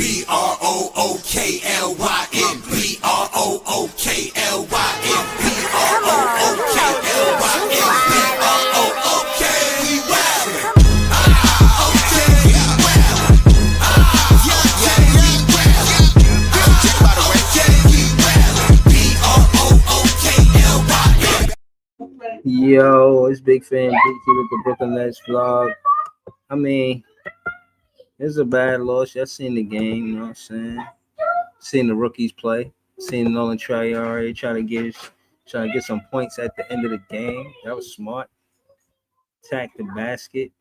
B-R-O-O-K-L-Y-N. B-R-O-O-K-L-Y-N. B-R-O-O-K-L-Y-N. B-R-O-O-K. We wildin'. Okay, we wildin'. Okay, we wildin'. Okay, we wildin'. B-R-O-O-K-L-Y-N. Yo, it's Big Fan Big with the Brooklyn Nets vlog. I mean, it's a bad loss. Y'all seen the game, you know what I'm saying? Seen the rookies play. Seen Nolan Traore trying to get some points at the end of the game. That was smart. Attack the basket.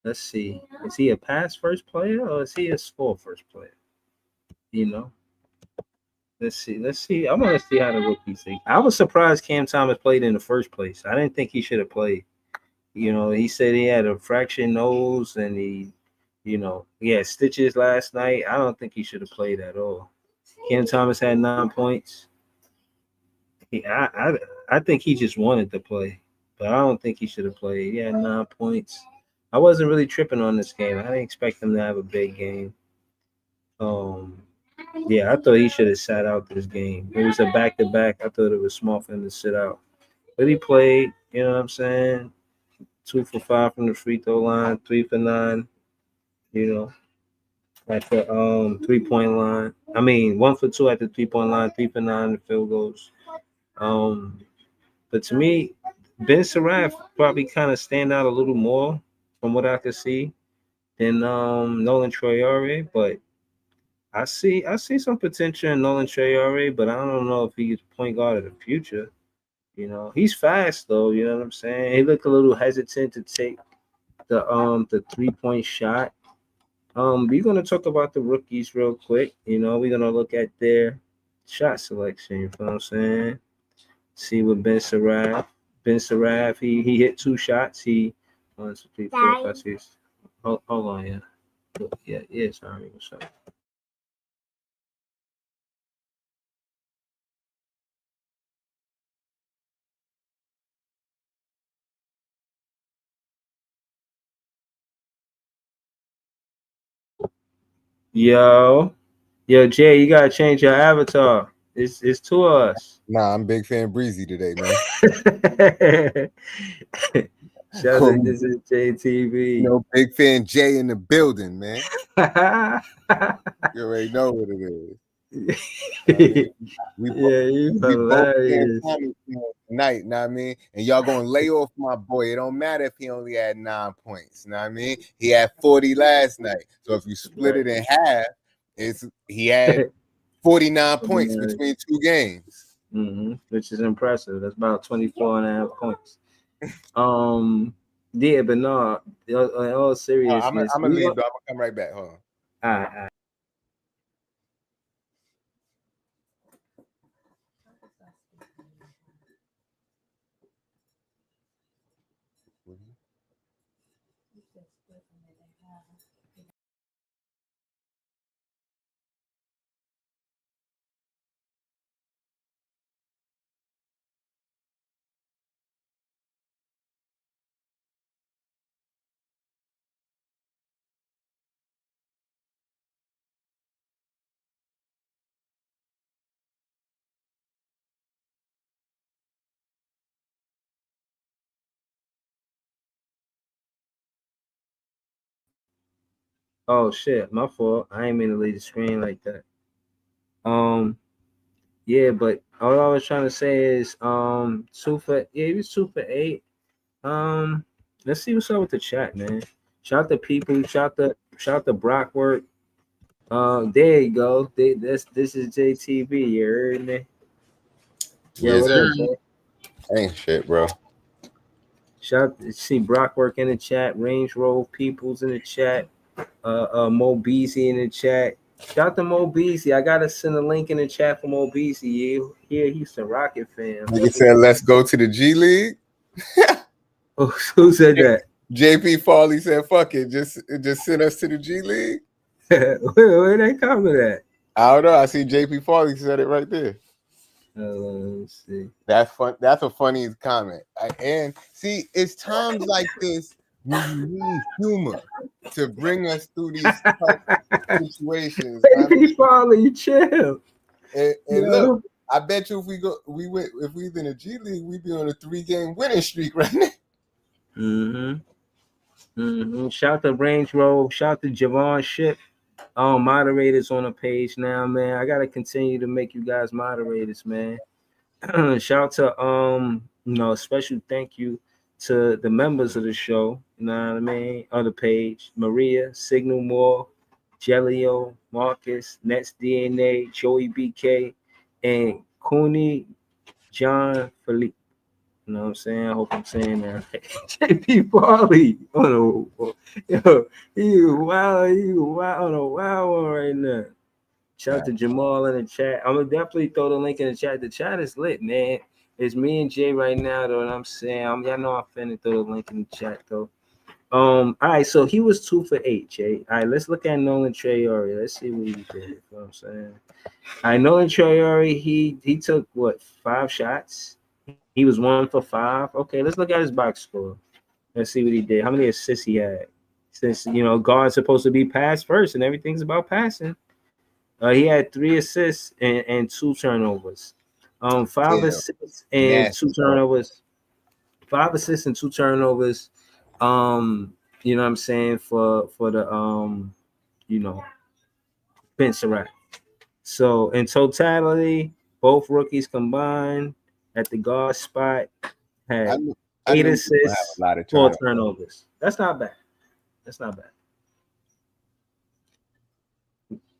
Let's see. Is he a pass first player or is he a score first player? You know. Let's see. I want to see how the rookies think. I was surprised Cam Thomas played in the first place. I didn't think he should have played. You know, he said he had a fractured nose and he had stitches last night. I don't think he should have played at all. Cam Thomas had 9 points. I think he just wanted to play, but I don't think he should have played. He had 9 points. I wasn't really tripping on this game. I didn't expect him to have a big game. Yeah, I thought he should have sat out this game. It was a back-to-back. I thought it was smart for him to sit out. But he played, you know what I'm saying? 2 for 5 from the free throw line, 3 for 9, at the 3-point line. I mean, 1 for 2 at the 3-point line, 3 for 9 the field goals. But to me, Ben Seraph probably kind of stand out a little more from what I could see than Nolan Traore, but I see some potential in Nolan Traore, but I don't know if he's point guard of the future. You know, he's fast though. You know what I'm saying? He looked a little hesitant to take the 3-point shot. We're gonna talk about the rookies real quick. You know, we're gonna look at their shot selection. You know what I'm saying? See what Ben Seraph. He hit 2 shots. He 1, 2, 3, 4, 5, 6. Hold on, yeah. Sorry, what's up? Yo, Jay, you gotta change your avatar. It's 2 of us. Nah, I'm Big Fan Breezy today, man. Shout out, this is JTV. No, Big Fan Jay in the building, man. You already know what it is. We hilarious. Tonight, know what I mean? And y'all gonna lay off my boy. It don't matter if he only had 9 points, know what I mean? He had 40 last night. So if you split it in half, he had 49 points between 2 games. Which is impressive. That's about 24.5 points. Yeah, but no, in all seriousness. I'm gonna leave, but I'm gonna come right back. Hold on. All right. Oh shit, my fault. I ain't mean to leave the screen like that. Yeah, but all I was trying to say is he was 2 for 8. Let's see what's up with the chat, man. Shout to people, shout to Brockwork. There you go. This is JTV, you heard me? Yes, sir. Ain't shit, bro. See Brockwork in the chat, Range Road Peoples in the chat, Mo Beasy in the chat. Shout out to Mo Beasy. I gotta send a link in the chat for Mo Beasy. Yeah, he's a Rocket fan. Nigga said, "Let's go to the G League." Who said that? JP Farley said, "Fuck it, just send us to the G League." Where they coming at? I don't know. I see JP Farley said it right there. Let's see. That's fun. That's a funny comment. And see, it's times like this you need humor to bring us through these tough situations. Baby Farley, chill. And look, I bet you if we was in a G League, we'd be on a 3-game winning streak right now. Shout to Range Road. Shout to Javon Ship. Moderators on the page now, man. I gotta continue to make you guys moderators, man. Shout to special thank you to the members of the show. You know what I mean? On the page, Maria, Signal Moore, Jelio, Marcus, Nets DNA, Joey BK, and Cooney John Philippe. You know what I'm saying? I hope I'm saying that. JP Farley. Oh no. Yo, you wow on a wow one right now. Shout out to Jamal in the chat. I'm gonna definitely throw the link in the chat. The chat is lit, man. It's me and Jay right now, though. And I'm saying, y'all know I'm finna throw the link in the chat, though. All right, so he was 2 for 8, Jay. All right, let's look at Nolan Traore. Let's see what he did. You know what I'm saying? All right, Nolan Traore, he took what 5 shots. He was 1 for 5. Okay, let's look at his box score. Let's see what he did. How many assists he had? Since guard's supposed to be pass first, and everything's about passing. He had 3 assists and 2 turnovers. 5 assists and 2 turnovers. 5 assists and 2 turnovers. You know what I'm saying, for the Ben Surratt. So in totality, both rookies combined at the guard spot had 8 assists, 4 turnovers. That's not bad.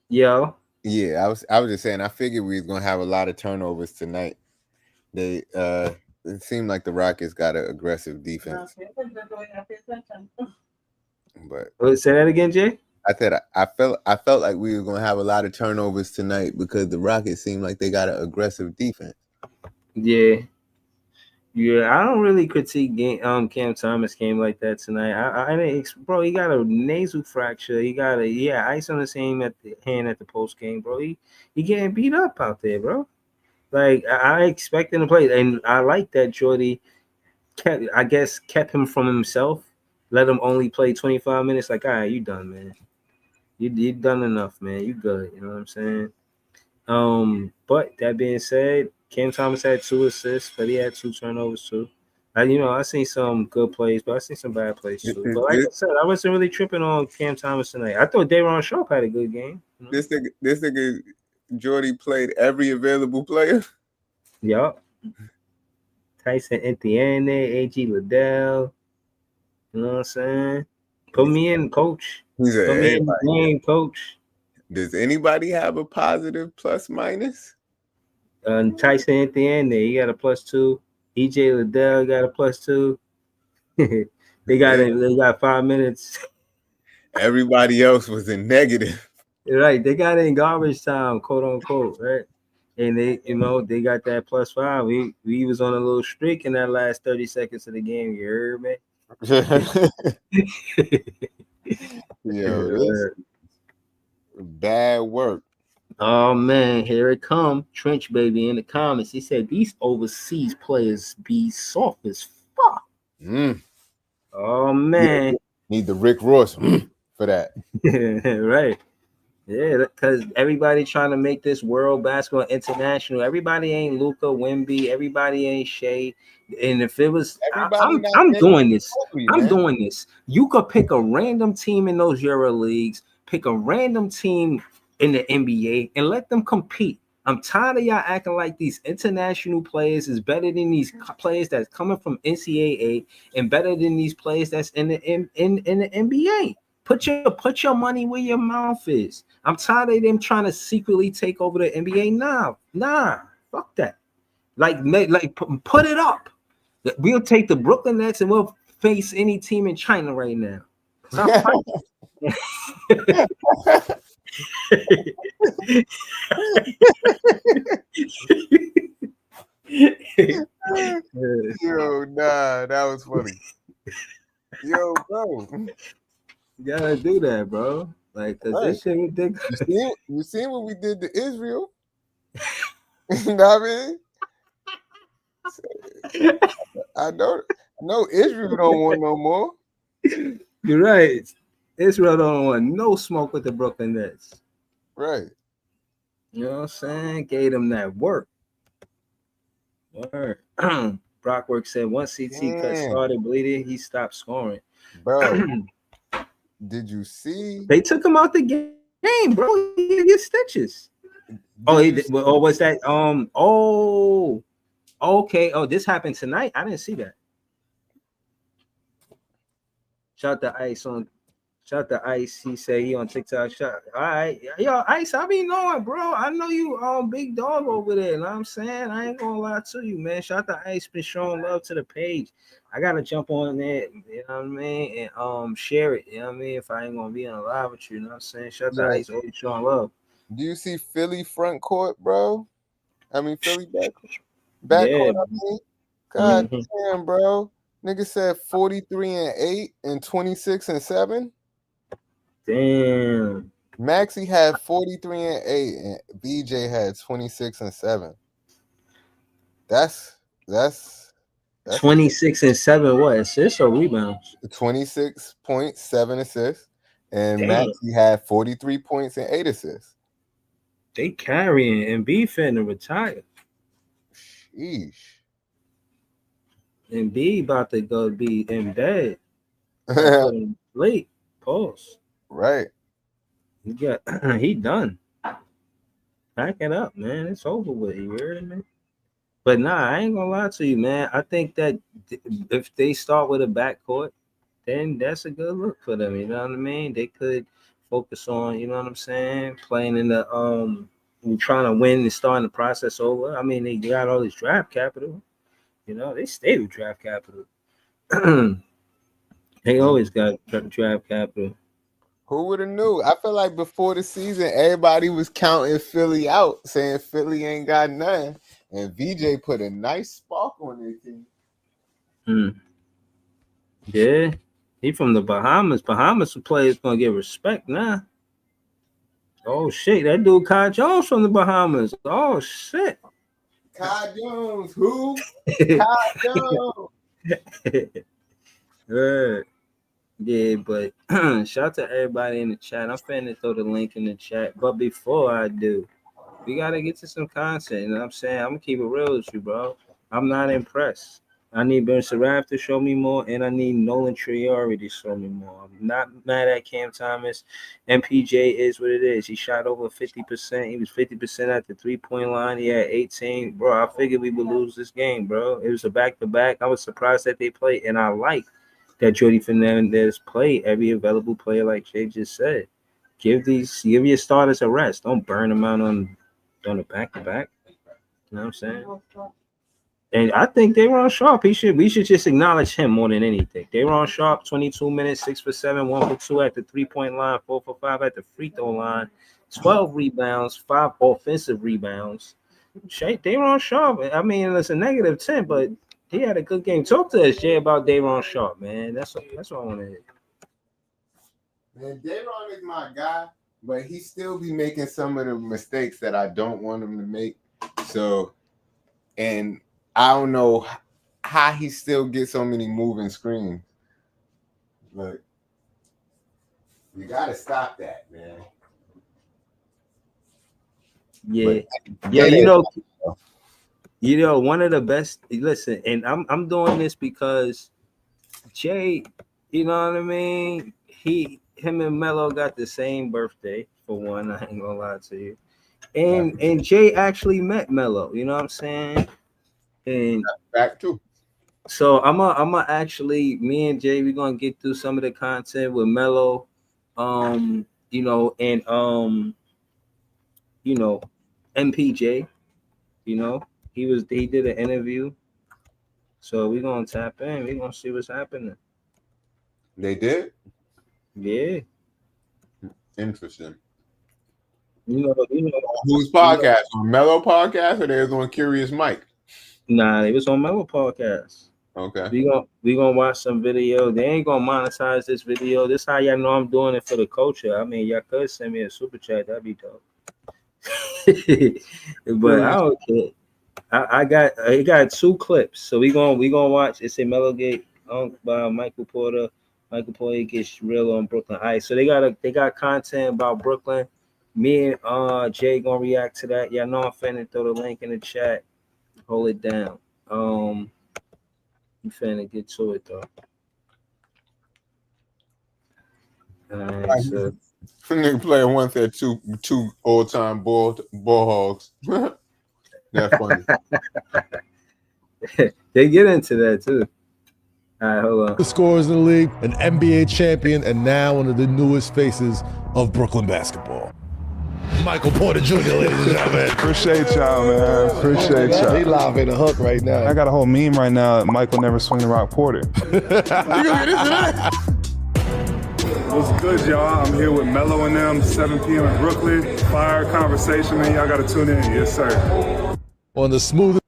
Yo. Yeah, I was just saying. I figured we was gonna have a lot of turnovers tonight. It seemed like the Rockets got an aggressive defense. But say that again, Jay. I said I felt like we were gonna have a lot of turnovers tonight because the Rockets seem like they got an aggressive defense. Yeah. I don't really critique Cam Thomas game like that tonight. Bro, he got a nasal fracture. He got ice on his hand at the post game, bro. He getting beat up out there, bro. Like I expect him to play, and I like that Jordy kept him from himself. Let him only play 25 minutes. Like, all right, you done, man. You done enough, man. You good. You know what I'm saying? But that being said, Cam Thomas had 2 assists, but he had 2 turnovers too. I seen some good plays, but I seen some bad plays too. But like I said, I wasn't really tripping on Cam Thomas tonight. I thought Day'Ron Sharpe had a good game. This nigga Jordy played every available player. Yup. Tyson Etienne, A.G. Liddell. You know what I'm saying? Put me in, coach. Put me in the game, coach. Does anybody have a positive plus minus? Tyson Etienne, he got a +2. E.J. Liddell got a +2. They got 5 minutes. Everybody else was in negative. Right, they got in garbage time, quote unquote, right? And they got that +5. We was on a little streak in that last 30 seconds of the game. You heard me? Yo, this bad work. Oh man, here it come. Trench baby in the comments. He said these overseas players be soft as fuck. Oh man. Need the Rick Ross for that. Right. Yeah, because everybody trying to make this world basketball international. Everybody ain't Luka, Wemby. Everybody ain't Shea. And if it was, I'm doing this. I'm doing this. You could pick a random team in those Euro leagues, pick a random team in the NBA, and let them compete. I'm tired of y'all acting like these international players is better than these players that's coming from NCAA and better than these players that's in the NBA. Put your money where your mouth is. I'm tired of them trying to secretly take over the NBA. Nah, fuck that. Like put it up. We'll take the Brooklyn Nets and we'll face any team in China right now. Yo, nah, that was funny. Yo, bro. You gotta do that, bro. Like, cause this shit ridiculous. You seen what we did to Israel? You know what I mean? I know Israel don't want no more. You're right. Israel don't want no smoke with the Brooklyn Nets. Right. You know what I'm saying? Gave them that work. Word. Brockwork said once CT cut Damn, started bleeding, he stopped scoring. bro. Did you see? They took him out the game, bro. He didn't get stitches. Oh, Did he you did. see? Oh, was that? Oh, okay. Oh, this happened tonight. I didn't see that. Shout the ice on. Shout the ice. He said he on TikTok. Shout. All right, yo, ice. I be knowing, bro. I know you big dog over there. You know what I'm saying? I ain't gonna lie to you, man. Shout the ice. Been showing love to the page. I gotta jump on there. You know what I mean? And share it. You know what I mean? If I ain't gonna be on live with you, you know what I'm saying? Shout the Yo, ice. Always showing love. do you see Philly front court, bro? I mean Philly back Yeah. court. I mean, God Mhm. damn, bro. Nigga said 43-8 and 26-7. Damn. Maxie had 43-8 and BJ had 26-7. That's that's 26-7. What assists or rebounds? 26.7 assists. And Damn. Maxie had 43 points and 8 assists. They carrying and B finna retire. Sheesh. And B about to go be in bed. I put him late. Pause. Right. He got he done. Pack it up, man. It's over with. You heard me? But nah, I ain't gonna lie to you, man. I think that if they start with a backcourt, then that's a good look for them. You know what I mean? They could focus on, you know what I'm saying, playing in the trying to win and starting the process over. I mean, they got all this draft capital. You know, they stay with draft capital. They always got draft capital. Who would have knew? I feel like before the season, everybody was counting Philly out, saying Philly ain't got none. And VJ put a nice spark on their team. Yeah, he from the Bahamas. Bahamas players gonna get respect now. Oh shit, that dude Kai Jones from the Bahamas. Oh shit. Kai Jones, who? Kai Jones. Good. Yeah, but shout out to everybody in the chat. I'm finna throw the link in the chat. But before I do, we gotta get to some content. You know what I'm saying? I'm gonna keep it real with you, bro. I'm not impressed. I need Ben Saraf to show me more, and I need Nolan Triori to show me more. I'm not mad at Cam Thomas. MPJ is what it is. He shot over 50%. He was 50% at the 3-point line. He had 18. Bro, I figured we would lose this game, bro. It was a back-to-back. I was surprised that they played, and I like that Jody Fernandez played every available player, like Jay just said. Give your starters a rest. Don't burn them out on the back-to-back. You know what I'm saying? And I think Day'Ron Sharp, we should just acknowledge him more than anything. Day'Ron Sharp, 22 minutes, 6 for 7, 1 for 2 at the 3-point line, 4 for 5 at the free throw line, 12 rebounds, 5 offensive rebounds. Day'Ron Sharp, I mean, it's a negative 10, but he had a good game. Talk to us, Jay, about Day'Ron Sharp, man. That's what I want to hear. Man, Day'Ron is my guy, but he still be making some of the mistakes that I don't want him to make. So, and I don't know how he still gets so many moving screens. But you gotta stop that, man. Yeah, But, yeah, you know, one of the best. Listen, and I'm doing this because Jay, you know what I mean. Him and Melo got the same birthday for one. I ain't gonna lie to you. And Jay actually met Melo. You know what I'm saying? And back too. so I'm actually, me and Jay, we're gonna get through some of the content with Melo, you know, and you know, MPJ, you know, he did an interview. So we're gonna tap in, we're gonna see what's happening. They did? Yeah. Interesting. You know, Whose podcast? On Mellow Podcast, or they was on Curious Mike? nah, it was on Melo podcast. Okay. We gonna watch some video. They ain't gonna monetize this video. This how y'all know I'm doing it for the culture. I mean, y'all could send me a super chat. That'd be dope. But I don't care. I got 2 clips. So we gonna watch. It's a Mellow Gate by Michael Porter. Michael Porter gets real on Brooklyn. All right, so they got content about Brooklyn. Me and Jay gonna react to that. Y'all know I'm finna throw the link in the chat. Hold it down. I'm finna get to it though. All right, so Nigga player one said two all-time ball hogs. That's funny. they get into that too. All right, hold on. The scores in the league, an NBA champion, and now one of the newest faces of Brooklyn basketball. Michael Porter Jr., ladies and gentlemen. Appreciate y'all, man. Appreciate y'all. He live in the hook right now. I got a whole meme right now. Michael never swing the rock Porter. What's good, y'all? I'm here with Mello and them, 7 p.m. in Brooklyn. Fire conversation, man. Y'all got to tune in. Yes, sir. On the smooth.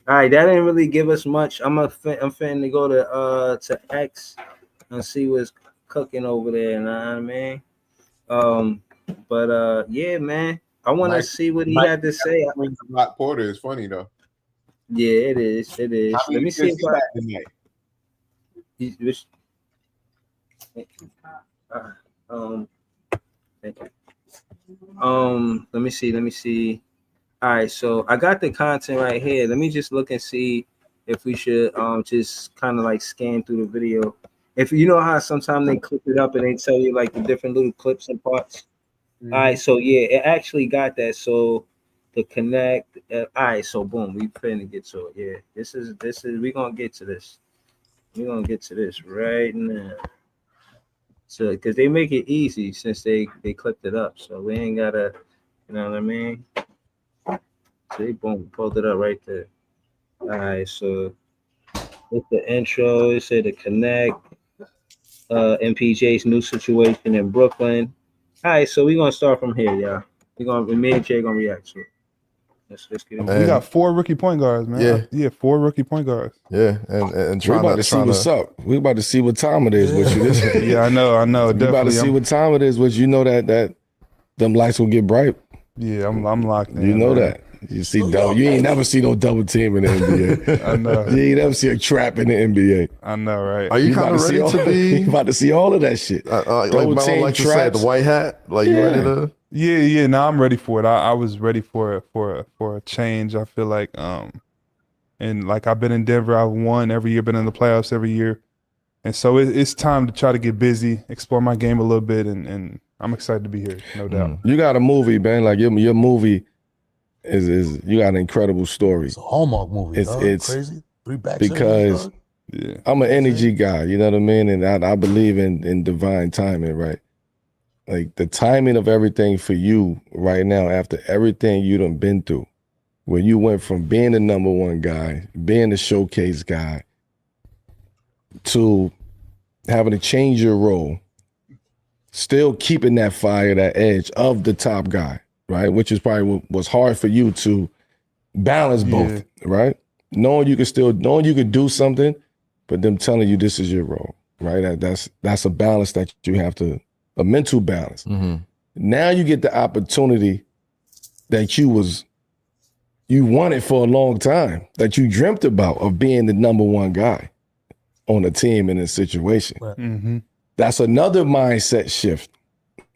All right, that didn't really give us much. I'm finna go to X and see what's cooking over there. You know what I mean? Yeah, man. I want to see what he had to say. Rock Porter is funny though. Yeah, it is. It is. Let me see if let me see. All right, so I got the content right here. Let me just look and see if we should just kind of like scan through the video. If you know how sometimes they clip it up and they tell you like the different little clips and parts. Mm-hmm. All right, so yeah, it actually got that. So the connect. All right, so boom, we finna get to it. Yeah, this is we gonna get to this. We're gonna get to this right now. So because they make it easy since they clipped it up, so we ain't gotta, you know what I mean. So they boom pulled it up right there. All right, so with the intro, it said the connect. MPJ's new situation in Brooklyn. All right, so we're gonna start from here, y'all. Me and Jay gonna react to it. Let's get it. We got 4 rookie point guards, man. Yeah, 4 rookie point guards. Yeah, and we're about to see what's up. We're about to see what time it is with you. Yeah, I know. We're about to see what time it is with you. Know that them lights will get bright. Yeah, I'm locked in. You know that. You see you ain't never see no double team in the NBA. I know. You ain't never see a trap in the NBA. I know, right? Are you kind of ready to be? You about to see all of that shit. Like Melo like to say, the white hat. Like you ready to? Yeah. Now I'm ready for it. I was ready for a change. I feel like and like I've been in Denver. I've won every year. Been in the playoffs every year, and so it's time to try to get busy, explore my game a little bit, and I'm excited to be here. No doubt. You got a movie, man. Like your movie. Is you got an incredible story. It's a Hallmark movie. It's crazy. 3 back because I'm an energy guy, you know what I mean? And I believe in divine timing, right? Like the timing of everything for you right now, after everything you done been through, where you went from being the number 1 guy, being the showcase guy, to having to change your role, still keeping that fire, that edge of the top guy. Right, which is probably what was hard for you to balance both, right? Knowing you could do something, but them telling you this is your role, right? That's a balance that you have to, a mental balance. Mm-hmm. Now you get the opportunity that you wanted for a long time, that you dreamt about, of being the number 1 guy on a team in a situation. Right. Mm-hmm. That's another mindset shift.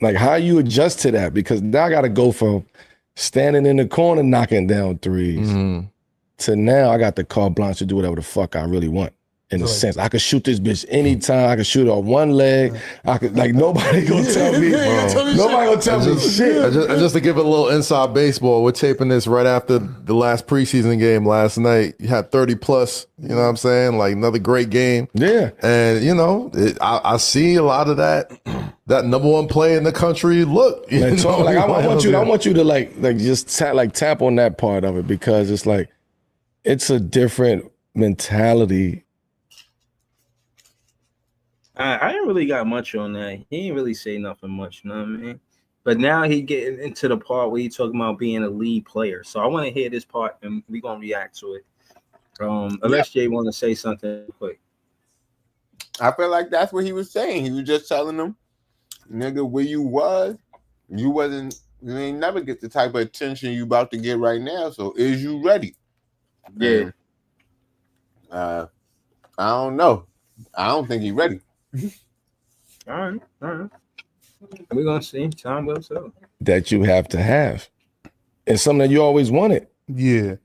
Like how you adjust to that, because now I got to go from standing in the corner knocking down threes to now I got the carte blanche to do whatever the fuck I really want. In a sense, I could shoot this bitch anytime. I could shoot it on one leg. I could, like, nobody gonna tell me. Nobody gonna tell me shit. Just to give it a little inside baseball, we're taping this right after the last preseason game last night. You had 30 plus. You know what I'm saying? Like another great game. Yeah. And you know, I see a lot of that number 1 play in the country. Look, I want you to like just tap on that part of it, because it's like it's a different mentality. I didn't really got much on that. He didn't really say nothing much, you know what I mean? But now he getting into the part where he talking about being a lead player. So I want to hear this part and we're gonna react to it. Unless Jay want to say something quick. I feel like that's what he was saying. He was just telling them, nigga, where you ain't never get the type of attention you about to get right now. So is you ready? Yeah. I don't know. I don't think he's ready. All right. We're gonna see. Time will tell. That you have to have. It's something that you always wanted. Yeah.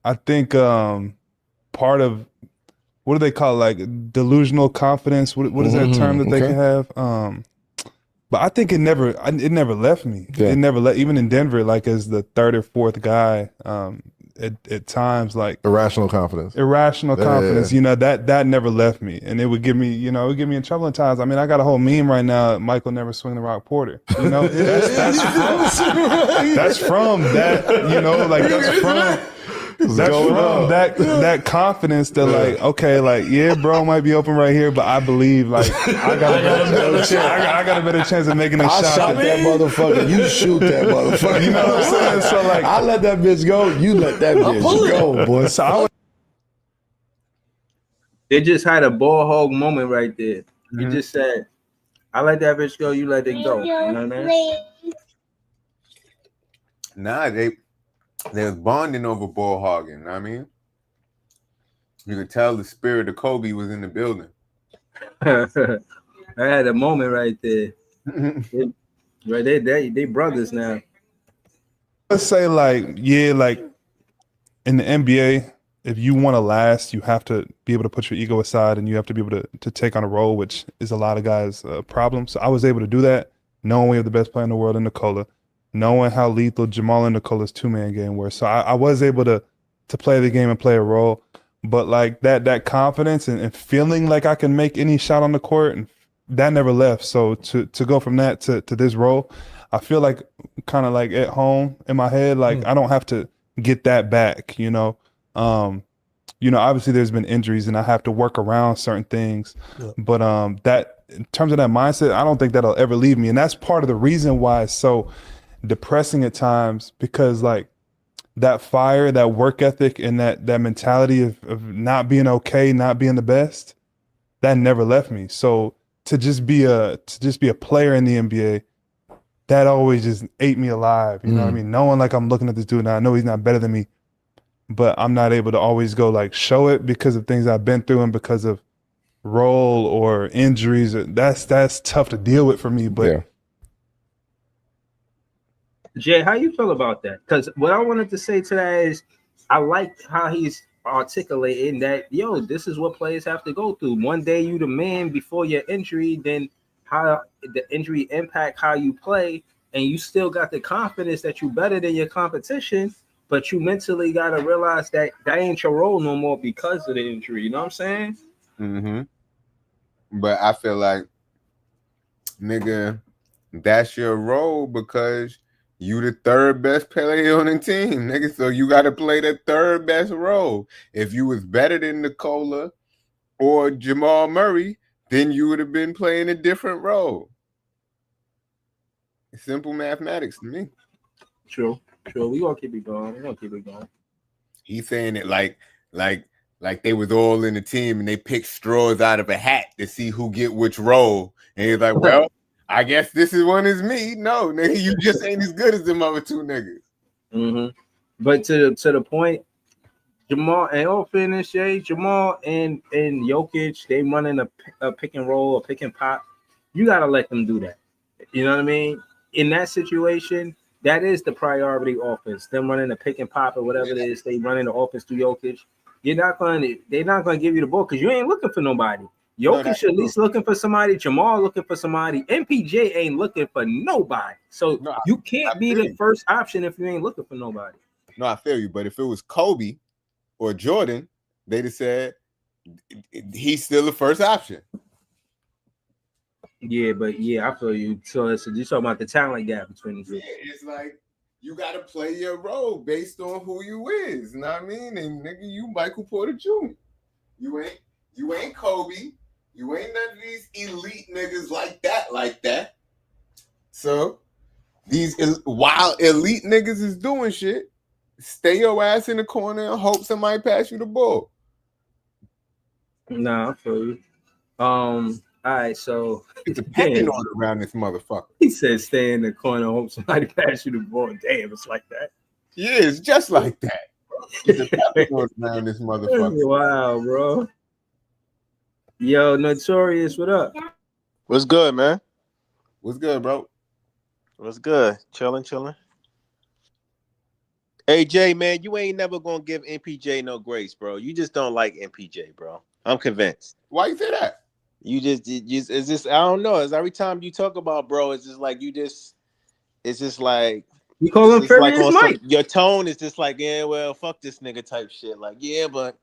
I think part of what do they call it? Like delusional confidence? What is that term that they okay. can have? But I think it never left me. Yeah. It never let, even in Denver, like as the third or fourth guy, at times, like Irrational confidence. confidence, you know, that never left me. And it would give me, you know, it would get me in trouble at times. I mean, I got a whole meme right now, Michael never swing the rock Porter. You know, that's from that, you know, like that's from that confidence that like, okay, like, yeah, bro might be open right here, but I believe like I got a better chance of making a I shot. shot that motherfucker. You shoot that motherfucker. You know what I'm saying? So like, I let that bitch go. You let that bitch go, boy. so I would, They just had a ball hog moment right there. You just said, "I let that bitch go. You let it go." You know what I mean? Nah, they was bonding over ball hogging. You know what I mean, you could tell the spirit of Kobe was in the building. I had a moment right there. Right there, they brothers now. let's say like, yeah, like in the NBA, if you want to last, you have to be able to put your ego aside and you have to be able to take on a role, which is a lot of guys' problem. So I was able to do that, knowing we have the best player in the world in Nikola, knowing how lethal Jamal and Nikola's two-man game were. So I was able to play the game and play a role. But like that confidence and feeling like I can make any shot on the court, and that never left. So to go from that to this role, I feel like kind of like at home in my head, like I don't have to get that back, you know. You know, obviously there's been injuries and I have to work around certain things, but that in terms of that mindset, I don't think that'll ever leave me. And that's part of the reason why it's so depressing at times, because like that fire, that work ethic, and that mentality of not being okay, not being the best, that never left me. So to just be a player in the NBA, that always just ate me alive. You know what I mean? Knowing like I'm looking at this dude now, I know he's not better than me, but I'm not able to always go like show it because of things I've been through and because of role or injuries. That's tough to deal with for me. But Yeah. Jay, how you feel about that? Because what I wanted to say to that is, I like how he's articulating that, yo, this is what players have to go through. One day you the man before your injury, then how the injury impact how you play, and you still got the confidence that you better than your competition, but you mentally got to realize that that ain't your role no more because of the injury. You know what I'm saying? But I feel like, nigga, that's your role because you the third best player on the team, nigga. So you got to play the third best role. If you was better than Nikola or Jamal Murray, then you would have been playing a different role. Simple mathematics to me. True. We gonna keep it going. He's saying it like they was all in the team and they picked straws out of a hat to see who get which role. And he's like, well, I guess this one is me. No, nigga, you just ain't as good as them other two niggas. But to the point, Jamal and all finish, Jay, Jamal and Jokic, they running a pick and roll, a pick and pop. You gotta let them do that. You know what I mean? In that situation, that is the priority offense. Them running a pick and pop or whatever it is, they running the offense through Jokic. They're not gonna give you the ball because you ain't looking for nobody. Jokic at least looking for somebody. Jamal looking for somebody. MPJ ain't looking for nobody. So you can't be the first option if you ain't looking for nobody. No, I feel you. But if it was Kobe or Jordan, they'd have said he's still the first option. Yeah, but yeah, I feel you. So you're talking about the talent gap between the two. It's like you got to play your role based on who you is. You know what I mean? And nigga, you Michael Porter Jr. You ain't Kobe. You ain't none of these elite niggas like that. So these while elite niggas is doing shit, stay your ass in the corner and hope somebody pass you the ball. Nah, I feel you. All right, so it's a pecking order around this motherfucker. He said, "Stay in the corner, hope somebody pass you the ball." Damn, it's like that. Yeah, it's just like that. It's a pecking order around this motherfucker. Wow, bro. Yo, Notorious, what up? What's good, man? What's good, bro? What's good? Chilling. Hey, Jay, man, you ain't never gonna give MPJ no grace, bro. You just don't like MPJ, bro. I'm convinced. Why you say that? You just it's just I don't know. It's every time you talk about bro, it's just like it's just like You call him like Furious on some Mike? your tone is just like, yeah, well, fuck this nigga type shit. Like, yeah, but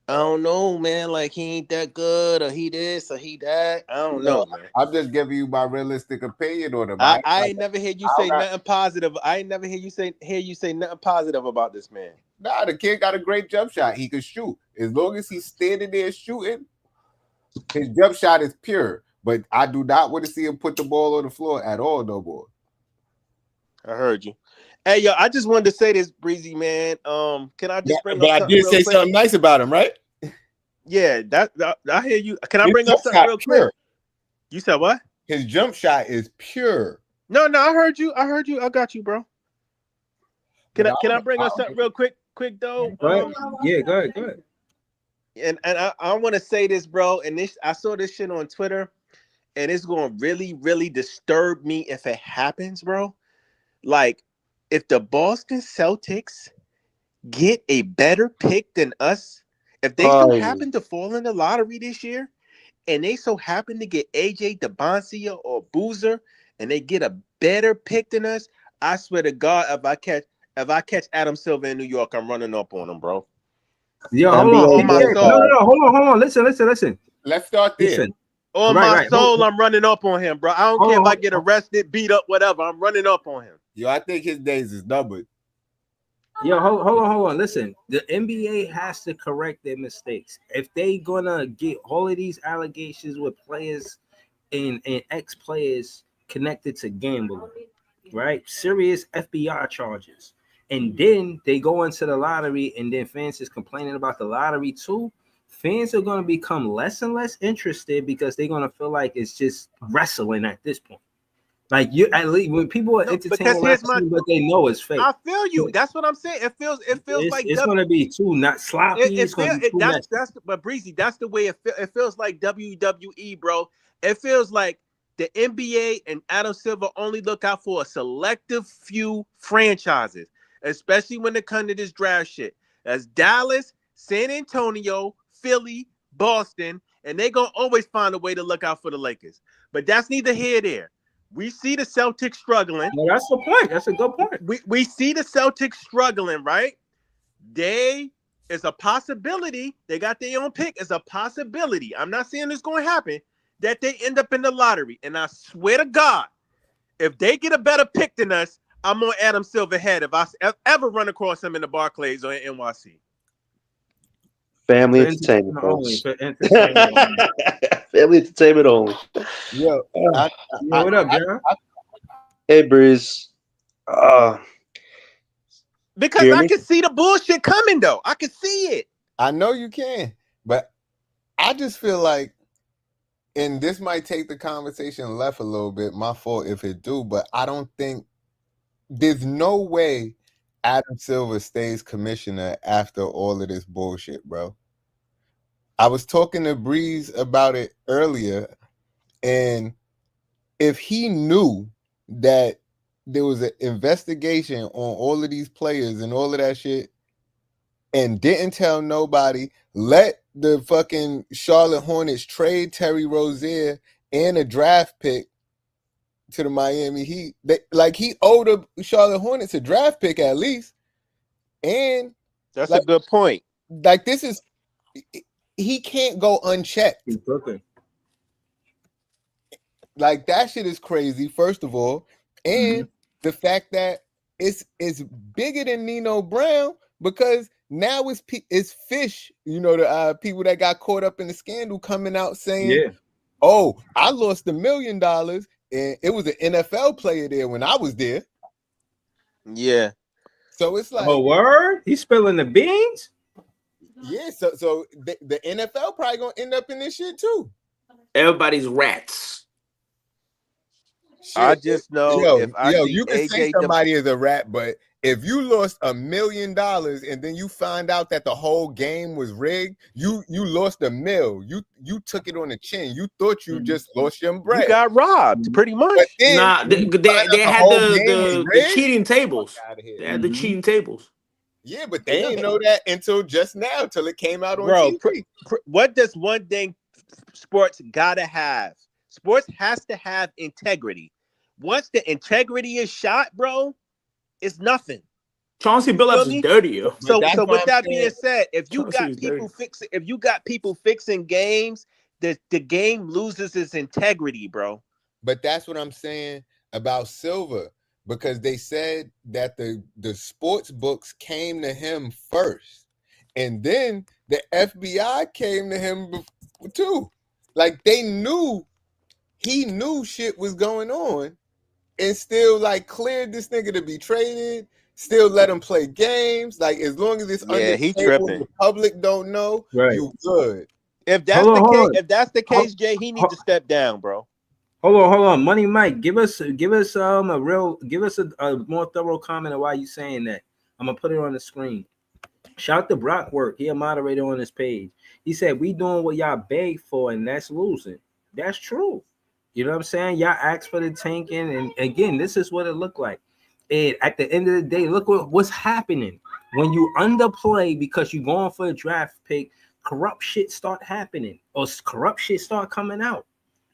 I don't know, man. Like he ain't that good, or he this, or he that. I don't know, man. I'm just giving you my realistic opinion on him. I ain't never hear you say not- nothing positive. I ain't never hear you say nothing positive about this man. Nah, the kid got a great jump shot. He can shoot. As long as he's standing there shooting, his jump shot is pure. But I do not want to see him put the ball on the floor at all no more. I heard you. Hey, yo, I just wanted to say this, Breezy, man. Can I just bring But up I something did real say quick? something nice about him, right? Yeah, that I hear you. Can I His bring up jump something shot real pure. quick? You said what? His jump shot is pure. No, I heard you. I got you, bro. Can I bring up something real quick though? Go ahead. Yeah, go ahead. And I want to say this, bro. And this I saw this shit on Twitter, and it's going to really, really disturb me if it happens, bro. Like, if the Boston Celtics get a better pick than us, if they so happen to fall in the lottery this year, and they so happen to get AJ DeBoncia or Boozer, and they get a better pick than us, I swear to God, if I catch Adam Silver in New York, I'm running up on him, bro. Yo, hold on. On my No, soul. hold on. Listen. Let's start there. Listen. On my soul, I'm running up on him, bro. I don't care if I get arrested, beat up, whatever. I'm running up on him. Yo, I think his days is numbered. Yo, hold on. Listen, the NBA has to correct their mistakes. If they gonna get all of these allegations with players and ex-players connected to gambling, right? Serious FBI charges. And then they go into the lottery, and then fans is complaining about the lottery too. Fans are going to become less and less interested because they're going to feel like it's just wrestling at this point. Like you, at least when people are entertaining wrestling, but they know it's fake. I feel you. That's what I'm saying. It feels like it's going to be too not sloppy. It's going to be too messy. But Breezy, that's the way it feels like WWE, bro. It feels like the NBA and Adam Silver only look out for a selective few franchises, especially when it comes to this draft shit. That's Dallas, San Antonio, Philly, Boston, and they're going to always find a way to look out for the Lakers. But that's neither here nor there. We see the Celtics struggling. Well, that's the point. That's a good point. We see the Celtics struggling, right? It's a possibility. They got their own pick. It's a possibility. I'm not saying it's going to happen that they end up in the lottery. And I swear to God, if they get a better pick than us, I'm on Adam Silver head if I ever run across him in the Barclays or in NYC. Family entertainment only. Family entertainment only. Yo, what up, John? Hey, Breeze. Because I can see the bullshit coming, though. I can see it. I know you can, but I just feel like, and this might take the conversation left a little bit. My fault if it do, but I don't think there's no way Adam Silver stays commissioner after all of this bullshit, bro. I was talking to Breeze about it earlier, and if he knew that there was an investigation on all of these players and all of that shit and didn't tell nobody, let the fucking Charlotte Hornets trade Terry Rozier and a draft pick to the Miami Heat. He owed the Charlotte Hornets a draft pick at least. And that's a good point. Like, this is, he can't go unchecked. Like, that shit is crazy, first of all. And the fact that it's bigger than Nino Brown, because now it's Fish, the people that got caught up in the scandal coming out saying, oh, I lost $1 million, and it was an NFL player there when I was there. Yeah. So it's like, oh, word? He's spilling the beans? Yeah, so the NFL probably gonna end up in this shit too. Everybody's rats. Shit. I just know you can say somebody is a rat, but If you lost $1 million and then you find out that the whole game was rigged, you lost $1 million. You took it on the chin. You thought you just lost your You bread. got robbed, pretty much. But then Nah, when you they find out had whole game was the rigged, cheating tables. fuck outta here. They had the cheating tables. Yeah, but they didn't know that until just now, till it came out on Bro, TV. what does one thing sports gotta have? Sports has to have integrity. Once the integrity is shot, bro, it's nothing. Chauncey You feel Billups is me? dirty, yo. So that's with what I'm that saying. being said, if you Chauncey got is people dirty. fixing games, the game loses its integrity, bro. But that's what I'm saying about Silver, because they said that the sports books came to him first, and then the FBI came to him too. Like he knew shit was going on, and still like cleared this nigga to be traded. Still let him play games. Like as long as it's under he the table, tripping. the public don't know, Right. you good. If that's Hold the on, case, hold on. if that's the case, Jay, he needs to step down, bro. Hold on. Money Mike, give us a more thorough comment of why you saying that. I'm gonna put it on the screen. Shout to Brock Work. He a moderator on his page. He said, we doing what y'all beg for, and that's losing. That's true. You know what I'm saying? Y'all asked for the tanking, and again, this is what it looked like. And at the end of the day, look what's happening. When you underplay because you're going for a draft pick, corrupt shit start happening, or corrupt shit start coming out.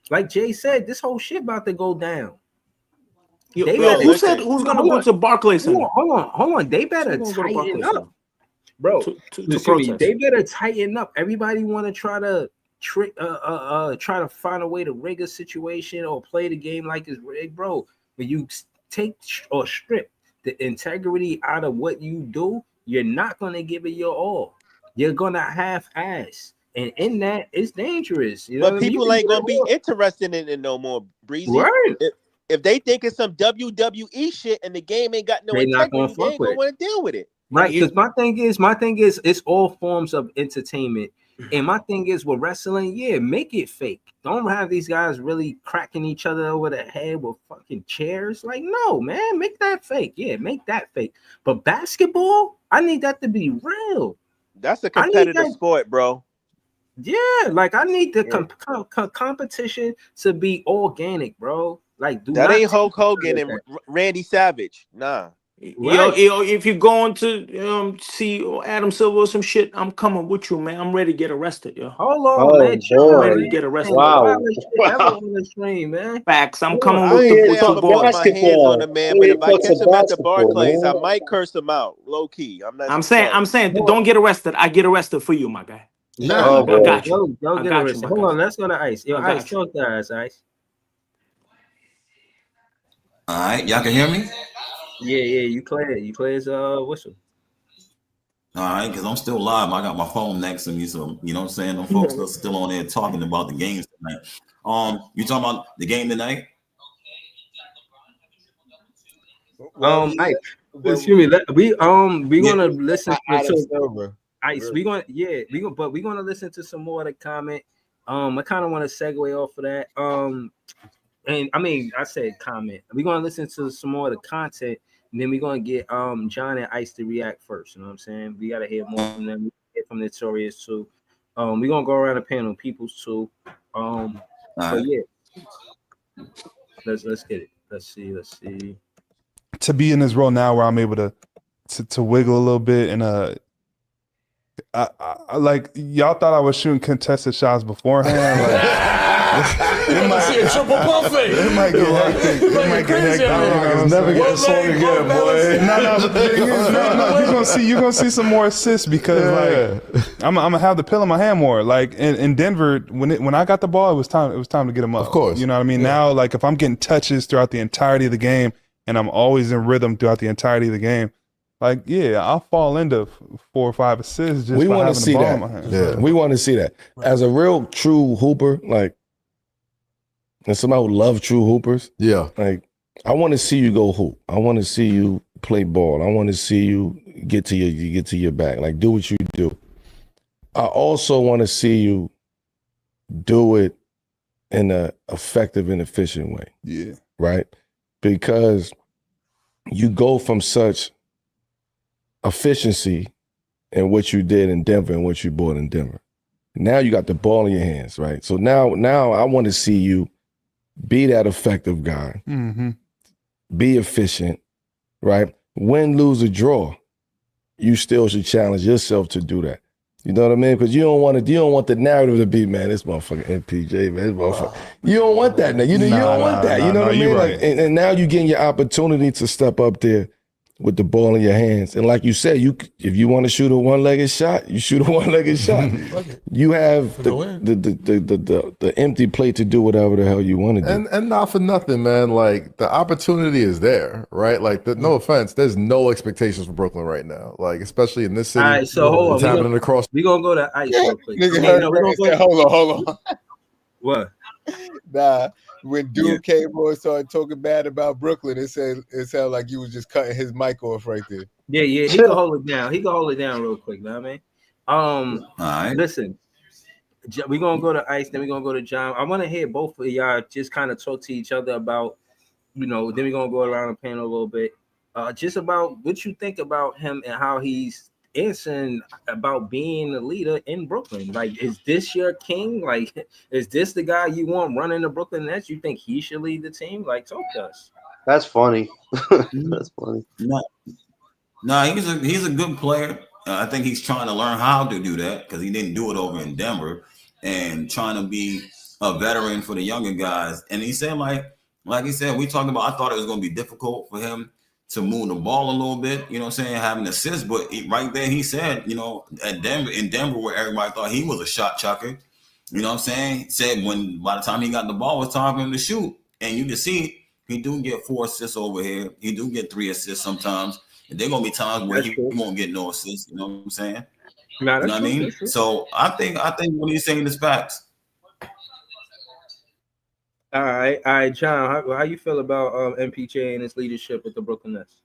Like Jay said, this whole shit about to go down. Who said who's gonna go to Barclays Center? Hold on. They better tighten up, bro. Excuse me. They better tighten up. Everybody want to try to try to find a way to rig a situation or play the game like it's rigged, bro. When you take or strip the integrity out of what you do, you're not gonna give it your all. You're gonna half-ass. And in that, it's dangerous. You know But people ain't gonna be interested in it no more, Breezy. Right. If they think it's some WWE shit and the game ain't got no integrity, they ain't gonna want to deal with it. Right. Because my thing is, it's all forms of entertainment. And my thing is with wrestling, make it fake. Don't have these guys really cracking each other over the head with fucking chairs. Like, no, man, make that fake. Yeah, make that fake. But basketball, I need that to be real. That's a competitive sport, bro. Yeah, like I need the competition to be organic, bro. Like, that ain't Hulk Hogan and Randy Savage. Nah. Yo, if you're going to see Adam Silver or some shit, I'm coming with you, man. I'm ready to get arrested, yo. Hold on, man. I'm ready to get arrested. Wow. On the stream, man. Facts. I'm coming with the ball. ball. My hands on the man, but if I catch him at the Barclays, I might curse him out, low key. I'm saying, don't get arrested. I get arrested for you, my guy. No, I got you. Don't get arrested. Hold on, let's go to Ice. Yo, Ice, talk to us, Ice. All right, y'all can hear me? Yeah, you clear his whistle. All right, because I'm still live. I got my phone next to me, so you know what I'm saying? Them folks are still on there talking about the games tonight. You talking about the game tonight? Ice, excuse me. We gonna listen to Ice. We're gonna listen to some more of the comment. I kind of want to segue off of that. And I mean, I said comment. We're gonna listen to some more of the content, and then we're gonna get John and Ice to react first. You know what I'm saying? We gotta hear more from them. We hear from Notorious too. We're gonna go around the panel, peoples too. But yeah, let's get it. Let's see. To be in this role now where I'm able to wiggle a little bit and I like y'all thought I was shooting contested shots beforehand. It might get hectic. It might get hectic. It's never getting swung again, boy. No. You're gonna see some more assists because like I'm gonna have the pill in my hand more. Like in Denver, when I got the ball, it was time to get them up. Of course, you know what I mean. Yeah. Now, like if I'm getting touches throughout the entirety of the game and I'm always in rhythm throughout the entirety of the game. Like, yeah, I'll fall into 4 or 5 assists just by having the ball in my hand. Yeah, we want to see that. As a real true hooper, like, and somebody who loves true hoopers, like, I want to see you go hoop. I want to see you play ball. I want to see you get to your back. Like, do what you do. I also want to see you do it in an effective and efficient way. Yeah. Right? Because you go from such efficiency in what you did in Denver and what you bought in Denver. Now you got the ball in your hands, right? So now I want to see you be that effective guy, be efficient, right? Win, lose, or draw, you still should challenge yourself to do that. You know what I mean? Because you don't want the narrative to be, man, this motherfucking MPJ, man, this motherfucker. You don't want that now. You don't want that. You know what I mean? Right. Like, and now you're getting your opportunity to step up there with the ball in your hands. And like you said, if you want to shoot a one-legged shot, you shoot a one-legged shot. You have the empty plate to do whatever the hell you want to do. And not for nothing, man. Like the opportunity is there, right? Like no offense, there's no expectations for Brooklyn right now. Like especially in this city. All right, so hold on. It's happening across. We're gonna go to ice real quick. Nigga I mean, heard no, Ray we're say, gonna go. hold on. What? Nah, when dude came on and started talking bad about Brooklyn, it sounded like you was just cutting his mic off right there. Yeah, he can hold it down. He can hold it down real quick. Know what I mean? All right. Listen, we're gonna go to Ice, then we're gonna go to John. I want to hear both of y'all just kind of talk to each other about, then we're gonna go around the panel a little bit, just about what you think about him and how he's answering about being the leader in Brooklyn. Like, is this your king? Like, is this the guy you want running the Brooklyn Nets? You think he should lead the team? Like, talk to us. That's funny. That's funny. No, he's a good player. I think he's trying to learn how to do that because he didn't do it over in Denver, and trying to be a veteran for the younger guys. And he said, like he said, we talked about, I thought it was going to be difficult for him to move the ball a little bit, you know what I'm saying, having assists. But right there, he said, in Denver, where everybody thought he was a shot chucker, you know what I'm saying, he said by the time he got the ball, it was time for him to shoot. And you can see he do get 4 assists over here. He do get 3 assists sometimes. And there gonna be times where he won't get no assists. You know what I'm saying? You know what I mean? So I think what he's saying is facts. All right, John. How you feel about MPJ and his leadership with the Brooklyn Nets?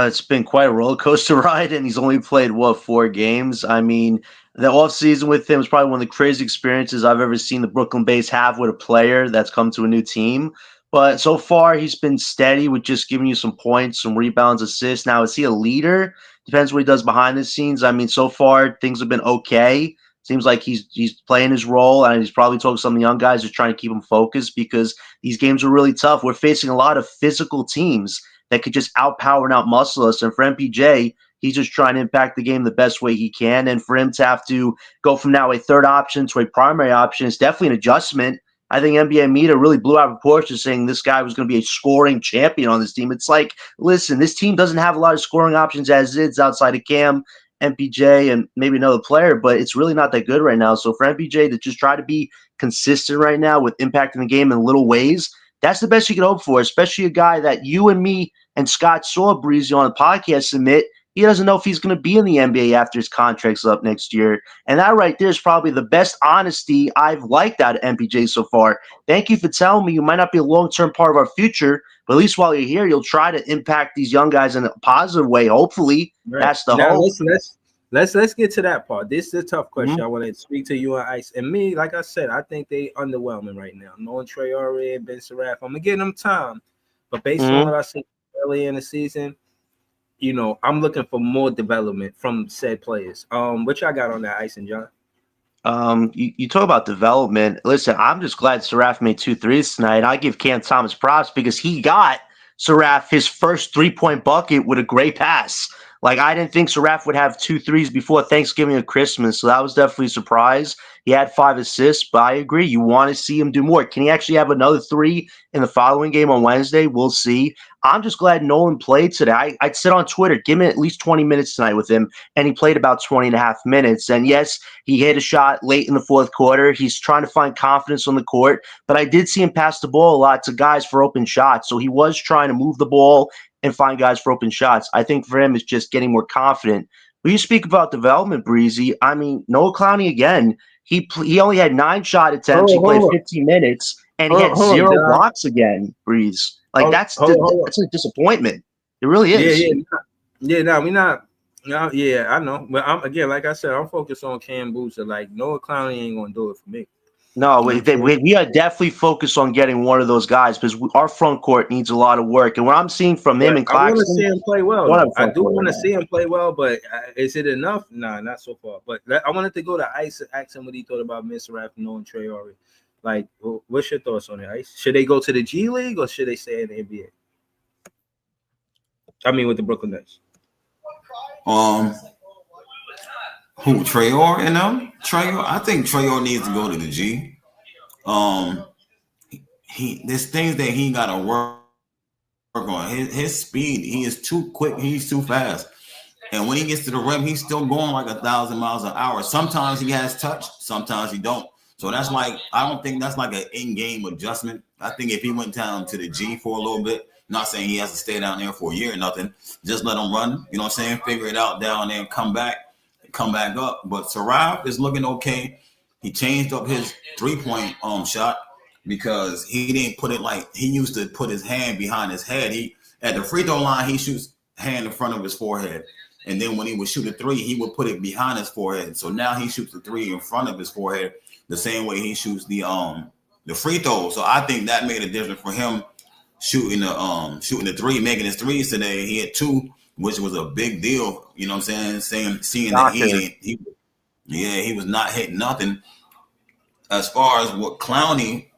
It's been quite a roller coaster ride, and he's only played 4 games. I mean, the offseason with him is probably one of the craziest experiences I've ever seen the Brooklyn Base have with a player that's come to a new team. But so far, he's been steady with just giving you some points, some rebounds, assists. Now, is he a leader? Depends what he does behind the scenes. I mean, so far, things have been okay. Seems like he's playing his role, and he's probably talking to some of the young guys just trying to keep him focused because these games are really tough. We're facing a lot of physical teams that could just outpower and outmuscle us. And for MPJ, he's just trying to impact the game the best way he can. And for him to have to go from now a third option to a primary option is definitely an adjustment. I think NBA media really blew out proportions saying this guy was going to be a scoring champion on this team. It's like, listen, this team doesn't have a lot of scoring options as is outside of Cam, MPJ, and maybe another player, but it's really not that good right now. So for MPJ to just try to be consistent right now with impacting the game in little ways, that's the best you can hope for, especially a guy that you and me and Scott saw Breezy on the podcast admit he doesn't know if he's going to be in the NBA after his contract's up next year. And that right there is probably the best honesty I've liked out of MPJ so far. Thank you for telling me you might not be a long-term part of our future, but at least while you're here, you'll try to impact these young guys in a positive way. Hopefully, that's the hope. Let's get to that part. This is a tough question. I want to speak to you on Ice. And me, like I said, I think they underwhelming right now. Knowing Traore and Ben Seraph, I'm going to give them time. But based on what I see early in the season, I'm looking for more development from said players. What y'all got on that, Ice and John? You talk about development. Listen, I'm just glad Seraph made 2 threes tonight. I give Cam Thomas props because he got Seraph his first 3-point bucket with a great pass. Like, I didn't think Seraph would have 2 threes before Thanksgiving or Christmas, so that was definitely a surprise. He had 5 assists, but I agree. You want to see him do more. Can he actually have another 3 in the following game on Wednesday? We'll see. I'm just glad Nolan played today. I'd said on Twitter, give me at least 20 minutes tonight with him, and he played about 20 and a half minutes. And yes, he hit a shot late in the fourth quarter. He's trying to find confidence on the court, but I did see him pass the ball a lot to guys for open shots, so he was trying to move the ball and find guys for open shots. I think for him, it's just getting more confident. When you speak about development, Breezy, I mean, Noah Clowney, again, he only had 9 shot attempts. He played 15 minutes, and he had 0 blocks again, Breeze. Like, that's a disappointment. It really is. I know. But I'm, again, like I said, I'm focused on Cam Boozer. Like, Noah Clowney ain't going to do it for me. No, You know what I'm saying? we are definitely focused on getting one of those guys because our front court needs a lot of work. And what I'm seeing from him But and I want to see Claxton, him play well, one of though. the I front do court want right to now. see him play well, but is it enough? Nah, not so far. But I wanted to go to Ice, ask him what he thought about Mr. Raff knowing Traore. Like, what's your thoughts on it, Ice? Should they go to the G League or should they stay in the NBA? I mean, with the Brooklyn Nets. Who, Trayor and them? Trayor, I think Trayor needs to go to the G. There's things that he got to work on. His speed, he is too quick. He's too fast. And when he gets to the rim, he's still going like 1,000 miles an hour. Sometimes he has touch, sometimes he don't. So that's like, I don't think that's like an in-game adjustment. I think if he went down to the G for a little bit, not saying he has to stay down there for a year or nothing, just let him run. You know what I'm saying? Figure it out down there and come back up. But Sarab is looking okay. He changed up his three-point shot because he didn't put it like he used to put his hand behind his head. He at the free throw line, he shoots hand in front of his forehead. And then when he would shoot a three, he would put it behind his forehead. So now he shoots the three in front of his forehead, the same way he shoots the free throw. So I think that made a difference for him shooting the three, making his threes today. He had two, which was a big deal. You know what I'm saying? Seeing that he was not hitting nothing. As far as what Clowney,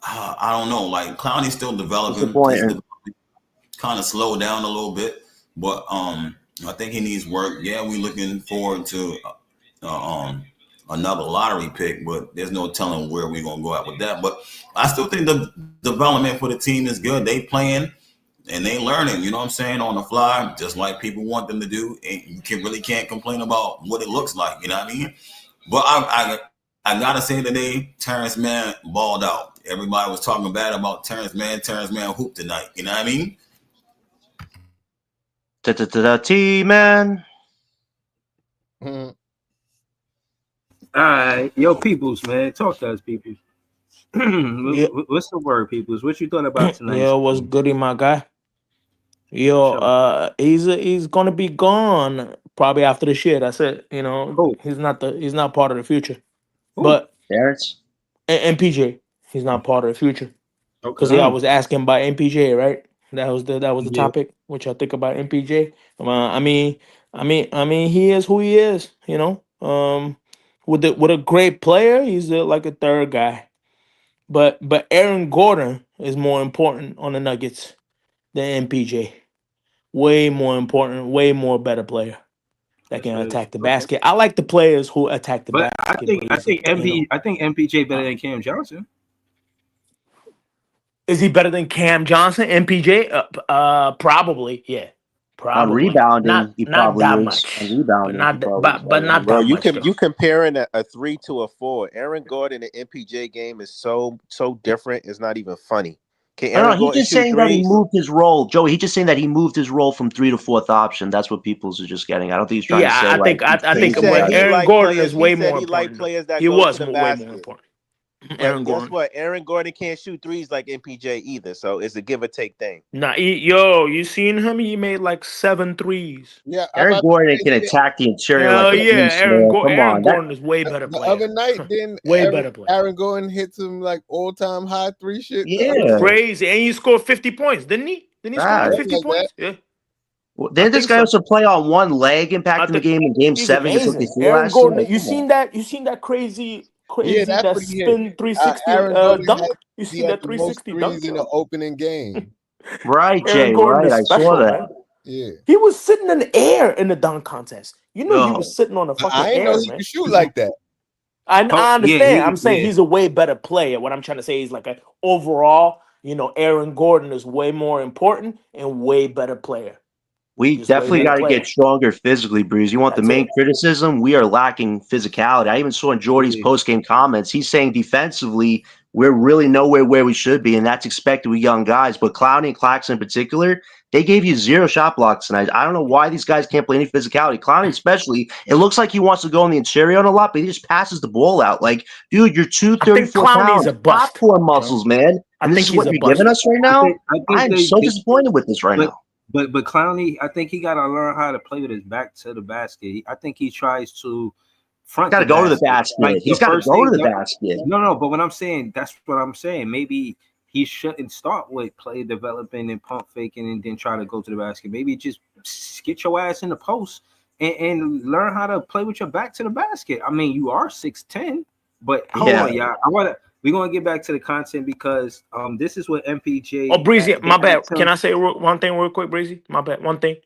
I don't know. Like Clowney's still developing. He's kind of slowed down a little bit, but I think he needs work. Yeah, we're looking forward to another lottery pick, but there's no telling where we're gonna go out with that. But I still think the development for the team is good. They playing and they learning, you know what I'm saying, on the fly, just like people want them to do. And you really can't complain about what it looks like, you know what I mean? But I gotta say today, Terrence Mann balled out. Everybody was talking bad about Terrence Mann. Terrence Mann hooped tonight, you know what I mean? T-Man. All right, yo, peoples, man, talk to us, peoples. What's the word, peoples? What you thought about tonight? Yo, what's goody, my guy? Yo, he's gonna be gone probably after this year. That's it. You know, he's not part of the future. But Terrence MPJ, he's not part of the future. Because I was asking about MPJ, right? That was the topic. What y'all think about MPJ? I mean, he is who he is. You know, with a great player, he's like a third guy. But Aaron Gordon is more important on the Nuggets than MPJ. Way more important, way more better player that can attack the basket. I like the players who attack the basket. I think MPJ better than Cam Johnson. Is he better than Cam Johnson? MPJ? Probably, yeah. Probably. On rebounding, not, he not probably that is. much. On rebounding, But not Bro, that you much. can though. you comparing a 3 to a 4. Aaron Gordon and MPJ game is so different. It's not even funny. Can Aaron He's Gordon just shoot saying that he threes? moved his role, Joey. He's just saying that he moved his role from 3 to 4th option. That's what people's are just getting. I don't think he's trying to say. I think He said he Aaron liked Gordon players. is way He said more he liked important. players that He go to was the way basket. more important. But guess what? Aaron Gordon can't shoot threes like MPJ either. So it's a give or take thing. Nah, you seen him? He made like 7 threes. Yeah, Aaron Gordon can attack the interior Hell like an yeah, ace, man. Come on, Gordon is way better the player. other night, didn't better player. Aaron Gordon hit some like all-time high 3 shit? Crazy, and he scored 50 points, didn't he? Didn't he score like 50 points? Yeah. Well, didn't this guy also play on one leg, impacting the game in Game 7? Just like they see Aaron last Gordon, year? you seen that crazy Yeah, that's that what he spin hit. 360 Aaron Gordon dunk? had, You he seen had that the most 360 threes dunk? in the opening game. Right, Aaron Jay. Gordon Right, is I saw special, that. man. Yeah, He was sitting in the air in the dunk contest. You know, he was sitting on the fucking I didn't air, know he man. could shoot like that. I understand. I'm saying yeah. he's a way better player. What I'm trying to say is like a overall, Aaron Gordon is way more important and way better player. We definitely got to get stronger physically, Breeze. You want the main criticism? We are lacking physicality. I even saw in Jordy's post-game comments, he's saying defensively, we're really nowhere where we should be, and that's expected with young guys. But Clowney and Claxton in particular, they gave you 0 shot blocks tonight. I don't know why these guys can't play any physicality. Clowney especially, it looks like he wants to go in the interior on a lot, but he just passes the ball out. Like, dude, you're 234 pounds. a bust. Popcorn muscles, man. And this is what you're giving us right now? I'm so disappointed with this right now. But Clowney, I think he got to learn how to play with his back to the basket. I think he tries to front Got to the go to the basket. basket. Like the He's got to first go to thing. the basket. No, but what I'm saying, that's what I'm saying. Maybe he shouldn't start with play developing and pump faking and then try to go to the basket. Maybe just get your ass in the post and learn how to play with your back to the basket. I mean, you are 6'10", but hold on, y'all. We're gonna get back to the content because this is what MPJ. Oh, Breezy, they my bad. asked him- Can I say one thing real quick, Breezy? My bad. One thing.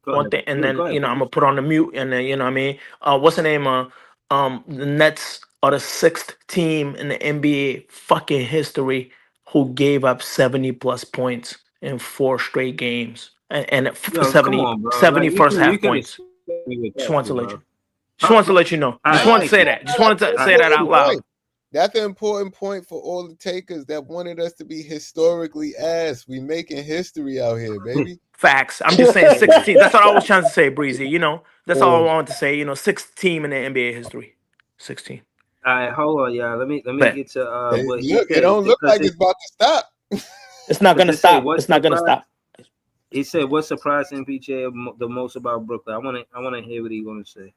Go One ahead. thing, and Yeah, then go ahead, I'm bro. gonna put on the mute, and then what I mean, what's the name? The Nets are the 6th team in the NBA fucking history who gave up 70+ points in 4 straight games, and Yo, come 70 on, bro. 70 Like first you half could points. expect me with Just that wanted to shit, let bro. you. Just wanted to let you know. Just wanted to say that. Just wanted to say that out loud. That's an important point for all the takers that wanted us to be historically ass. We making history out here, baby. Facts. I'm just saying 16. That's what I was trying to say, Breezy. That's all I wanted to say. 6th team in the NBA history. 16. All right, hold on, y'all. Let me Bet. get to what he Look, it said don't look because like it's about to stop. It's not gonna it say stop. what It's not gonna surprised. stop. He said what surprised MPJ the most about Brooklyn. I want to hear what he want to say.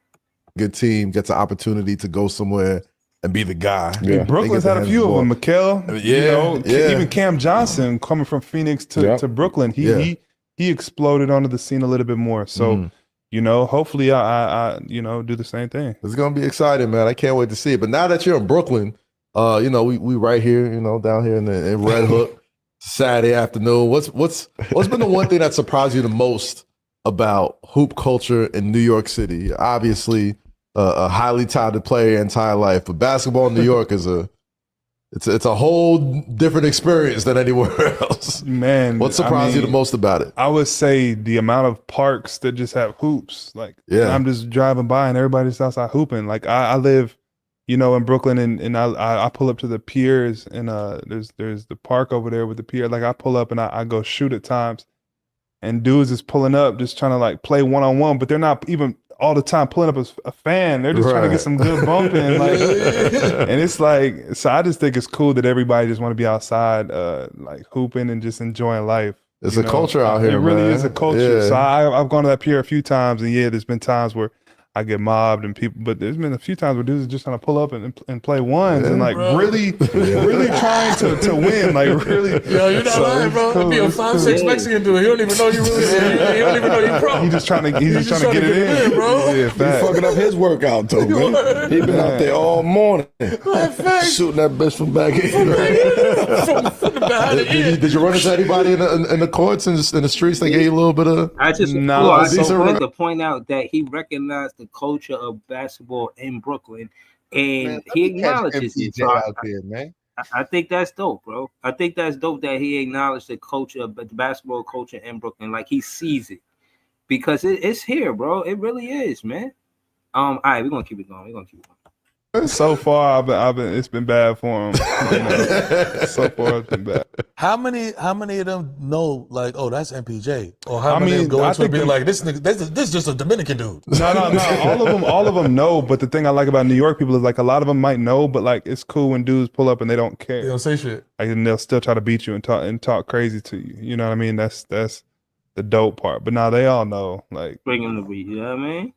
Good team gets an opportunity to go somewhere and be the guy. I mean, Brooklyn's had a few of them. Mikal, even Cam Johnson coming from Phoenix to Brooklyn, he exploded onto the scene a little bit more. So, hopefully I do the same thing. It's gonna be exciting, man. I can't wait to see it. But now that you're in Brooklyn, we right here, down here in Red Hook, Saturday afternoon. What's been the one thing that surprised you the most about hoop culture in New York City? Obviously, a highly touted player your entire life, but basketball in New York is it's a whole different experience than anywhere else. Man, what surprised you the most about it? I would say the amount of parks that just have hoops. Like, I'm just driving by and everybody's outside hooping. Like, I live, in Brooklyn, and I pull up to the piers, and there's the park over there with the pier. Like, I pull up and I go shoot at times, and dudes is pulling up just trying to like play one-on-one, but they're not even all the time pulling up as a fan. They're just trying to get some good bumping. Like, and it's like, so I just think it's cool that everybody just want to be outside, like hooping and just enjoying life. It's a culture out here, It really man. is a culture. Yeah. So I've gone to that pier a few times, and there's been times where I get mobbed and people, but there's been a few times where dudes are just trying to pull up and play ones and like really trying to win. Like really. Yo, you're not lying, bro. Cool. Be a 5'6" Mexican dude. He don't even know you really. He don't even know you pro. He's just trying to get it in, bro. Yeah, He's fucking up his workout too, man. He been out there all morning, shooting that bitch from back here. From behind did you run into anybody in the courts and in the streets? They gave you a little bit of. I just wanted to point out that he recognized the culture of basketball in Brooklyn, and he acknowledges it. Out there, man. I think that's dope, bro. I think that's dope that he acknowledged the culture of the basketball culture in Brooklyn, like he sees it, because it's here, bro. It really is, man. All right, we're gonna keep it going. So far, I've been. It's been bad for him. So far, it's been bad. How many of them know, like, oh, that's MPJ, or how many of them go into it being like, this nigga, this is just a Dominican dude? No. All of them know. But the thing I like about New York people is like a lot of them might know, but like it's cool when dudes pull up and they don't care. They don't say shit. Like, and they'll still try to beat you and talk crazy to you. You know what I mean? That's the dope part. But now they all know. Like, bring him to beat. You know what I mean?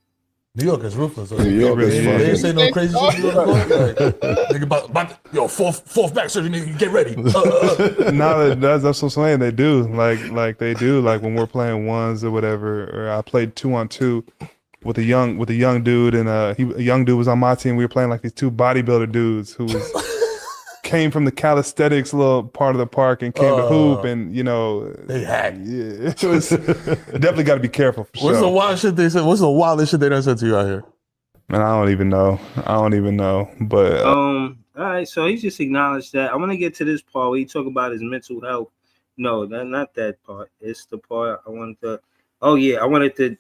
New York is ruthless. New York is they ain't say no crazy shit. Nigga, about fourth back surgery, nigga, get ready. No, that's what I'm saying. They do. Like they do. Like when we're playing ones or whatever, or I played 2-on-2 with a young dude, and a young dude was on my team. We were playing like these two bodybuilder dudes who came from the calisthenics little part of the park and came to hoop, and they hacked. Yeah, it was definitely got to be careful. For What's sure. the wild shit they said? What's the wildest shit they done said to you out here? Man, I don't even know. But all right. So he just acknowledged that. I want to get to this part where he talk about his mental health. No, not that part. It's the part I wanted to. Oh yeah, I wanted to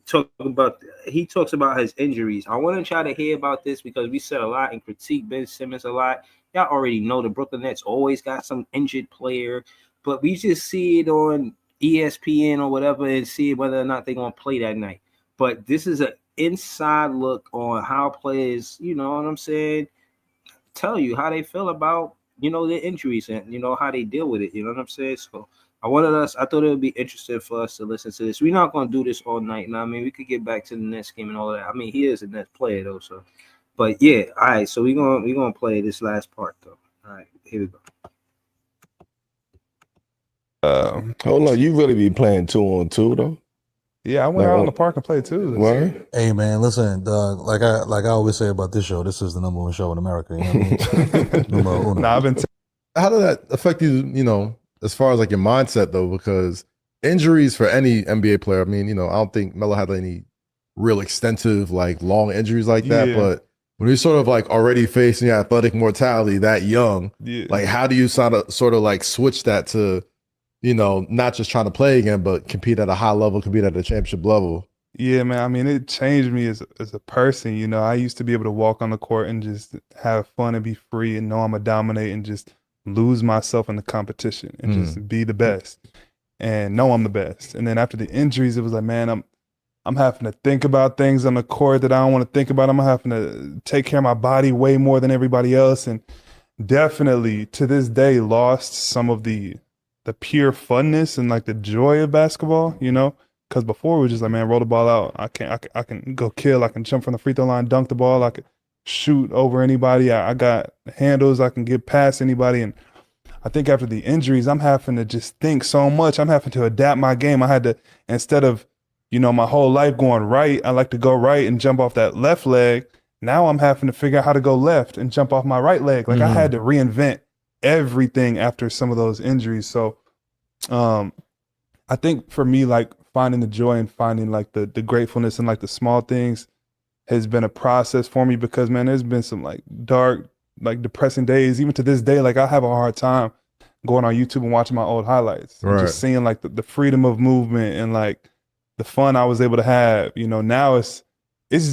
talk about. He talks about his injuries. I want to try to hear about this because we said a lot and critique Ben Simmons a lot. Y'all already know the Brooklyn Nets always got some injured player, but we just see it on ESPN or whatever and see whether or not they're gonna play that night. But this is an inside look on how players, you know what I'm saying, tell you how they feel about, their injuries and how they deal with it. You know what I'm saying? So I thought it would be interesting for us to listen to this. We're not gonna do this all night. Now, I mean, we could get back to the Nets game and all of that. I mean, he is a Nets player though, so But yeah, all right. So we're gonna play this last part though. All right, here we go. Hold on, you really be playing 2-on-2 though? Yeah, I went out in the park and played too. What? Hey man, listen, like I always say about this show, this is the number one show in America. You know what I mean? Numero uno. Nah, I've been. How did that affect you? You know, as far as like your mindset though, because injuries for any NBA player. I mean, you know, I don't think Melo had any real extensive like long injuries like that, Yeah. but when you're sort of like already facing your athletic mortality that young, Yeah. like how do you sort of like switch that to, you know, not just trying to play again, but compete at a high level, compete at a championship level? Yeah, man. I mean, it changed me as a person. You know, I used to be able to walk on the court and just have fun and be free and know I'm gonna dominate and just lose myself in the competition and just be the best and know I'm the best. And then after the injuries, it was like, man, I'm having to think about things on the court that I don't want to think about. I'm having to take care of my body way more than everybody else, and definitely to this day lost some of the pure funness and like the joy of basketball. You know. Because before we were just like, man, roll the ball out. I can go kill. I can jump from the free throw line, dunk the ball. I could shoot over anybody. I got handles. I can get past anybody. And I think after the injuries, I'm having to just think so much. I'm having to adapt my game. I had to, instead of, you know, my whole life going right, I like to go right and jump off that left leg. Now I'm having to figure out how to go left and jump off my right leg. Like I had to reinvent everything after some of those injuries. So I think for me, like, finding the joy and finding like the gratefulness and like the small things has been a process for me, because man, there's been some like dark, like depressing days. Even to this day, like I have a hard time going on YouTube and watching my old highlights and just seeing like the freedom of movement and like the fun I was able to have. You know, now it's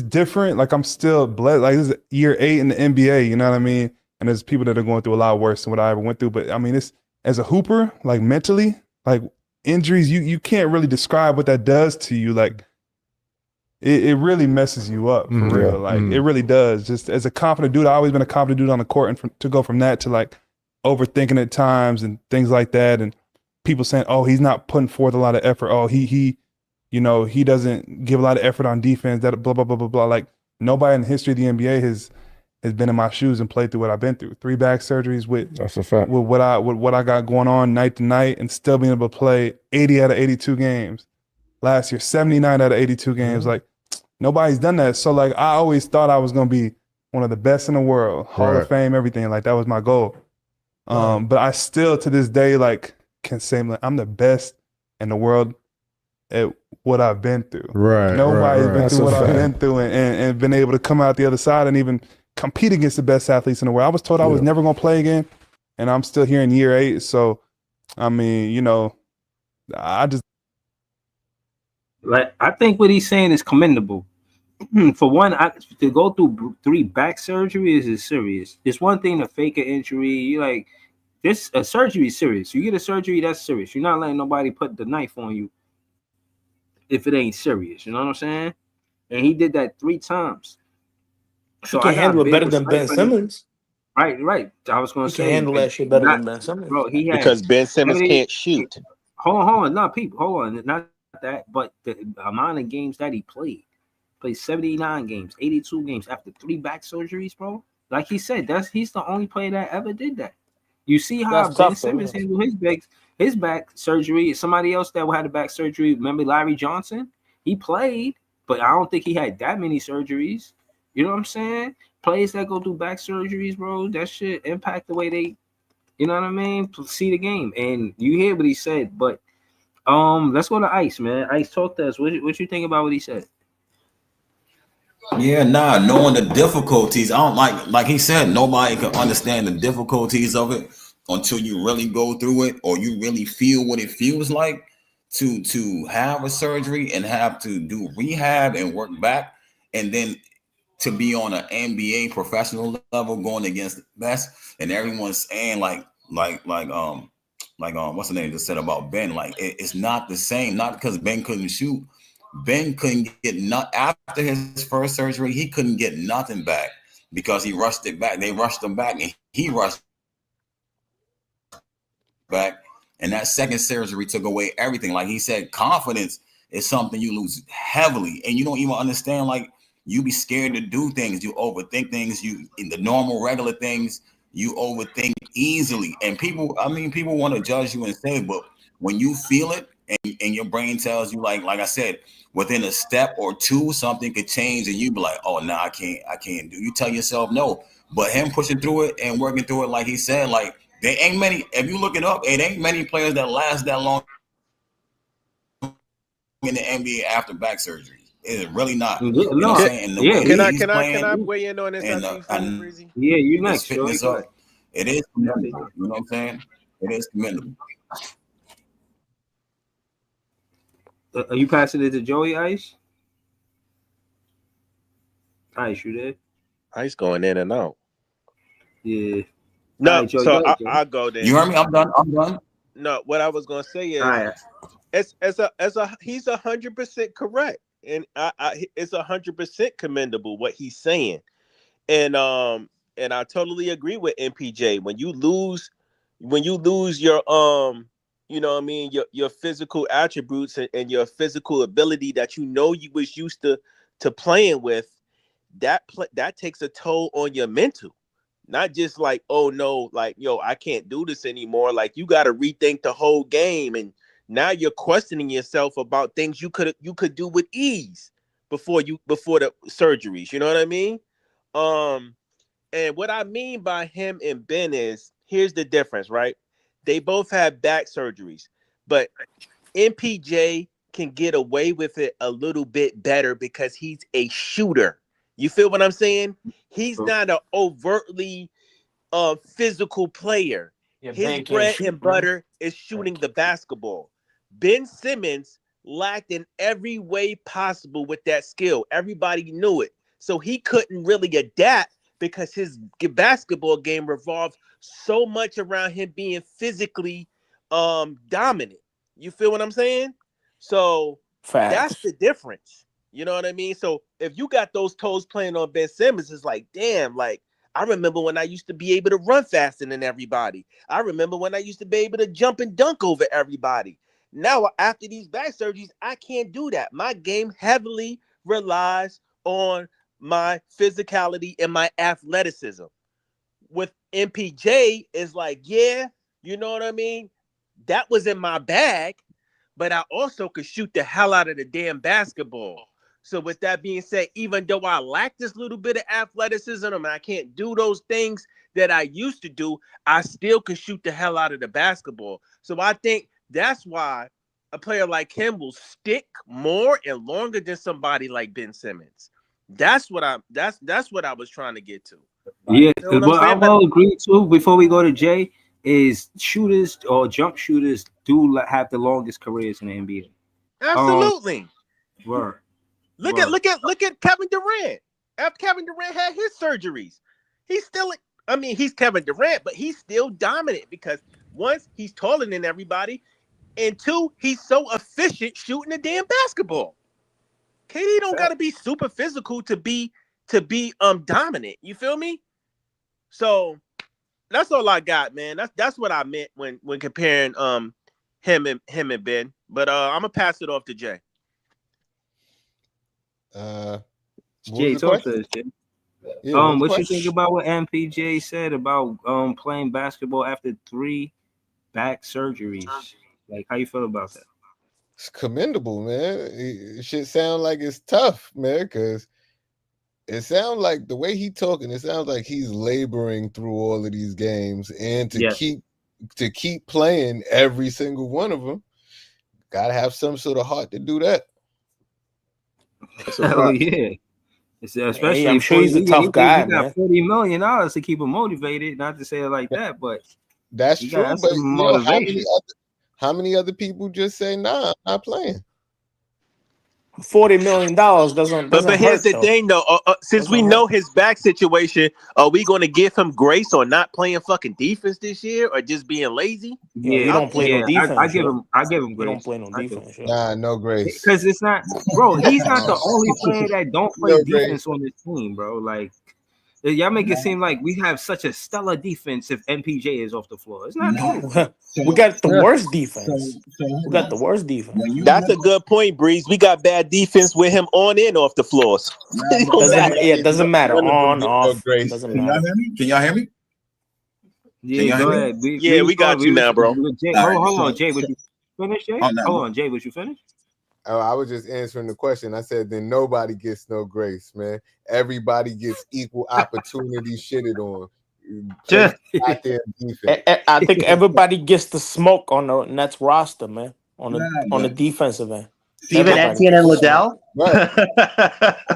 different. Like I'm still blessed. Like this is year 8 in the NBA, you know what I mean? And there's people that are going through a lot worse than what I ever went through. But I mean, it's as a hooper, like mentally, like injuries, you can't really describe what that does to you. Like it really messes you up for real. Like it really does. Just as a confident dude, I've always been a confident dude on the court, and to go from that to like overthinking at times and things like that, and people saying, oh, he's not putting forth a lot of effort. Oh, he you know, he doesn't give a lot of effort on defense, that blah, blah, blah, blah, blah. Like nobody in the history of the NBA has been in my shoes and played through what I've been through. 3 back surgeries with That's a fact. with what I got going on night to night, and still being able to play 80 out of 82 games. Last year, 79 out of 82 games. Like nobody's done that. So like I always thought I was gonna be one of the best in the world, Hall of Fame, everything. Like that was my goal. But I still to this day like can say like I'm the best in the world at what I've been through. Nobody's been through what I've been through and been able to come out the other side and even compete against the best athletes in the world. I was told I was never going to play again, and I'm still here in year 8. So, I mean, you know, I just like I think what he's saying is commendable. For one, to go through 3 back surgeries is serious. It's one thing to fake an injury. You like this a surgery is serious. You get a surgery, that's serious. You're not letting nobody put the knife on you if it ain't serious. You know what I'm saying? And he did that 3 times. So he can handle it better than Ben Simmons. Right. I was going to say he can handle that shit better than Ben Simmons. Bro, he had because Ben Simmons can't shoot. Hold on, not people. Hold on, not that, but the amount of games that he played 79 games, 82 games after 3 back surgeries, bro. Like he said, he's the only player that ever did that. You see how Ben Simmons handled his back surgery. Somebody else that had a back surgery, remember Larry Johnson? He played, but I don't think he had that many surgeries. You know what I'm saying? Players that go through back surgeries, bro, that shit impact the way they, you know what I mean, see the game. And you hear what he said, but let's go to Ice, man. Ice, talk to us. What you think about what he said? Yeah, knowing the difficulties, I don't like he said, nobody can understand the difficulties of it until you really go through it, or you really feel what it feels like to have a surgery and have to do rehab and work back, and then to be on an NBA professional level going against the best, and everyone's saying like what's the name just said about Ben, like it's not the same, not because Ben couldn't shoot. Ben couldn't get after his first surgery, he couldn't get nothing back because he rushed it back. They rushed him back and he rushed back. And that second surgery took away everything. Like he said, confidence is something you lose heavily. And you don't even understand, like, you be scared to do things. You overthink things. You in the normal, regular things, you overthink easily. And people want to judge you and say, but when you feel it and your brain tells you, like I said, within a step or two, something could change, and you be like, oh no, I can't do. You tell yourself no. But him pushing through it and working through it, like he said, like there ain't many. If you look it up, it ain't many players that last that long in the NBA after back surgery. It's really not. Yeah, You know no, what I'm saying? And the yeah, way Can he, I he's playing weigh in on this and after you finish, Breezy? yeah, you just next, fitting Joey. this Go up, ahead. it is commendable. You know what I'm saying? It is commendable. Are you passing it to Joey Ice? Ice, you there? Ice going in and out. Yeah. All No, right, Joey, so go ahead, Joey. I'll go then. You heard me? I'm done. No, what I was gonna say All is, right. he's 100% correct, and it's 100% commendable what he's saying, and I totally agree with MPJ. When you lose your you know what I mean, your physical attributes and your physical ability that you was used to playing with, that takes a toll on your mental. Not just like, oh no, like, yo, I can't do this anymore. Like, you got to rethink the whole game, and now you're questioning yourself about things you could do with ease before the surgeries. You know what I mean? And what I mean by him and Ben is, here's the difference, right? They both have back surgeries, but MPJ can get away with it a little bit better because he's a shooter. You feel what I'm saying? He's not an overtly physical player. Yeah, His Ben can't bread shoot, and bro. butter is shooting the basketball. Ben Simmons lacked in every way possible with that skill. Everybody knew it. So he couldn't really adapt because his basketball game revolved so much around him being physically dominant. You feel what I'm saying? So that's Facts. the difference. You know what I mean? So if you got those toes playing on Ben Simmons, it's like, damn, like, I remember when I used to be able to run faster than everybody. I remember when I used to be able to jump and dunk over everybody. Now, after these back surgeries, I can't do that. My game heavily relies on my physicality and my athleticism. With MPJ, is like, yeah, you know what I mean? That was in my bag, but I also could shoot the hell out of the damn basketball. So with that being said, even though I lack this little bit of athleticism and I can't do those things that I used to do, I still can shoot the hell out of the basketball. So I think that's why a player like him will stick more and longer than somebody like Ben Simmons. That's what I was trying to get to. Yeah, You know what I'm but I saying? But will agree too. Before we go to Jay, is shooters or jump shooters do have the longest careers in the NBA. absolutely. Word. Look Word. at Kevin Durant. After Kevin Durant had his surgeries, he's still, I mean, he's Kevin Durant, but he's still dominant because once, he's taller than everybody, and two, he's so efficient shooting the damn basketball. KD don't gotta be super physical to be dominant. You feel me? So that's all I got, man. That's what I meant when comparing him and Ben. But I'm gonna pass it off to Jay. What Jay, was the talk to question? us, Jay. Yeah, what was the What you question? think about what MPJ said about playing basketball after 3 back surgeries? Like, how you feel about that? It's commendable, man. It should sound like it's tough, man, because it sounds like the way he talking, it sounds like he's laboring through all of these games, and to keep playing every single one of them, gotta have some sort of heart to do that. Oh yeah. Especially Hey, I'm sure he's a tough guy, he got man. $40 million to keep him motivated. Not to say it like that, but That's he true. got But some yo, motivation. how many other people just say, nah, I'm not playing? $40 million doesn't But here's hurt the though. thing, though. Since we know his back situation, are we going to give him grace on not playing fucking defense this year, or just being lazy? Yo, he don't play no defense. I give him He grace. don't play no defense. Nah, no grace. Because it's not, bro. He's not the only player that don't play No grace. defense on this team, bro. Like, Y'all make it seem like we have such a stellar defense if MPJ is off the floor. It's not true. We got the worst defense. hold We got on. the worst defense. When you That's a look, good point, Breeze. We got bad defense with him on and off the floors. It don't matter. It doesn't matter. None of them On, get no off. grace. Doesn't can y'all matter. hear me? Can y'all hear me? Yeah, y'all go hear me? ahead. Yeah, we got you now, bro. Jay, All right, hold on, so- Jay. Would you finish, Jay? Oh, no. Hold on, Jay. Would you finish? Oh, I was just answering the question. I said, then nobody gets no grace, man. Everybody gets equal opportunity shitted on. Play goddamn defense. I think everybody gets the smoke on the Nets roster, man. On the Nah, on the but- defensive end. Even Everybody Etienne and gets the smoke. Liddell.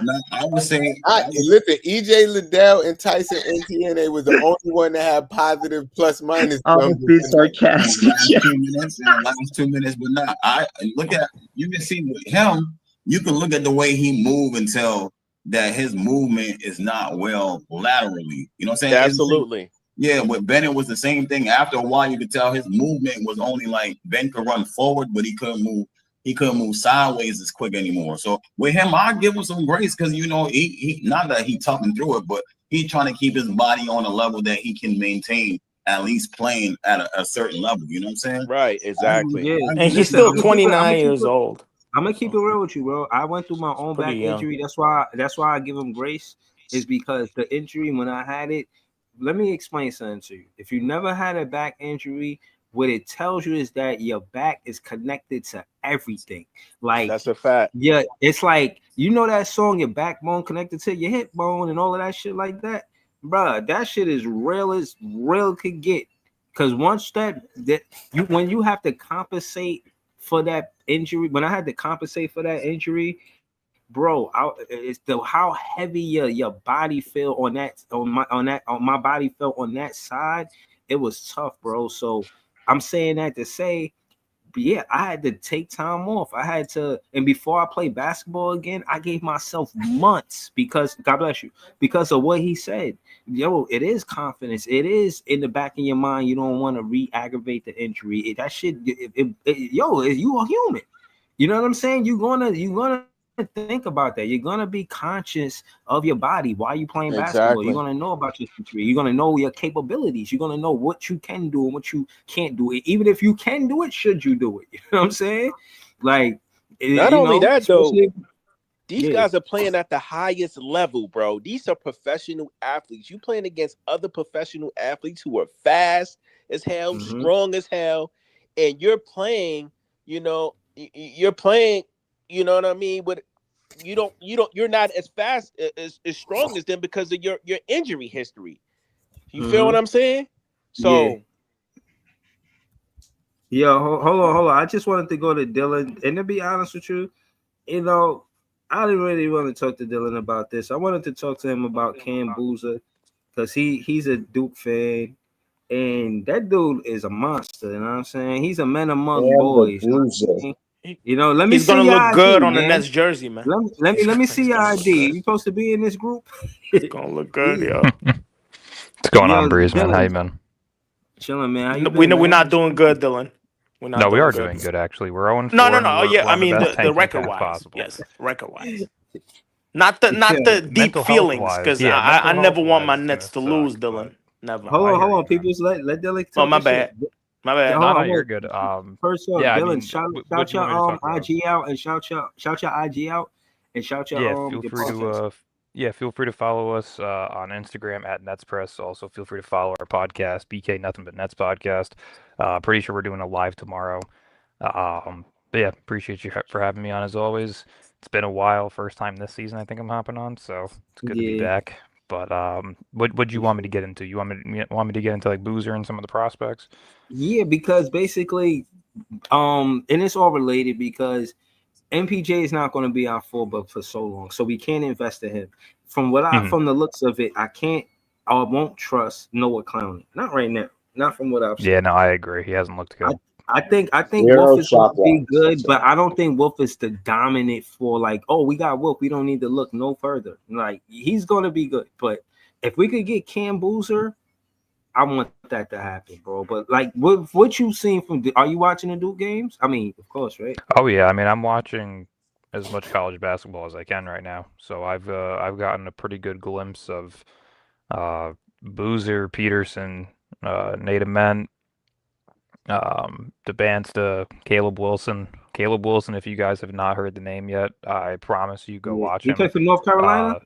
No, I was saying. Listen, EJ Liddell and Tyson NTNA was the only one that had positive plus minus I was numbers. being in sarcastic. In the last 2 minutes, but not. I look at you can see with him. You can look at the way he moved and tell that his movement is not well laterally. You know what I'm saying? Absolutely. Yeah, with Bennett was the same thing. After a while, you could tell his movement was only like Ben could run forward, but he couldn't move. He couldn't move sideways as quick anymore. So with him, I give him some grace because you know he not that he talking through it, but he's trying to keep his body on a level that he can maintain at least playing at a certain level. You know what I'm saying? Right, exactly. Yeah, And he's listen, still I'ma keep it- 29 years old. I'm gonna keep it real with you, bro. I went through my own Pretty back young. injury. That's why I give him grace, is because the injury when I had it. Let me explain something to you. If you never had a back injury, what it tells you is that your back is connected to everything. Like That's a fact. yeah, it's like you know that song, your backbone connected to your hip bone and all of that shit like that, bruh. That shit is real as real could get. Cause once that you when you have to compensate for that injury, when I had to compensate for that injury, bro, it's the how heavy your body feel on my body felt on that side. It was tough, bro. So I'm saying that to say, but yeah, I had to take time off. I had to, and before I played basketball again, I gave myself months because God bless you, because of what he said. Yo, it is confidence. It is in the back of your mind. You don't want to re-aggravate the injury. That shit, yo, you a human. You know what I'm saying? You're gonna think about that. You're gonna be conscious of your body while you're playing basketball. Exactly. You're gonna know about your injury. You're gonna know your capabilities. You're gonna know what you can do and what you can't do. Even if you can do it, should you do it? You know what I'm saying? Like, Not only that, though, especially- these Yeah. guys are playing at the highest level, bro. These are professional athletes. You playing against other professional athletes who are fast as hell, Mhm. strong as hell, and you're playing, you're playing, you know what I mean? But you're not as fast, as strong as them because of your injury history. You feel Mhm. what I'm saying? Yeah. So Yeah, hold on. I just wanted to go to Dylan, and to be honest with you, I didn't really want to talk to Dylan about this. I wanted to talk to him about Cam Boozer because he's a Duke fan, and that dude is a monster. You know what I'm saying? He's a man among boys. Let me He's see gonna your look ID, good on the man. Nets jersey, man. Let me see your gonna look ID. good. You supposed to be in this group? It's gonna look good, yo. What's going Yo, on, Breeze, man? How Dylan. you been? Chilling, man. How you We been, know we're man? not doing good, Dylan. We're not No, we doing are good. doing good, actually. We're 0-4, No. and Oh, yeah. we're I on the mean, best the tanking record path wise, possible. yes, record wise. Not the deep Mental feelings, health-wise, because yeah, I mental never want my health-wise, it's Nets to gonna lose, suck, Dylan. Never. Hold I on, hear you, people. man. Let Dylan Oh, talk my his shit. bad. My bad. Hold No, on, you're good. First up, Yeah, I Dylan, mean, shout what do you want me to your talk about? IG out and shout your IG out and shout your Yeah, feel your free podcast. to feel free to follow us on Instagram at NetsPress. Also, feel free to follow our podcast, BK Nothing But Nets Podcast. Pretty sure we're doing a live tomorrow. But yeah, appreciate you for having me on as always. It's been a while. First time this season, I think I'm hopping on, so it's good to be Yeah. back. But what do you want me to get into? You want me to get into like Boozer and some of the prospects? Yeah, because basically, and it's all related because MPJ is not going to be our fullback for so long, so we can't invest in him. From the looks of it, I won't trust Noah Clowney. Not right now. Not from what I've seen. Yeah, no, I agree. He hasn't looked good. I think Zero Wolf is going shot to be blocks. good, but I don't think Wolf is the dominant for like, oh, we got Wolf. We don't need to look no further. Like he's going to be good, but if we could get Cam Boozer, I want that to happen, bro. But like, what you seen from? Are you watching the Duke games? I mean, of course, right? Oh yeah, I mean I'm watching as much college basketball as I can right now. So I've gotten a pretty good glimpse of Boozer, Peterson, Nate Ament, DeBansta, Caleb Wilson. Caleb Wilson, if you guys have not heard the name yet, I promise you go Yeah. watch He him. played for North Carolina.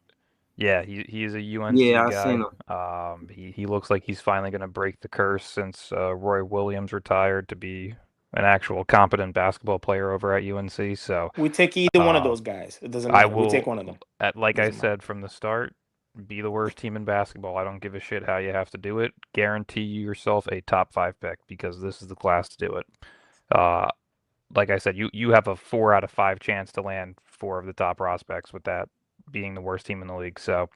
Yeah, he is a UNC Yeah, I guy. seen him. He looks like he's finally going to break the curse since Roy Williams retired to be an actual competent basketball player over at UNC. So We take either one of uh, those guys. It doesn't I matter. We take will, one of them. like I Doesn't matter. said from the start, be the worst team in basketball. I don't give a shit how you have to do it. Guarantee yourself a top 5 pick because this is the class to do it. Like I said, you have a 4 out of 5 chance to land 4 of the top prospects with that being the worst team in the league. So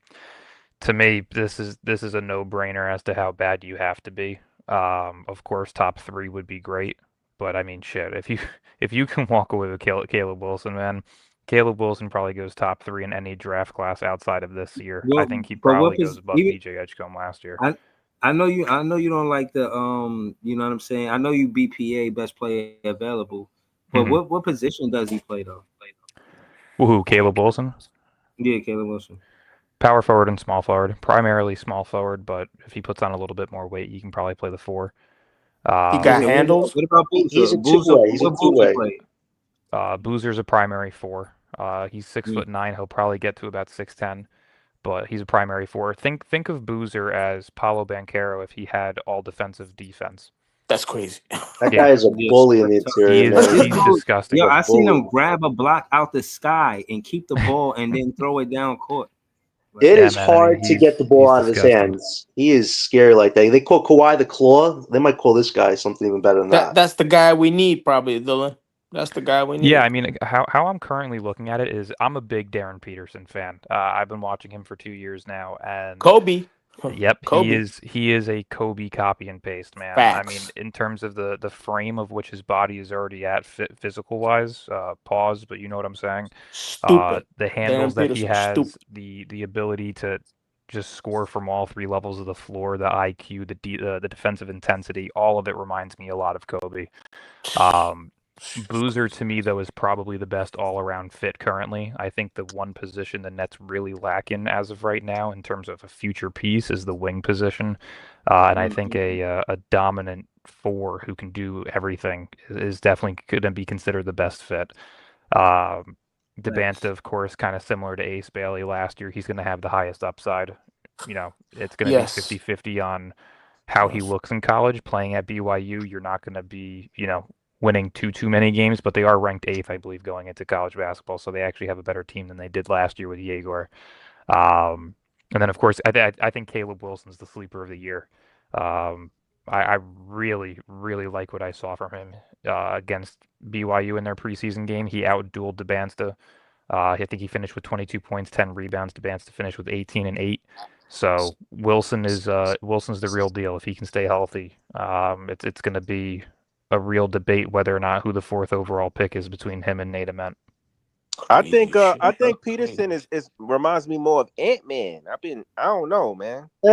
to me, this is a no-brainer as to how bad you have to be. Of course, top 3 would be great, but I mean, shit, if you can walk away with Caleb Wilson, man, Caleb Wilson probably goes top 3 in any draft class outside of this year. I Well, think he but what probably goes is above even? PJ Edgecombe last year. I know you don't like the you know what I'm saying. I know you BPA best player available, but what position does he play though? Woohoo, Caleb Wilson? Yeah, Caleb Wilson. Power forward and small forward, primarily small forward, but if he puts on a little bit more weight, he can probably play the 4. He got handles. What about Boozer? He's a two-way. He's a two-way. Boozer's a primary 4. He's 6'9". He'll probably get to about 6'10", but he's a primary 4. Think of Boozer as Paulo Banchero if he had all defensive defense. That's crazy. That guy is a bully in the interior. He's disgusting. Yo, I seen him grab a block out the sky and keep the ball and then throw it down court. It is hard to get the ball out of his hands. He is scary like that. They call Kawhi the Claw. They might call this guy something even better than that. That's the guy we need, probably, Dylan. That's the guy we need. Yeah, I mean, how I'm currently looking at it is I'm a big Darren Peterson fan. I've been watching him for 2 years now, and Kobe. Yep, Kobe. he is a Kobe copy and paste, man. Facts. I mean, in terms of the frame of which his body is already at physical wise, pause, but you know what I'm saying. Stupid. The handles Darren that he Peterson, has, stupid. the ability to just score from all 3 levels of the floor, the IQ, the defensive intensity, all of it reminds me a lot of Kobe. Boozer to me though is probably the best all-around fit currently. I think the one position the Nets really lack in as of right now in terms of a future piece is the wing position, and I think a dominant 4 who can do everything is definitely going to be considered the best fit. DeBansta, of course, kind of similar to Ace Bailey last year. He's going to have the highest upside. You know, it's going to be 50-50 on how he looks in college. Playing at BYU, you're not going to be, winning too many games, but they are ranked 8th, I believe, going into college basketball. So they actually have a better team than they did last year with Yegor. And then, of course, I think Caleb Wilson's the sleeper of the year. I really, really like what I saw from him against BYU in their preseason game. He outdueled DeBansta. I think he finished with 22 points, 10 rebounds. DeBansta finished with 18 and 8. So Wilson's the real deal if he can stay healthy. It's going to be a real debate whether or not who the 4th overall pick is between him and Nate Ament. I think Peterson is reminds me more of Ant-Man. I don't know, man. He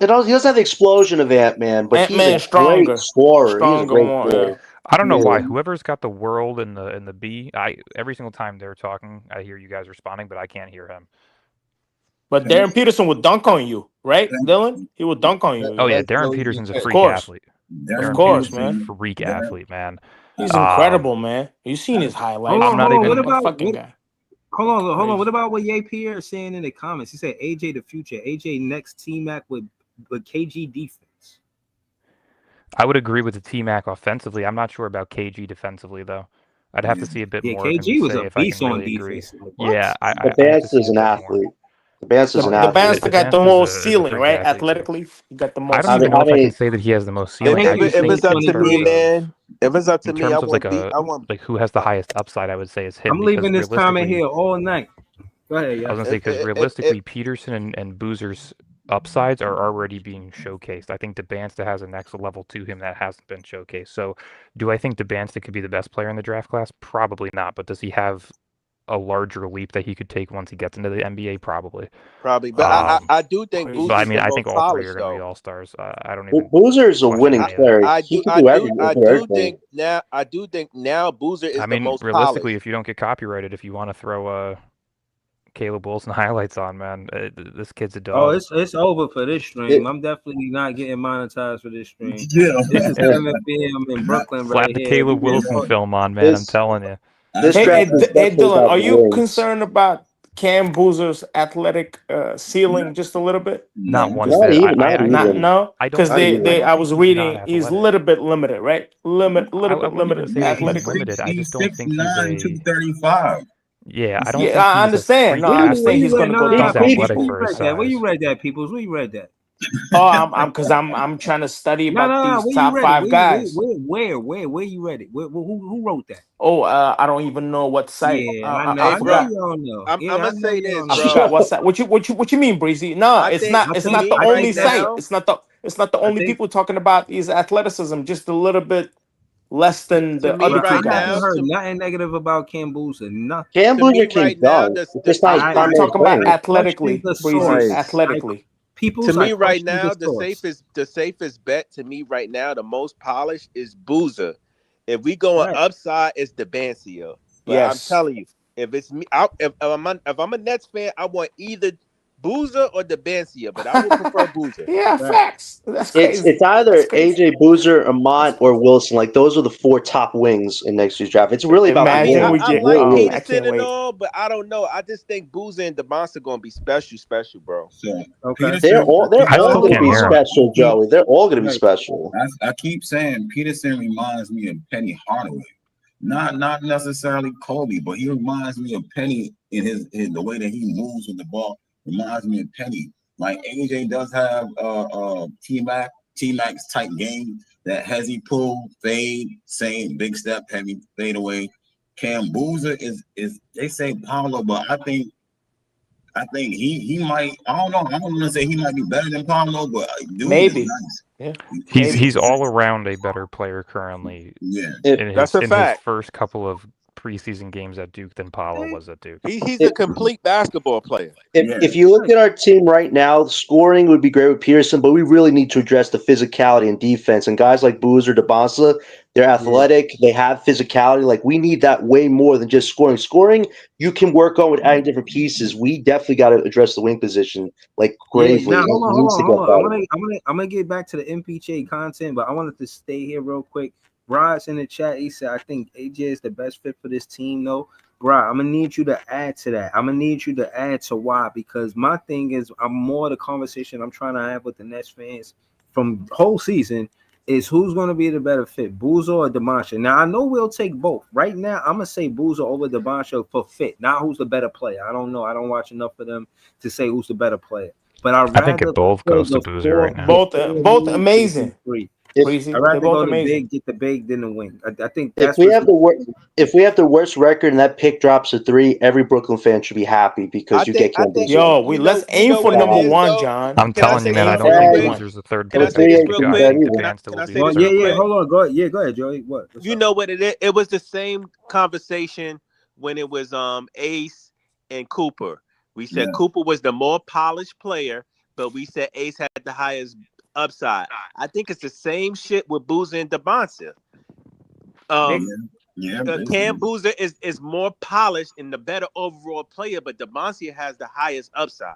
doesn't have the explosion of Ant-Man, but Ant-Man he's a great scorer. He's a great player. I don't know why. Whoever's got the world and the B, every single time they're talking, I hear you guys responding, but I can't hear him. But Darren Peterson would dunk on you, right, Dylan? He would dunk on you. Oh yeah, Darren Peterson's a freak athlete. Of course, man. Freak athlete, man. He's incredible, man. You seen his highlights? Hold on. What about guy? Hold on. What about what Ye Pierre is saying in the comments? He said AJ the future. AJ next T-Mac with KG defense. I would agree with the T-Mac offensively. I'm not sure about KG defensively though. I'd have to see a bit more. KG was a beast on really defense. Yeah, DeBansta's an athlete. DeBansta got the most ceiling, right? Athletically, he got the most. I don't even know if I can say that he has the most ceiling. If it's up to me, man. If it's up to me, I want like who has the highest upside. I would say is him. I'm leaving this comment here all night. Go ahead. Yeah. I was gonna say because realistically, Peterson and Boozer's upsides are already being showcased. I think DeBansta has a next level to him that hasn't been showcased. So, do I think DeBansta could be the best player in the draft class? Probably not. But does he have a larger leap that he could take once he gets into the NBA? Probably. But I do think Boozer's I mean, I think all 3 are going to be all-stars. I don't even. Boozer's a winning player. I do think now Boozer is the most realistically, polished. if you don't get copyrighted, if you want to throw Caleb Wilson highlights on, man. This kid's a Oh, dog. it's over for this stream. I'm definitely not getting monetized for this stream. Yeah. This is 7 p.m. in Brooklyn Slap right the here. Caleb We Wilson getting- film on, man. I'm This telling you. this Hey, draft is definitely Dylan, about are the you wings. concerned about Cam Boozer's athletic ceiling just a little bit? Not one Not bit. even, not Not even. no, I because don't think I I was think he's not reading he's a athletic. little bit limited, right? I Little bit wouldn't even limited say that he's athletically. limited. I just He's don't think he's 6'9", a 235. yeah. I don't Yeah, think I he's a understand. No, freak I Where understand you he's athlete. read? gonna go No, down He's for athletic people. for his Where size. you read that, peoples? Where you read that? Oh, I'm trying to study No, about these where you top read it? 5 guys. Where you read it? Who wrote that? Oh, I don't even know what site. Yeah, I know. I Hey, I know bro, forgot. you don't know. I'm Yeah, I gonna know say you this, don't I know. bro. forgot what site. What you mean, Breezy? No, I think I it's think not the me I right only think that site. now. It's not the I only think, people talking about his athleticism. Just a little bit less than To the me other bro, two I right haven't now, guys. heard nothing negative about Cam Boozer. Nothing. Cam to me Boozer can right now, dunk. It's the just not his safest I'm primary talking about thing. I question athletically, the Breezy. source. Right. Athletically. to People's I me right question now, the source. the safest bet to me right now, the most polished is Boozer. If we going Right. upside, it's Debancio. But I'm Yes. telling you, if it's me, if I'm a Nets fan, I want either Boozer or Debancio, but I would prefer Boozer. Yeah, Right. facts. That's It's crazy. either That's crazy. AJ Boozer, Amont, or Wilson. Like those are the 4 top wings in next year's draft. It's really about the I mean, Imagine we wings. I It get. like really Oh is. man, I Peterson can't and wait. all, but I don't know. I just think Boozer and Debancio gonna be special, bro. So Okay. They're Peterson, all I still going to can't be hear him. special, Joey. They're all going to be Right. special. I keep saying Peterson reminds me of Penny Hardaway. Not necessarily Kobe, but he reminds me of Penny in his the way that he moves with the ball. Reminds me of Penny. Like AJ does have T-Max type game, that hezzy pull, fade, same big step, heavy fade away. Cam Boozer is they say Paulo, but I think he might. I don't know. I don't want to say he might be better than Paulo, but dude Maybe. is nice. Yeah. He's all around a better player currently. Yeah. In That's a his fact. first couple of preseason games at Duke than Paulo was at Duke. He's a complete basketball player. If you look at our team right now, scoring would be great with Pearson, but we really need to address the physicality and defense. And guys like Boozer, DeBonsa, they're athletic. They have physicality. Like we need that way more than just scoring. Scoring, you can work on with adding different pieces. We definitely got to address the wing position like Yeah. gravely. Now It hold needs to get on. better. I'm gonna get back to the MPJ content, but I wanted to stay here real quick. Brod's in the chat. He said, "I think AJ is the best fit for this team, though." Brod, I'm gonna need you to add to that. I'm gonna need you to add to why, because my thing is, I'm more the conversation I'm trying to have with the Nets fans from the whole season is who's going to be the better fit, Boozer or DeMoncha. Now I know we'll take both. Right now, I'm gonna say Boozer over DeMoncha for fit, not who's the better player. I don't know. I don't watch enough of them to say who's the better player. But I'd I think rather it both play goes to the Boozer right now. Both amazing. three. Breezy. I'd They're rather both go to amazing. big, get the big than the wing. I think If that's we what's have the worst record and that pick drops to 3, every Brooklyn fan should be happy because you get Cam Boozer. Yo, let's aim for what it number is, 1, though? John. I'm Can I telling say you, man. I something don't real think quick? Boozer's the third Can I best say pick. this I real think quick? DeBansta will be say the this third real pick. quick? Hold on. Go ahead. Yeah, go ahead, Joey. What? You know what it is? It was the same conversation when it was Ace and Cooper. We said Cooper was the more polished player, but we said Ace had the highest upside. I think it's the same shit with Boozer and DeBonsa. Cam Boozer is more polished and the better overall player, but DeBonsa has the highest upside.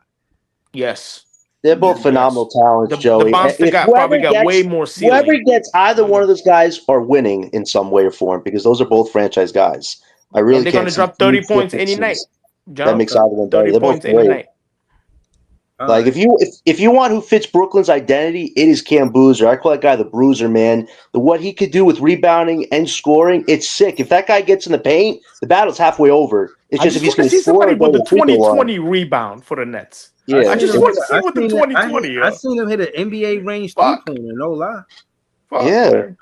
Yes. They're both phenomenal talents, Joey. DeBonsta probably got way more whoever ceiling. gets either one of those guys are winning in some way or form because those are both franchise guys. I really And they're can't gonna see drop 30 points any night. that John, makes either one 30 better. They're both points any great. night. Like if you want who fits Brooklyn's identity, it is Cam Boozer. I call that guy the Bruiser, man. What he could do with rebounding and scoring, it's sick. If that guy gets in the paint, the battle's halfway over. It's I just if just he's want to going to see score somebody or go with to the the free throw line. 2020 rebound for the Nets. Yeah, I just want to see what the 2020 I is. seen him hit an NBA range Fuck. 3-pointer. No lie. Fuck, Yeah. man.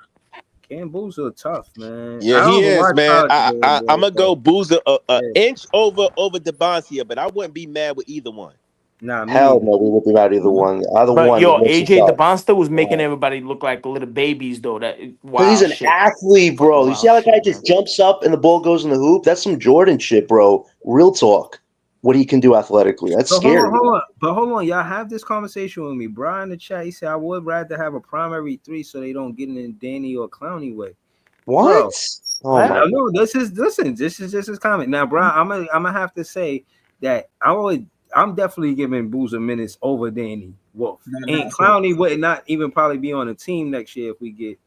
Cam Boozer tough, man. Yeah, I don't he even is, watch man. college I'm basketball, gonna go so- Boozer a Yeah. inch over DeBonsa, but I wouldn't be mad with either one. Nah, me Hell neither. no, we would be out either one. Either But one. yo, makes it AJ tough. DeBonsta was making everybody look like little babies, though. That Because he's an athlete, bro. You see how that guy just jumps up and the ball goes in the hoop? That's some Jordan shit, bro. Real talk. What he can do athletically. That's So scary. hold on. Y'all have this conversation with me. Brian in the chat, he said, I would rather have a primary 3 so they don't get in Danny or Clowney way. What? Bro, Oh my no, this is just his comment. Now, Brian, I'm gonna have to say, that I'm definitely giving Boozer minutes over Danny Wolf. And So, Clowney would not even probably be on the team next year if we get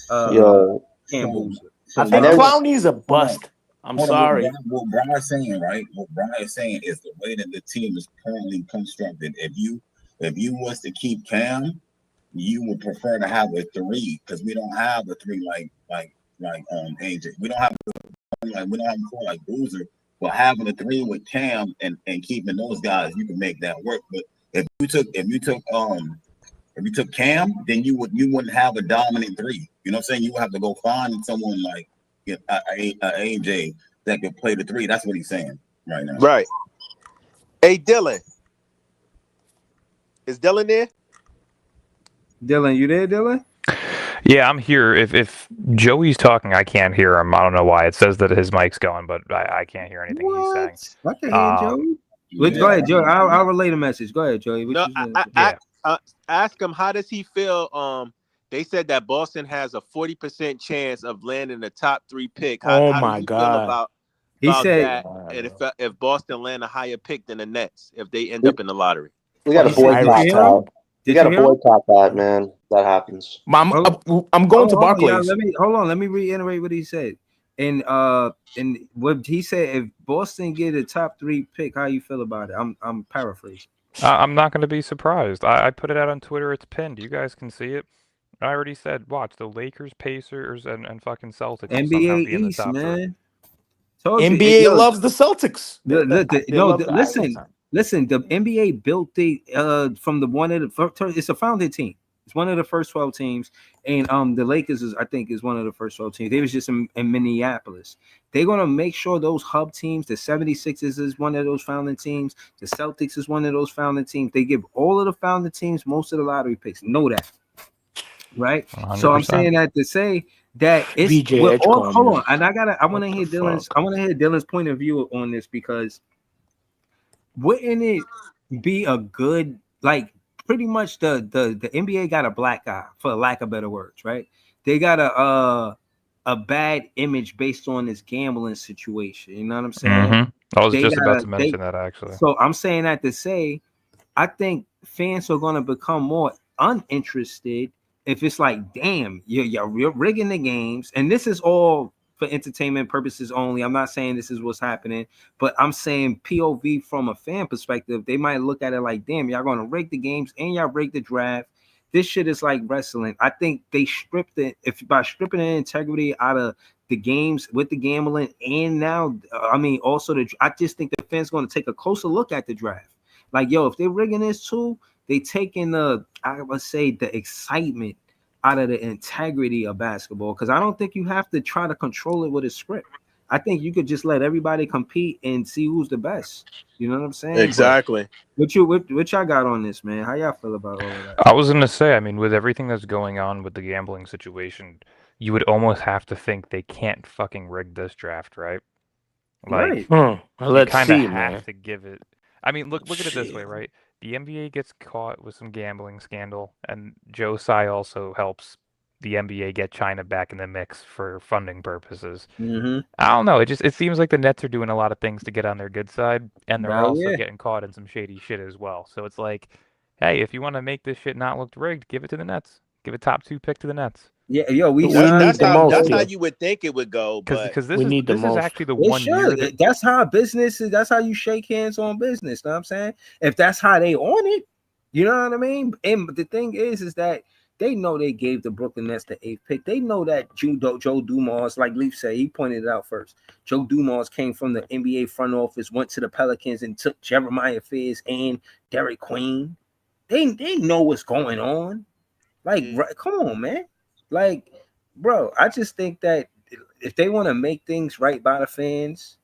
Yo, Cam so, Boozer. I so I what think I never. want, Clowney's a hold on, bust. I'm hold on. sorry. What Brian's saying, right? What Brian's saying is the way that the team is currently constructed. If you was to keep Cam, you would prefer to have a 3 because we don't have a 3 like AJ. We don't have a 4 like Boozer. But having a 3 with Cam and keeping those guys, you can make that work. But if you took Cam, then you wouldn't have a dominant 3. You know what I'm saying? You would have to go find someone like AJ that could play the 3. That's what he's saying right now. Right. Hey, Dylan. Is Dylan there? Dylan, you there, Dylan? Yeah, I'm here. If Joey's talking, I can't hear him. I don't know why. It says that his mic's going, but I can't hear anything he's saying. I can hear Joey. Yeah. Go ahead, Joey. I'll relay the message. Go ahead, Joey. What No, you saying? ask him how does he feel. They said that Boston has a 40% chance of landing the top 3 pick. How my do you God. feel about He said, that? And if Boston land a higher pick than the Nets, if they end up in the lottery, We got to boycott that. We got to boycott that, man. That happens. I'm going to Barclays. Hold on. Let me reiterate what he said. And what he said, if Boston get a top 3 pick, how you feel about it? I'm paraphrasing. I'm not going to be surprised. I put it out on Twitter. It's pinned. You guys can see it. I already said, watch the Lakers, Pacers, and fucking Celtics will somehow NBA be in the East, top 3. man. NBA loves the Celtics. Listen. The NBA built from it's a founded team. It's one of the first 12 teams, and the Lakers is one of the first 12 teams. They was just in Minneapolis. They're gonna make sure those hub teams, the 76ers is one of those founding teams, the Celtics is one of those founding teams. They give all of the founding teams most of the lottery picks. Know that, right? 100%. So I'm saying that to say that it's VJ hold on, and I want to hear Dylan's point of view on this, because wouldn't it be a good, like, pretty much the NBA got a black guy, for lack of better words, right? They got a bad image based on this gambling situation. You know what I'm saying? Mm-hmm. I was just about to mention that, actually. So I'm saying that to say, I think fans are going to become more uninterested if it's like, damn, you're rigging the games, and this is all for entertainment purposes only. I'm not saying this is what's happening, but I'm saying POV from a fan perspective, they might look at it like, damn, y'all going to rig the games and y'all rig the draft. This shit is like wrestling. I think they stripped it, by stripping the integrity out of the games with the gambling, and now, also I just think the fans going to take a closer look at the draft. Like, yo, if they're rigging this too, they taking the excitement out of the integrity of basketball, because I don't think you have to try to control it with a script. I think you could just let everybody compete and see who's the best. You know what I'm saying? Exactly. But what y'all got on this, man? How y'all feel about all of that? I was gonna say, with everything that's going on with the gambling situation, you would almost have to think they can't fucking rig this draft, right? Like, right. Let's you kind see, of have man. to give it. Look at it this way, right? The NBA gets caught with some gambling scandal, and Joe Tsai also helps the NBA get China back in the mix for funding purposes. Mm-hmm. I don't know. It seems like the Nets are doing a lot of things to get on their good side, and they're also getting caught in some shady shit as well. So it's like, hey, if you want to make this shit not look rigged, give it to the Nets. Give a top 2 pick to the Nets. Yeah, yo, that's how you would think it would go, because but this is actually the one year that's how business is. That's how you shake hands on business. Know what I'm saying? If that's how they own it, you know what I mean? And the thing is that they know they gave the Brooklyn Nets the 8th pick. They know that Joe Dumars, like Leaf said, he pointed it out first. Joe Dumars came from the NBA front office, went to the Pelicans, and took Jeremiah Fizz and Derek Queen. They know what's going on. Like, come on, man. Like, bro, I just think that if they want to make things right by the fans,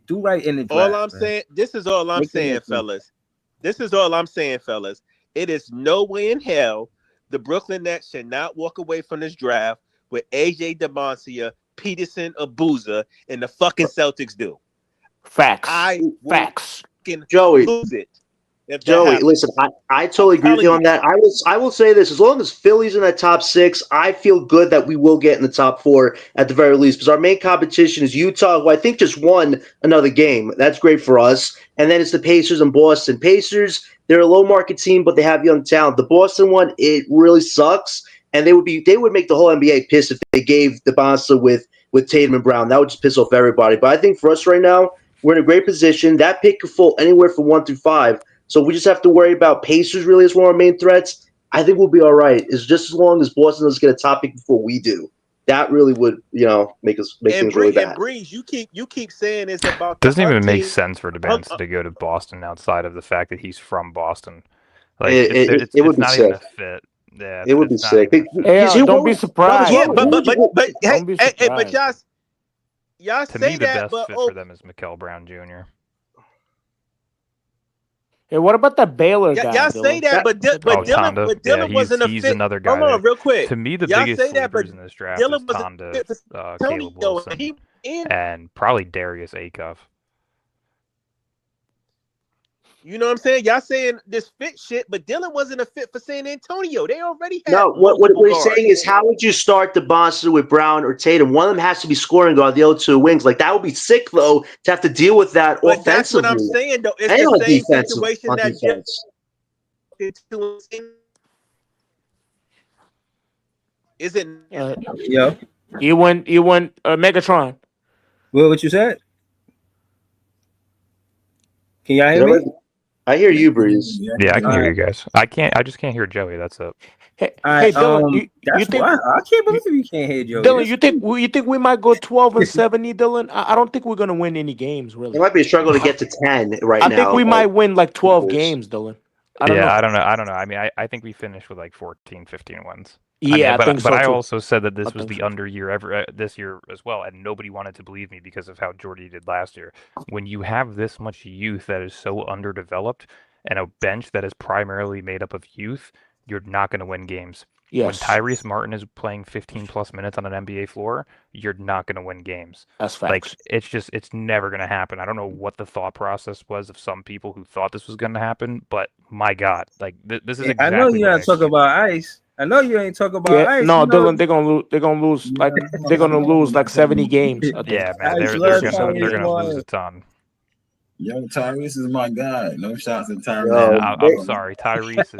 do right in the draft. This is all I'm saying, fellas. This is all I'm saying, fellas. It is no way in hell the Brooklyn Nets should not walk away from this draft with AJ DeMoncia, Peterson, or Boozer, and the fucking Celtics do. Facts. I Facts. can Joey lose it if that Joey, happens. listen, I totally agree with telling you you. on that. I will say this: as long as Philly's in that top 6, I feel good that we will get in the top 4 at the very least. Because our main competition is Utah, who I think just won another game. That's great for us. And then it's the Pacers and Boston. Pacers, they're a low market team, but they have young talent. The Boston one, it really sucks, and they would make the whole NBA pissed if they gave the Bonsa with Tatum and Brown. That would just piss off everybody. But I think for us right now, we're in a great position. That pick could fall anywhere from 1 through 5. So we just have to worry about Pacers really as one of our main threats. I think we'll be all right. It's just as long as Boston doesn't get a top pick before we do. That really would, make things really bad. And Breeze, you keep saying it's about the Doesn't even make hunting. sense for Dubance to go to Boston outside of the fact that he's from Boston. Like It it's would be not sick. even a fit. Yeah, It would be it's not sick. even a fit. Yeah, don't be surprised. Yeah, man. but Don't be hey, but surprised. y'all To say me, the that, best but fit for them is Mikael Brown Jr. Hey, what about that Baylor guy? y'all say Dylan? that, but Tonda. Dylan Yeah, wasn't a he's fit. another guy. Hold on, that, real quick. To me, the Y'all biggest say that, but sleepers in this draft is Dylan was a Tonda, fit for Caleb Antonio, Wilson, and he in. and probably Darius Acuff. You know what I'm saying? Y'all saying this fit shit, but Dylan wasn't a fit for San Antonio. They already had No, what multiple he's guards. saying is, how would you start the Bonsa with Brown or Tatum? One of them has to be scoring guard, the other two wings. Like, that would be sick, though, to have to deal with that But offensively. that's what I'm saying, though. It's And the on same defense, situation on that defense. Is it? Yo, You went Megatron. what you said? Can y'all hear me? I hear you, Breeze. Yeah, I can hear you guys. I just can't hear Joey. That's it. Hey, Alright, Dylan, you that's think why I can't believe you can't hear Joey. Dylan, you think we might go 12-70, Dylan? I don't think we're gonna win any games, really. It might be a struggle to get to 10 right I now. think we might win like 12 games, Dylan. I don't know. I don't know. I mean, I think we finished with like 14, 15 wins. Yeah, I think so, but I too. also said that this was the under year ever this year as well, and nobody wanted to believe me because of how Jordy did last year. When you have this much youth that is so underdeveloped and a bench that is primarily made up of youth, you're not going to win games. Yes. When Tyrese Martin is playing 15 plus minutes on an NBA floor, you're not going to win games. That's facts. Like it's never going to happen. I don't know what the thought process was of some people who thought this was going to happen, but my God, like this is exactly. I know you what ain't talk about ice. I know you ain't talk about ice. No, you know, Dylan, they're gonna lose like they're gonna lose like 70 games. I think. Yeah, man, they're gonna lose a ton. Yo, Tyrese is my guy. No shots at Tyrese. Man, I'm sorry, Tyrese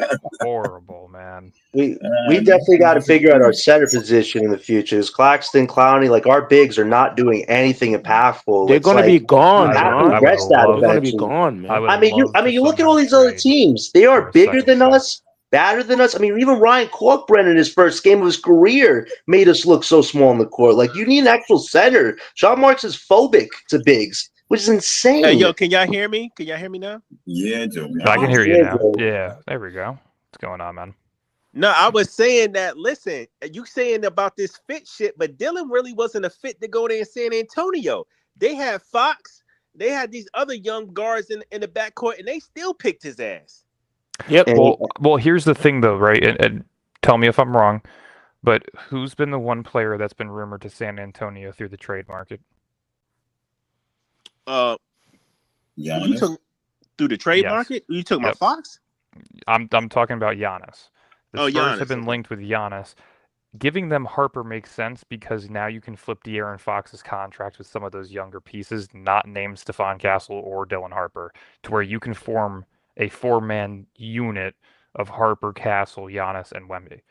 is horrible, man. We definitely got to figure out our center position in the future. Is Claxton, Clowney, like our bigs are not doing anything impactful. They're gonna be gone, John. They're gonna be gone, man. I mean, you look at all these other teams. They are bigger than us, better than us. I mean, even Ryan Corkbrennan in his first game of his career made us look so small in the court. Like, you need an actual center. Sean Marks is phobic to bigs, which is insane. Hey, yo, can y'all hear me? Can y'all hear me now? Yeah, Joe. I can hear you now. Yeah, there we go. What's going on, man? No, I was saying that. Listen, you saying about this fit shit, but Dylan really wasn't a fit to go there in San Antonio. They had Fox, they had these other young guards in the backcourt, and they still picked his ass. Yep. Well, here's the thing, though, right? And tell me if I'm wrong, but who's been the one player that's been rumored to San Antonio through the trade market? You took through the trade market? You took my Fox? I'm talking about Giannis. The Spurs Giannis, have been linked with Giannis. Giving them Harper makes sense because now you can flip De'Aaron Fox's contract with some of those younger pieces, not named Stephon Castle or Dylan Harper, to where you can form a 4-man unit of Harper, Castle, Giannis, and Wemby.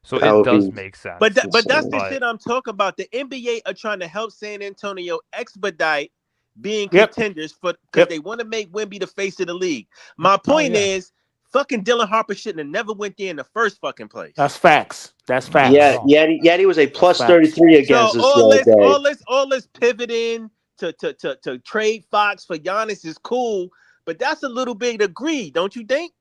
So it does make sense. But that's the shit I'm talking about. The NBA are trying to help San Antonio expedite being contenders because they want to make Wemby the face of the league. My point is, fucking Dylan Harper shouldn't have never went there in the first fucking place. That's facts. That's facts. Yeah, he was a plus 33 against us the other day. All this pivoting to trade Fox for Giannis is cool, but that's a little bit of greed, don't you think?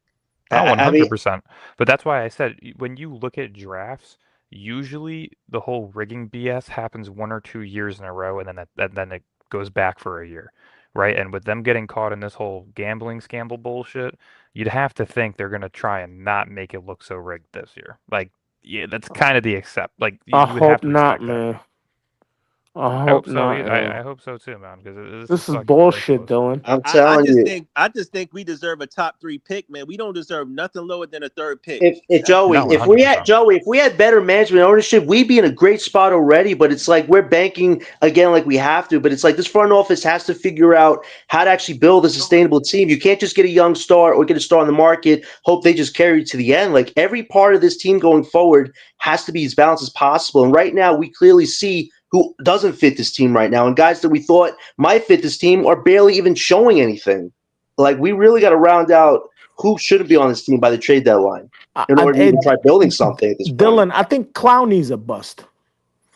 100%. But that's why I said when you look at drafts, usually the whole rigging BS happens 1 or 2 years in a row, and then it goes back for a year, right? And with them getting caught in this whole gambling scandal bullshit, you'd have to think they're gonna try and not make it look so rigged this year. Like, yeah, that's kind of the accept. Like, I hope not, man. I I hope hope so. not. I hope so too, man. Because This is is fucking bullshit, ridiculous. Dylan. I'm I telling just you. think we deserve a top 3 pick, man. We don't deserve nothing lower than a 3rd pick. If That's Joey, No, crazy. if we had better management ownership, we'd be in a great spot already. But it's like we're banking again, like we have to. But it's like this front office has to figure out how to actually build a sustainable team. You can't just get a young star or get a star on the market, hope they just carry you to the end. Like every part of this team going forward has to be as balanced as possible. And right now, we clearly see who doesn't fit this team right now, and guys that we thought might fit this team are barely even showing anything. Like we really got to round out who shouldn't be on this team by the trade deadline in order to even try building something at this point. Dylan, I think Clowney's a bust.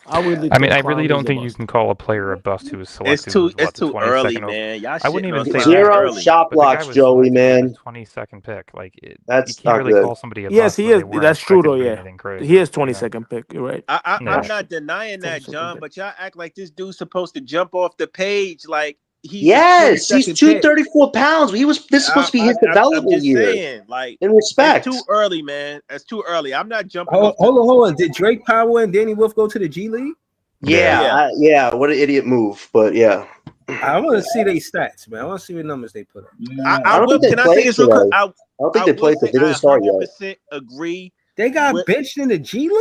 I really I mean, think I really Clowney's don't a think you bust. can call a player a bust who was It's selected too with what the early, 22nd over. man. Y'all I wouldn't shitting even on say Clowney that. Zero early. shot But the guy blocks, was Joey, selected with the man. 22nd pick. Like, you That's can't not really good. call somebody a Yes, bust he when is. they weren't That's true expected though. to be Yeah, anything crazy. he is You know? 22nd pick. You're right. I'm Yeah. not denying that, 22nd John, pick. but y'all act like this dude's supposed to jump off the page like he's a Yes, he's 22nd pick. 234 pounds. This is supposed to be his I'm development just year. saying, like, In it's respect. too early, man. It's too early. I'm not jumping Hold off the. on. Did Drake Powell and Danny Wolf go to the G League? Yeah. What an idiot move, but yeah. I want to see their stats, man. I want to see what numbers they put up. I don't will. think they Can I say played this real quick? today. I don't think I they will played say today. They I didn't start yet. 100% agree. They got with- benched in the G League?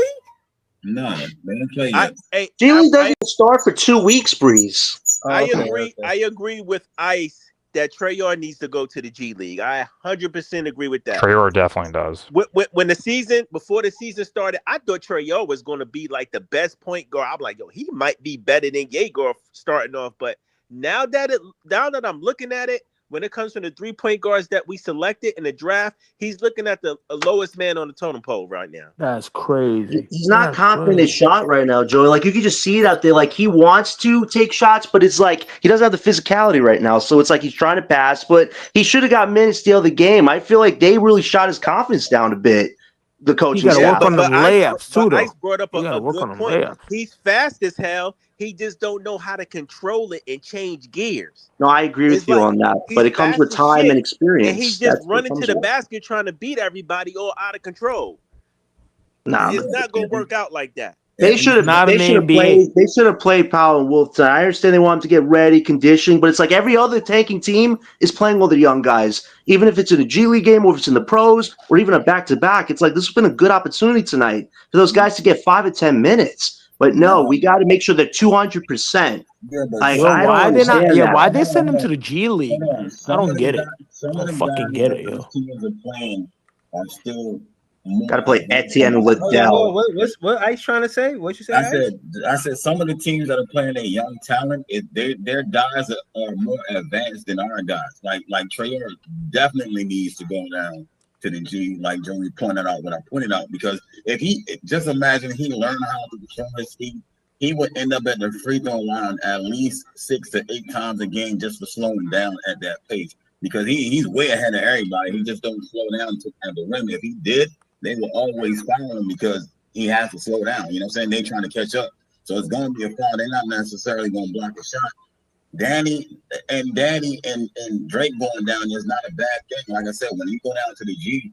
No, they didn't play I, yet. hey, G League I, doesn't start for 2 weeks, Breeze. I agree. I agree with Ice that Trayor needs to go to the G League. I 100% agree with that. Trayor definitely does. When before the season started, I thought Trayor was going to be like the best point guard. I'm like, yo, he might be better than Yeager starting off. But now that I'm looking at it, when it comes to the 3-point guards that we selected in the draft, he's looking at the lowest man on the totem pole right now. That's crazy. He's not confident in his shot right now, Joey. Like you can just see it out there. Like he wants to take shots, but it's like he doesn't have the physicality right now. So it's like he's trying to pass, but he should have got minutes the other game. I feel like they really shot his confidence down a bit. The coaching You got to staff. work on them layups too, though. Ice brought up You got to a work good on them point. layups. He's fast as hell. He just don't know how to control it and change gears. No, I agree with It's you like, on that, he's but it comes fast with as time shit, and experience. and he's just That's what running comes to the with it. basket trying to beat everybody all out of control. Nah, It's not going to work out like that. They should have. They should have played. They should have played Powell and Wolf tonight. I understand they want him to get ready, conditioning, but it's like every other tanking team is playing all the young guys. Even if it's in a G League game, or if it's in the pros, or even a back-to-back, it's like this has been a good opportunity tonight for those guys to get 5 or 10 minutes. But no, we got to make sure they're 200%. Like Yo, I don't why they not? understand Yeah, that. why they send him to the G League, man? I don't get it. I Some of don't the fucking guys get that it, yo. these teams are playing are still Got to play Etienne and Hold on, Liddell. what Ice trying to say? What you say? I said some of the teams that are playing a young talent, their guys are more advanced than our guys. Like Trayor definitely needs to go down to the G, like Joey pointed out, what I pointed out, because if he just imagine he learned how to control his feet, he would end up at the free throw line at least 6 to 8 times a game just for slowing down at that pace. Because he's way ahead of everybody. He just don't slow down at the rim. If he did, they will always foul him because he has to slow down. You know what I'm saying? They're trying to catch up. So it's going to be a foul. They're not necessarily going to block a shot. Danny and Drake going down is not a bad thing. Like I said, when you go down to the G,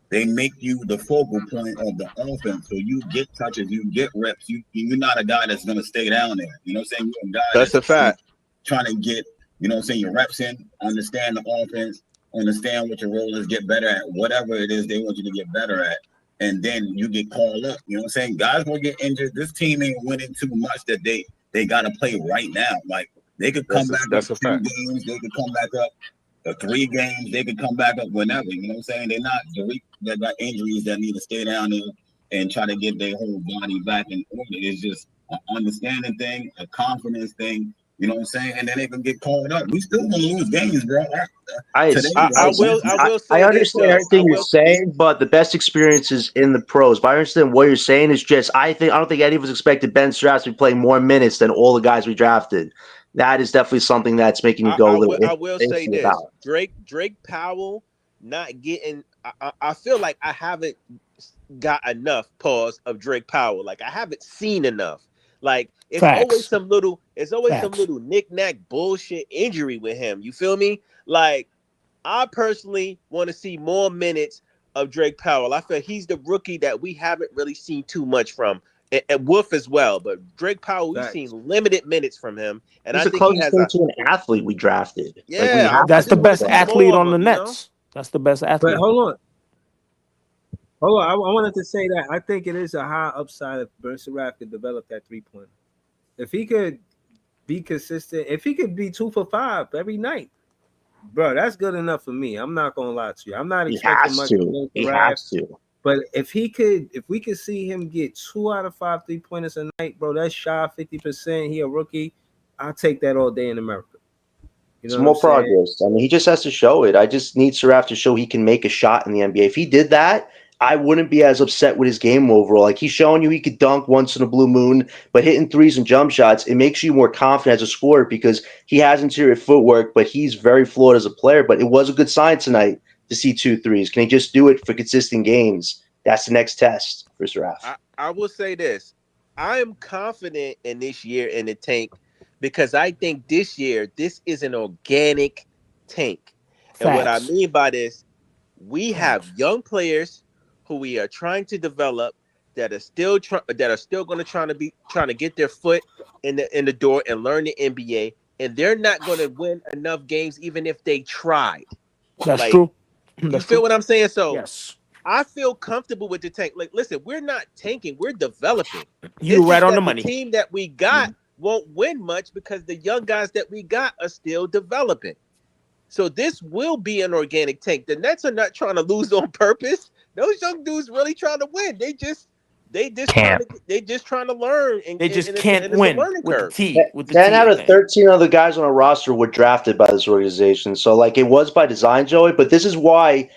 they make you the focal point of the offense. So you get touches, you get reps. You're not a guy that's going to stay down there. You know what I'm saying? You're a guy That's a fact. Trying to get, you know what I'm saying, your reps in, understand the offense, understand what your role is, get better at whatever it is they want you to get better at. And then you get called up. You know what I'm saying? Guys will get injured. This team ain't winning too much that they got to play right now. Like they could come back up 2 games. They could come back up 3 games. They could come back up whenever. You know what I'm saying? They're not they got injuries that need to stay down there and try to get their whole body back in order. It's just an understanding thing, a confidence thing. You know what I'm saying? And then they can get called up. We still gonna lose games, bro. I say understand everything you're saying, but the best experience is in the pros. But I understand what you're saying is just I don't think any of us expected Ben Strauss to be playing more minutes than all the guys we drafted. That is definitely something that's making me go a little. I will say this: about. Drake Powell not getting. I feel like I haven't got enough pause of Drake Powell. Like I haven't seen enough. Like it's always some little knick-knack bullshit injury with him. You feel me? Like I personally want to see more minutes of Drake Powell. I feel he's the rookie that we haven't really seen too much from and Wolf as well. But Drake Powell, we've Facts. seen limited minutes from him, and He's I the think he closest has thing a to an athlete we drafted. Like, we yeah. have That's to the do best that. athlete on the him, you know? Nets. That's the best But athlete. hold on. I wanted to say that I think it is a high upside if Berseraf could develop that 3-pointer. If he could be consistent, if he could be 2 for 5 every night, bro, that's good enough for me. I'm not gonna lie to you. I'm not He expecting has much to. from He Berseraf, has to. but if we could see him get 2 out of 5 3-pointers a night, bro, that's shy of 50%. He a rookie. I'll take that all day in America. You know It's what I'm more saying? progress. I mean, he just has to show it. I just need Saraf to show he can make a shot in the NBA. If he did that, I wouldn't be as upset with his game overall. Like, he's showing you he could dunk once in a blue moon, but hitting threes and jump shots, it makes you more confident as a scorer because he has interior footwork, but he's very flawed as a player. But it was a good sign tonight to see 2 threes. Can he just do it for consistent games? That's the next test for Saraf. I will say this. I am confident in this year in the tank because I think this year, this is an organic tank. And what I Facts. mean by this, we have young players who we are trying to develop that are still going to trying to get their foot in the door and learn the NBA, and they're not going to win enough games even if they tried. That's Like, true. you That's feel true. what I'm saying? So Yes. I feel comfortable with the tank. Like, listen, we're not tanking, we're developing. You It's right just on the that money. team that we got won't win much because the young guys that we got are still developing. So this will be an organic tank. The Nets are not trying to lose on purpose. Those young dudes really trying to win. They just trying to learn, and They just it's can't a win learning with the curve. T. With the 10 T out of thing. 13 other guys on our roster were drafted by this organization. So, like, it was by design, Joey, but this is why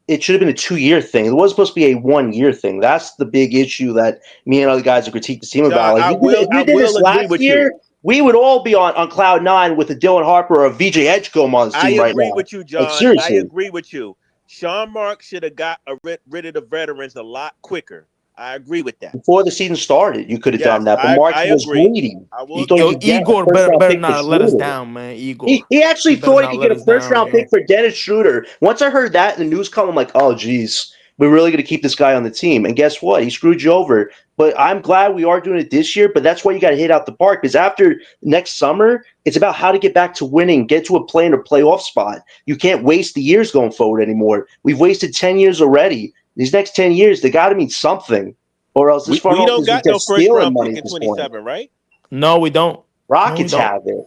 it should have been a 2-year thing. It was supposed to be a 1-year thing. That's the big issue that me and other guys have critiqued the team John, about. Like, if I you did this will agree last with year, you. we would all be on cloud 9 with a Dylan Harper or a VJ Edgecombe on this I team right agree now. with you, Like, John. I seriously. agree with you. Sean Mark should have got rid of the veterans a lot quicker. I agree with that. Before the season started, you could have done Yes, that. But Mark I was agree. greedy. I will He thought he Yo, could get a Igor first-round better pick for not let us Schroeder. down, man. Igor. He actually better thought he not could let get a us down, first-round yo. pick for Dennis Schroeder. Once I heard that in the news come, I'm like, oh, geez, we're really going to keep this guy on the team. And guess what? He screwed you over. But I'm glad we are doing it this year, but that's why you got to hit out the park, because after next summer, it's about how to get back to winning, get to a play-in or playoff spot. You can't waste the years going forward anymore. We've wasted 10 years already. These next 10 years, they got to mean something, or else this front we don't office is got no just first stealing round money pick at in this point. 27, right? No, we don't. Rockets don't. have it.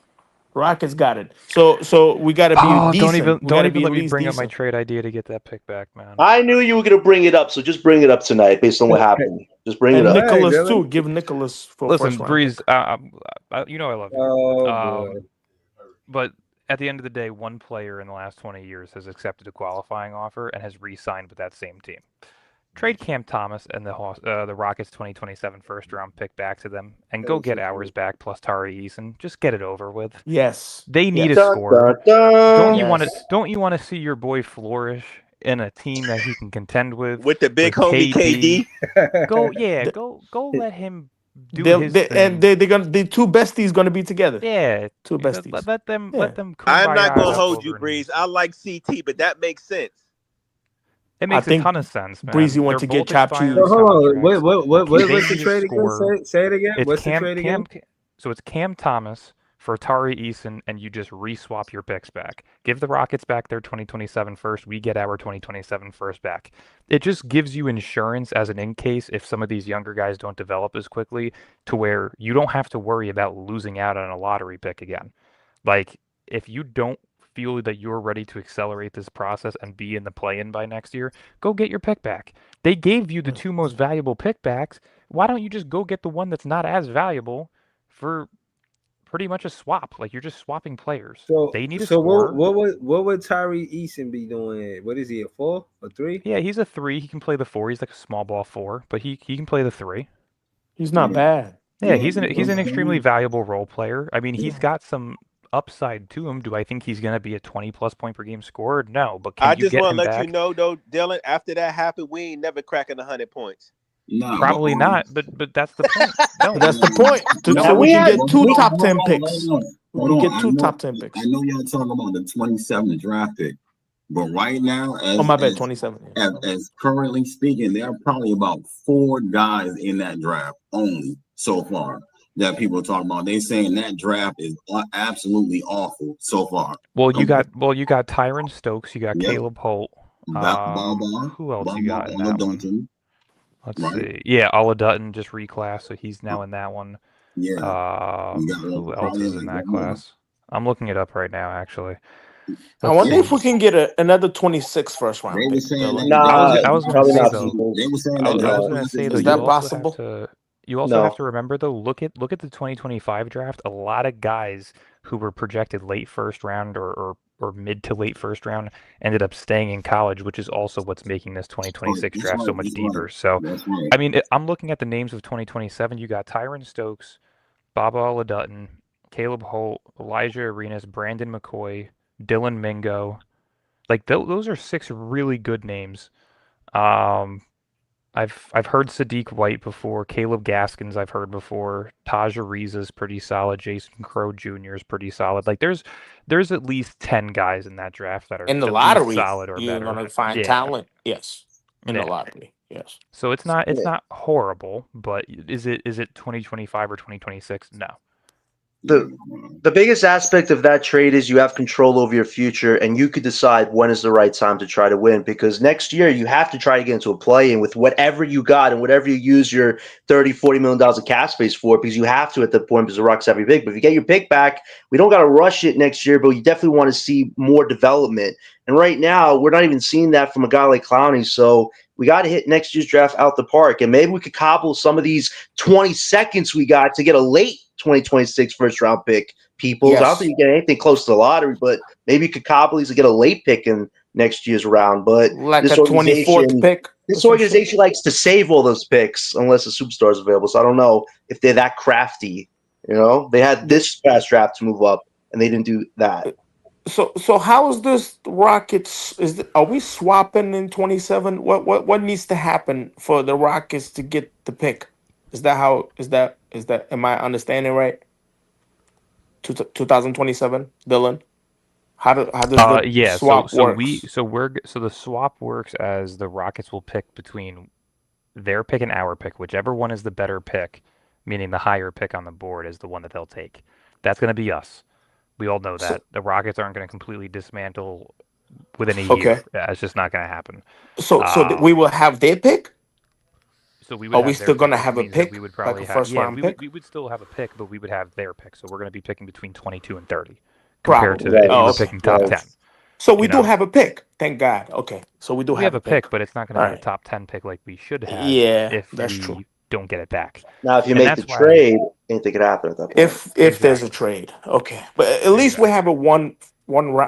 Rockets got it. So we got to be Oh, decent. don't even be let at me least bring up my decent. trade idea to get that pick back, man. I knew you were going to bring it up, so just bring it up tonight based on what happened. Just bring it And up. Nicholas too. Give Nicholas for Listen, first round. Breeze, you know I love you. Oh, boy. But at the end of the day, one player in the last 20 years has accepted a qualifying offer and has re-signed with that same team. Trade Cam Thomas and the Rockets 2027 first round pick back to them, and go get ours back plus Tari Eason. Just get it over with. Yes. They need a Dun, scorer. dun, dun. Don't you want to see your boy flourish in a team that he can contend with the big homie KD? Go let him do his thing. And they're gonna the two besties gonna be together. Yeah, two besties. Let them I'm not gonna kumbaya hold you, over Breeze. I like CT, but that makes sense. It makes a ton of sense, man. Breezy went They're to get both chopped expiring cheese. So hold on. contracts. What's They the need a trade again? scorer. Say it again. It's What's the trade again? So it's Cam Thomas for Tari Eason, and you just re-swap your picks back. Give the Rockets back their 2027 first. We get our 2027 first back. It just gives you insurance as an in case if some of these younger guys don't develop as quickly, to where you don't have to worry about losing out on a lottery pick again. Like, if you don't feel that you're ready to accelerate this process and be in the play-in by next year, go get your pick back. They gave you the two most valuable pick backs. Why don't you just go get the one that's not as valuable for pretty much a swap? Like, you're just swapping players. They need a scorer. What would Tyree Eason be doing? What is he, a 4 or 3? Yeah, he's a 3. He can play the 4. He's like a small ball 4, but he can play the 3. He's not bad. Yeah, he's an extremely valuable role player. I mean, he's got some upside to him. Do I think he's going to be a 20-plus point per game scorer? No, but can I you just get want him to let back? you know, though, Dylan, after that happened, we ain't never cracking 100 points. No, Probably not, but that's the point. No, That's the point. So we can get two top 10 picks. We can get two top 10 picks. I know y'all talking about the 27th draft pick, But right now, Oh, my bad, 27. Yeah, as currently speaking, there are probably about 4 guys in that draft only so far that people are talking about. They saying that draft is absolutely awful so far. Well, you got Tyron Stokes, you got Yep. Caleb Holt. Who else you got in Baba that one? Dunton, Let's right? see. Yeah, Ola Dutton just reclassed, so he's now in that one. Yeah. You got Who else probably is like in that one more. class? I'm looking it up right now, actually. I Let's wonder see. if we can get another 26 first round They were pick. saying Dylan. I was gonna probably say not. though. they were saying I that was draft gonna class say is though. Is gonna that be possible? You also have to remember though. Look at the 2025 draft. A lot of guys who were projected late first round or mid to late first round ended up staying in college, which is also what's making this 2026 that's draft so right, much that's deeper. right. So, That's right. I mean, I'm looking at the names of 2027. You got Tyron Stokes, Baba Ola Dutton, Caleb Holt, Elijah Arenas, Brandon McCoy, Dylan Mingo. Like those are 6 really good names. Um, I've heard Sadiq White before, Caleb Gaskins I've heard before, Taj Ariza's pretty solid, Jason Crow Jr. is pretty solid. Like there's at least 10 guys in that draft that are In the at least lottery, solid or you're better. gonna find Yeah. talent. Yes, in the Yeah. lottery. Yes. So it's not horrible, but is it 2025 or 2026? No. The biggest aspect of that trade is you have control over your future and you could decide when is the right time to try to win, because next year you have to try to get into a play in with whatever you got and whatever you use your $30-40 million of cap space for, because you have to at the point because the Rockets have your pick. But if you get your pick back, we don't got to rush it next year, but you definitely want to see more development. And right now we're not even seeing that from a guy like Clowney. So we got to hit next year's draft out the park, and maybe we could cobble some of these 20 seconds we got to get a late 2026 first round pick. Peoples, I don't Yes. think you get anything close to the lottery, but maybe you could cobble these to get a late pick in next year's round. But Like this a 24th pick. this organization likes to save all those picks unless a superstar is available. So I don't know if they're that crafty. You know, they had this fast draft to move up, and they didn't do that. So how is this Rockets? Are we swapping in 27? What needs to happen for the Rockets to get the pick? Is that how? Is that? Am I understanding right? 2027, Dylan. How does the Yeah, swap work? so the swap works as the Rockets will pick between their pick and our pick, whichever one is the better pick, meaning the higher pick on the board is the one that they'll take. That's going to be us. We all know that. The Rockets aren't going to completely dismantle within a year. Okay. Yeah, it's just not going to happen. So we will have their pick. So we would Are have we their still pick, gonna which have a means that pick, we would like probably a have first round pick? we would still have a pick, but we would have their pick. So we're going to be picking between 22 and 30 compared Probably. to if you were Okay. picking top 10. So we you do know? have a pick. Thank God. Okay. So we do We have have a pick, but it's not going to All be right. the top 10 pick like we should have Yeah, if that's we true. don't get it back. Now, if you And make the that's why- trade, anything could happen at that point. If there's a trade, okay. But at least we have a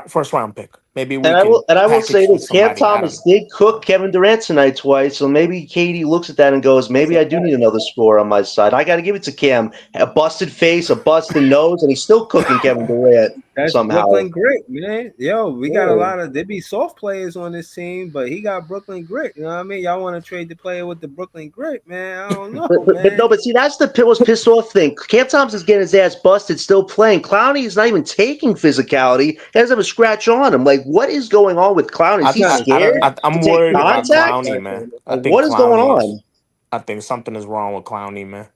first round pick. Maybe we And can. I will say package this: Cam somebody. I don't Thomas did cook Kevin Durant tonight twice, so maybe Katie looks at that and goes, "Maybe I do need another scorer on my side." I got to give it to Cam: a busted face, a busted nose, and he's still cooking Kevin Durant That's somehow. Brooklyn grit, man. Yo, we got a Yeah. lot of there be soft players on this team, but he got Brooklyn grit. You know what I mean? Y'all want to trade the player with the Brooklyn grit, man? I don't know, man. But see, that's the most pissed off thing. Cam Thomas is getting his ass busted, still playing. Clowney is not even taking physicality. He doesn't have a scratch on him. Like, what is going on with Clowney? Is he scared? I'm to take worried about contact? Clowney, man. What is going on? I think something is wrong with Clowney, man.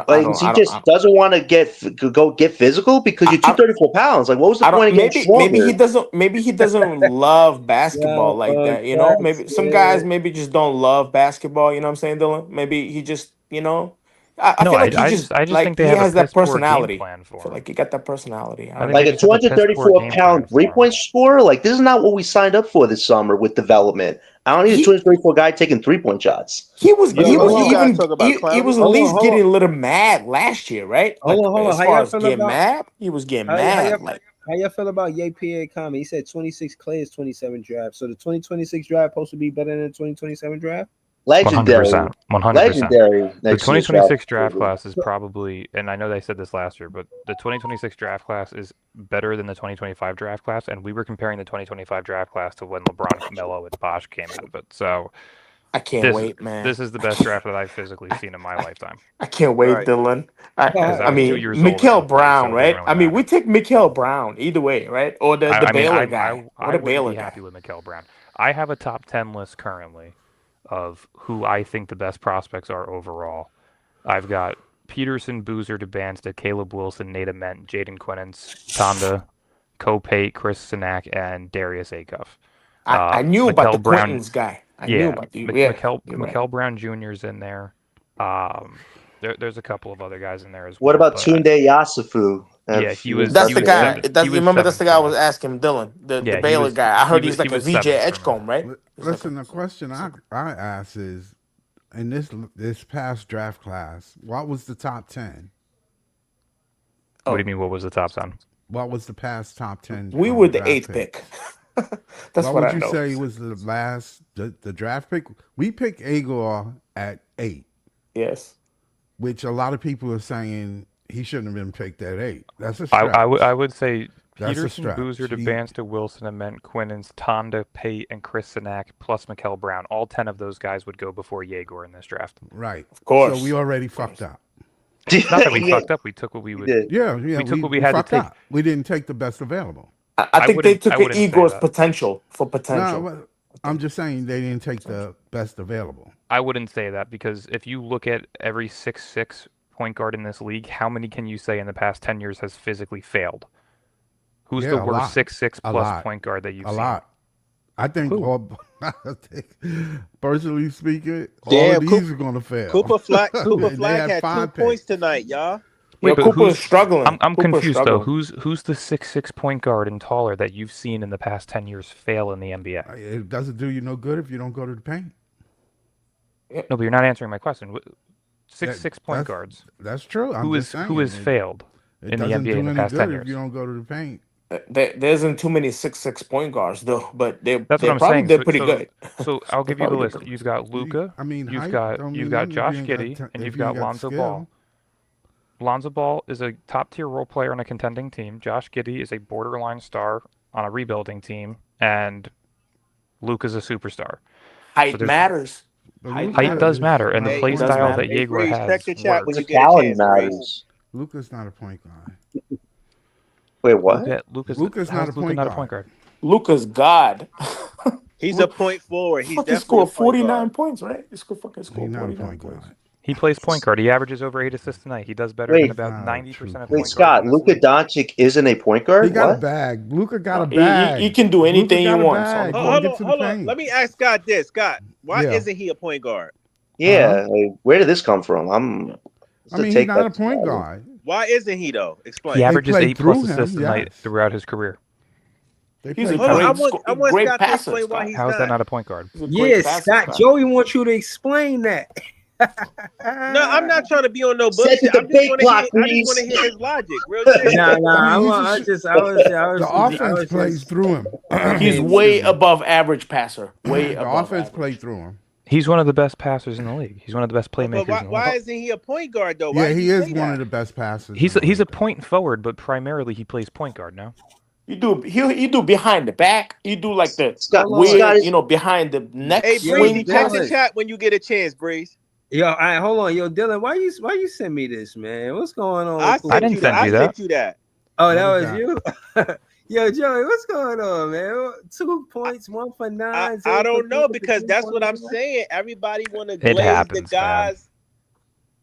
Like, he just doesn't want to get physical because you're 234 pounds. Like, what was the point of getting stronger? Maybe he doesn't love basketball like that. You know, maybe some guys maybe just don't love basketball. You know what I'm saying, Dylan? Maybe he just, you know, I feel like I just like think they he have has a that piss poor game personality. plan for I feel him. like he got that personality. I think Like they a just have a piss poor game 234-pound plan for him. 3-point scorer? Like, this is not what we signed up for this summer with development. I don't need a 234 guy taking 3-point shots. He was Yo, he what was you guys even talk about, he was at Hold on, least hold getting on. a little mad last year, right? Hold on. As How far y'all as feel getting about mad, he was getting how mad. y'all, Like, how y'all feel about Ye PA comment? He said 26 players, 27 draft. So the 2026 draft supposed to be better than the 2027 draft? Legendary. 100%. 100%. Legendary. The next year's 2026 draft. draft class is probably, and I know they said this last year, but the 2026 draft class is better than the 2025 draft class, and we were comparing the 2025 draft class to when LeBron, Melo, and Bosh came out of it. So I can't wait, man. This is the best draft that I've physically seen in my lifetime. I can't wait, Right. Dylan. Because I was 2 mean, years old. Mikael and Brown, so it right? didn't really I mean, matter. we take Mikael Brown either way, right? Or the Baylor guy. I wouldn't be happy with Mikael Brown. I have a top 10 list currently of who I think the best prospects are overall. I've got Peterson, Boozer, DeBansta, Caleb Wilson, Nate Ament, Jaden Quinnens, Tonda, Kopate, Chris Sinak, and Darius Acuff. I knew about the Quentin's guy. I knew about the Mikael Brown Jr. is in there. There's a couple of other guys in there as well. What about Tunde Yasafu? Yeah, he was. That's he the was guy. seventh. That's, He was remember, that's the guy I was seventh. asking, Dylan, the Yeah, he Baylor was- guy. I heard he he's was- like he a was VJ seventh for me. Edgecombe, right? Listen, the question I ask is, in this past draft class, what was the top 10? What do you mean? What was the top 10? What was the past top 10? We were the 8th pick. That's what would I you know. say was the last the draft pick? We picked Agor at 8. Yes. Which a lot of people are saying he shouldn't have been picked at 8. That's a stretch. I would say That's a Peterson, stretch. Boozer, DeBansta, Wilson, Ament, Quinnens, Tonda, Pate, and Chris Sinak, plus Mikael Brown. All 10 of those guys would go before Yegor in this draft. Right. Of course. So we already fucked up. Not that we fucked up. We took what we would. Yeah, We took what we had to fucked take. up. We didn't take the best available. I think they took wouldn't say Igor's that. potential for potential. No, I'm just saying they didn't take the best available. I wouldn't say that because if you look at every 6'6" point guard in this league, how many can you say in the past 10 years has physically failed? Who's the worst 6'6" plus point guard that you've seen? A lot. I think, personally speaking, all Damn, of these are going to fail. Cooper Flag They had 2 5 points picks. tonight, y'all. Wait, but Cooper is struggling. I'm Cooper's confused struggling. though. Who's the 6'6" point guard and taller that you've seen in the past 10 years fail in the NBA? It doesn't do you no good if you don't go to the paint. No, but you're not answering my question. 6'6" point guards. That's true. Who has failed It in the doesn't NBA do in the any past good 10 if years? you don't go to the paint. There isn't too many 6'6" point guards though, but they're That's what I'm probably saying. they're pretty good. So I'll give you the list. You've got Luka. I mean, you've height got don't you've mean got nothing if Josh you ain't got Giddey, t- and if you've you ain't got got Lonzo skill. Ball. Lonzo Ball is a top-tier role player on a contending team. Josh Giddey is a borderline star on a rebuilding team, and Luka's a superstar. Height matters. Height does matter, and the Hey, play does style matter. that Hey, Yegor Breeze, has check the chat when works. you get a Physicality chance, matters. Breeze. Luka's not a point guard. Wait, what? Luka's how's not a Luka point not a guard. point guard. Luka's God. He's a point forward. He's Fucking definitely scored a point 49 guard. points, right? He scored He's 49 not a point points. guard. He plays point guard. He averages over 8 assists tonight. He does better Wait. than about 90% of Wait, point Scott, guards in this Luka league. Doncic isn't a point guard? He got What? a bag. Luka got a He- bag. he can do Luka anything got he a wants. bag. Hold Go on, get to the hold on. paint. Let me ask Scott this. Scott, why Yeah. isn't he a point guard? Yeah, like, where did this come from? I'm. I mean, he's not a point guard. Why isn't he though? Explain. He averages played 8 plus through him, assists a night yes. throughout his career. They He's a played Hold on, great, I want great Scott to passer. explain why Scott. he's How is that not a point guard? He's a great Yeah, passer, Scott. Joey wants you to explain that. No, I'm not trying to be on no Set bullshit. the I just debate want clock, to please. hear his logic. Real shit. Nah, I mean, I he's was. the offense plays through him. He's way above average passer. Way The above offense average. played through him. He's one of the best passers in the league. He's one of the best But playmakers why, in the why league. isn't he a point guard though? Why Yeah, do he you is say one that? of the best passers. He's a point forward, but primarily he plays point guard now. You do behind the back. You do like the Scott- weird, Scott is- behind the neck Hey, swing Breezy, check pass. the chat when you get a chance, Breeze. Yo, all right, hold on, yo, Dylan, why you send me this, man? What's going on? I with sent didn't you send that. you I that. sent you that. Oh, that What was is you. Yo, Joey, what's going on, man? 2 points, 1 for 9. I 0 for don't know 3, because that's what I'm 3. saying. Everybody want to It glaze the happens, man. guys.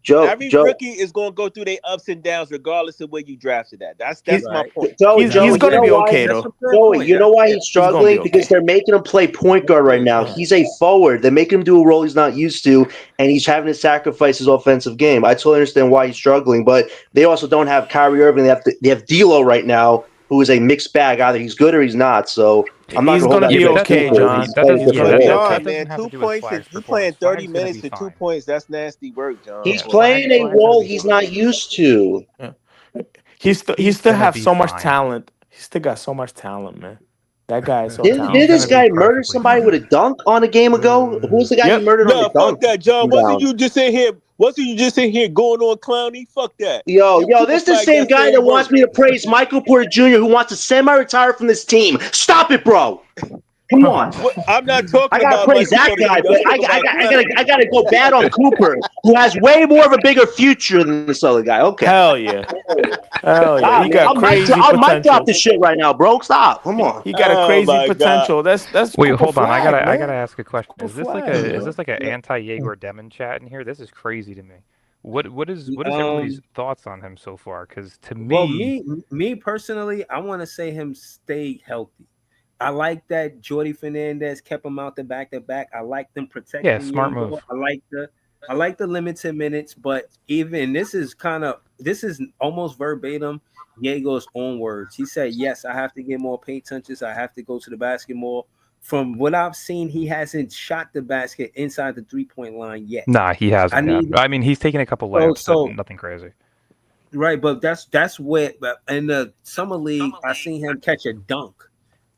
Joe, Every Joe, rookie is going to go through their ups and downs regardless of where you drafted at. That's my Right. point. Joey, He's Joey, gonna you be know why- okay That's though. a fair Joey, point. you know why Yeah, he's he's gonna be struggling? okay. Because they're making him play point guard right now. He's a forward. They're making him do a role he's not used to, and he's having to sacrifice his offensive game. I totally understand why he's struggling, but they also don't have Kyrie Irving. They have D'Lo right now, who is a mixed bag. Either he's good or he's not. So I'm not He's gonna hold gonna that be against okay, people. John. He's That playing doesn't- different yeah, ways. that John, doesn't man, have to 2 do with points. flags You performance. playing 30 Flags gonna minutes be to 2 fine. points. That's nasty work, John. He's Yeah, playing flags a gonna role be he's fine. not used to. He still He's have gonna be so much fine. talent. He still got so much talent, man. That guy is so Did talented. this gonna guy be murder perfectly somebody fine. with a dunk on a game ago? Who was the guy Yep. he murdered on No, the dunk? fuck that, John. Down. Wasn't you just in here? Wasn't you just in here going on clowny? Fuck that. Yo, You this is the flag same that guy same that wants work. me to praise Michael Porter Jr., who wants to semi-retire from this team. Stop it, bro. Come on. I'm not talking I gotta about praise Michael that Porter guy, Jr. but I'm talking about Cleveland. I gotta go bad on Cooper, who has way more of a bigger future than this other guy. Okay. Hell yeah. Hell yeah. Stop, He man. got crazy I'll mic drop potential. this shit right now, bro. Stop. Come on. He got a Oh crazy my God. potential. That's Wait, Cooper hold on. I Flag, gotta man. ask a question. Cooper Is this like Flag. a anti-Yegor Demon chat in here? This is crazy to me. What is everybody's thoughts on him so far? Because to Well, me, me personally, I want to say him stay healthy. I like that Jordy Fernandez kept him out the back to back. I like them protecting yeah, smart Diego. move. I like the limited minutes, but even this is almost verbatim Diego's own words. He said, "Yes, I have to get more paint touches. I have to go to the basket more." From what I've seen, he hasn't shot the basket inside the 3-point line yet. Nah, he hasn't. I mean, he's taken a couple layups, but nothing crazy. Right, but that's where in the summer league I seen him catch a dunk.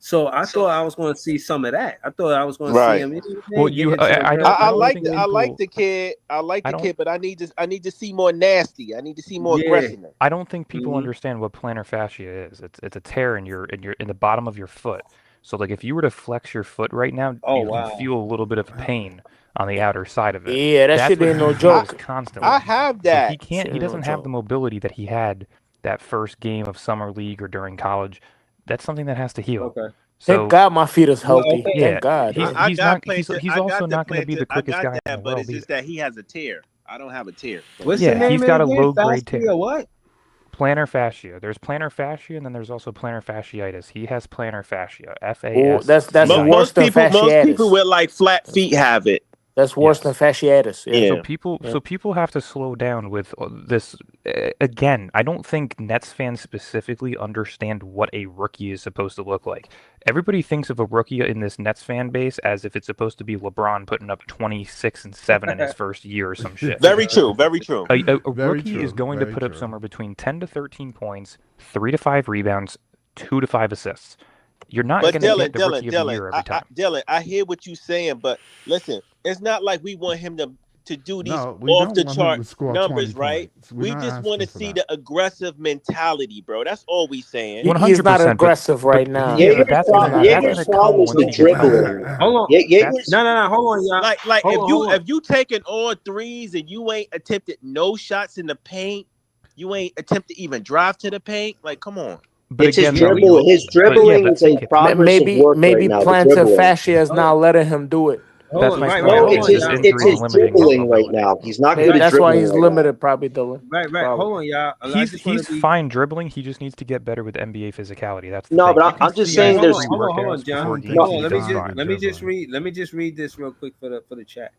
So I thought I was going to see some of that. I thought I was going to see him. Well, I like the kid. I like the kid, but I need to see more nasty. I need to see more aggressiveness. I don't think people understand what plantar fascia is. It's a tear in the bottom of your foot. So like if you were to flex your foot right now, you can feel a little bit of pain on the outer side of it. Yeah, that shit ain't no joke. Constantly. I have that. So he doesn't have the mobility that he had that first game of summer league or during college. That's something that has to heal. Okay. So, thank God my feet is healthy. Yeah, Thank God. he's also not going to be the quickest guy in the but world it's just that he has a tear. I don't have a tear. What's the name he's got a again? low grade Fascia tear. what? Plantar fascia. There's plantar fascia, and then there's also plantar fasciitis. He has plantar fascia. Oh, that's Most worse than fasciitis. people with like flat feet have it. That's worse than fasciitis. Yeah. So people have to slow down with this. Again, I don't think Nets fans specifically understand what a rookie is supposed to look like. Everybody thinks of a rookie in this Nets fan base as if it's supposed to be LeBron putting up 26 and 7 in his first year or some shit. Very true. Very true. A rookie is going to put up somewhere between 10 to 13 points, 3 to 5 rebounds, 2 to 5 assists. You're not going to get the rookie of the year every time. Dylan, I hear what you're saying, but listen, it's not like we want him to do these we off the don't want him chart to score numbers, 20 right? points. We just want to see the aggressive mentality, bro. That's all we saying. 100%, He's not aggressive right now. That's Jaeger's problem is the dribbling. Hold on. No. Hold on, y'all. Like hold on. if you taking all threes and you ain't attempted no shots in the paint, you ain't attempted even drive to the paint. Like, come on. But it's his dribble. His dribbling is a progress of work maybe right now. plantar fascia is not letting him do it. It's his dribbling right now. He's not good at dribbling. That's why he's limited, probably, Dylan. Right. Hold on, y'all. He's fine dribbling. He just needs to get better with NBA physicality. That's but I'm just saying there's. Hold on, John. Let me just read this real quick for the chat.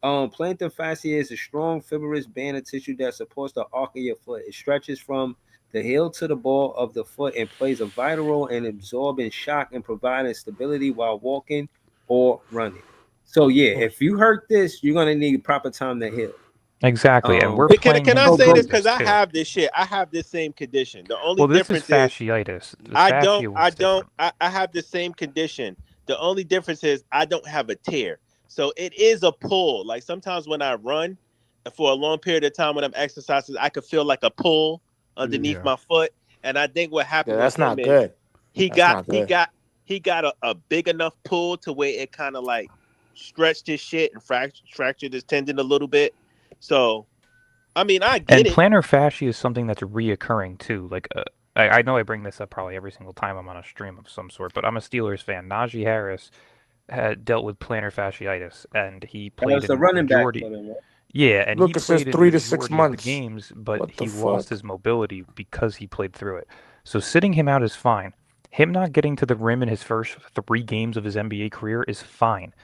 Plantar fascia is a strong fibrous band of tissue that supports the arc of your foot. It stretches from the heel to the ball of the foot and plays a vital role in absorbing shock and providing stability while walking or running. So if you hurt this, you're gonna need proper time to heal. Exactly, and we're Can I say this because I have this shit? I have this same condition. The only difference is fasciitis. I have the same condition. The only difference is I don't have a tear. So it is a pull. Like sometimes when I run for a long period of time when I'm exercising, I could feel like a pull underneath my foot. And I think what happened that's not good. He got a big enough pull to where it kind of like stretched his shit and fractured his tendon a little bit. So, I mean, I get it. And plantar fascia is something that's reoccurring too. Like, I know I bring this up probably every single time I'm on a stream of some sort, but I'm a Steelers fan. Najee Harris had dealt with plantar fasciitis, and he played the running back. Yeah, and Lucas he played says 3 to 6 majority of months. the games, but he lost his mobility because he played through it. So sitting him out is fine. Him not getting to the rim in his first 3 games of his NBA career is fine.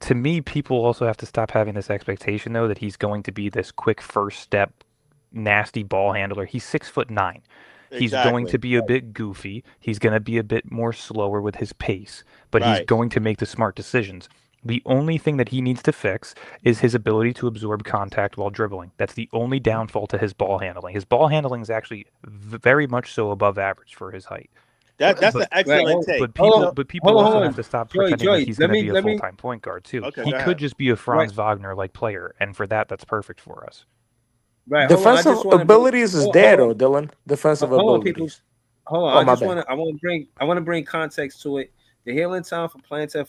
To me, people also have to stop having this expectation, though, that he's going to be this quick first step, nasty ball handler. He's 6'9". He's going to be a bit goofy. He's going to be a bit more slower with his pace, but he's going to make the smart decisions. The only thing that he needs to fix is his ability to absorb contact while dribbling. That's the only downfall to his ball handling. His ball handling is actually very much so above average for his height. That's an excellent take. But people also have to stop pretending that he's going to be a full-time point guard, too. He could just be a Franz Wagner-like player, and for that's perfect for us. Right. Defensive abilities is there, though, Dylan. Defensive abilities. Hold on. I want to bring context to it. The healing time for plantar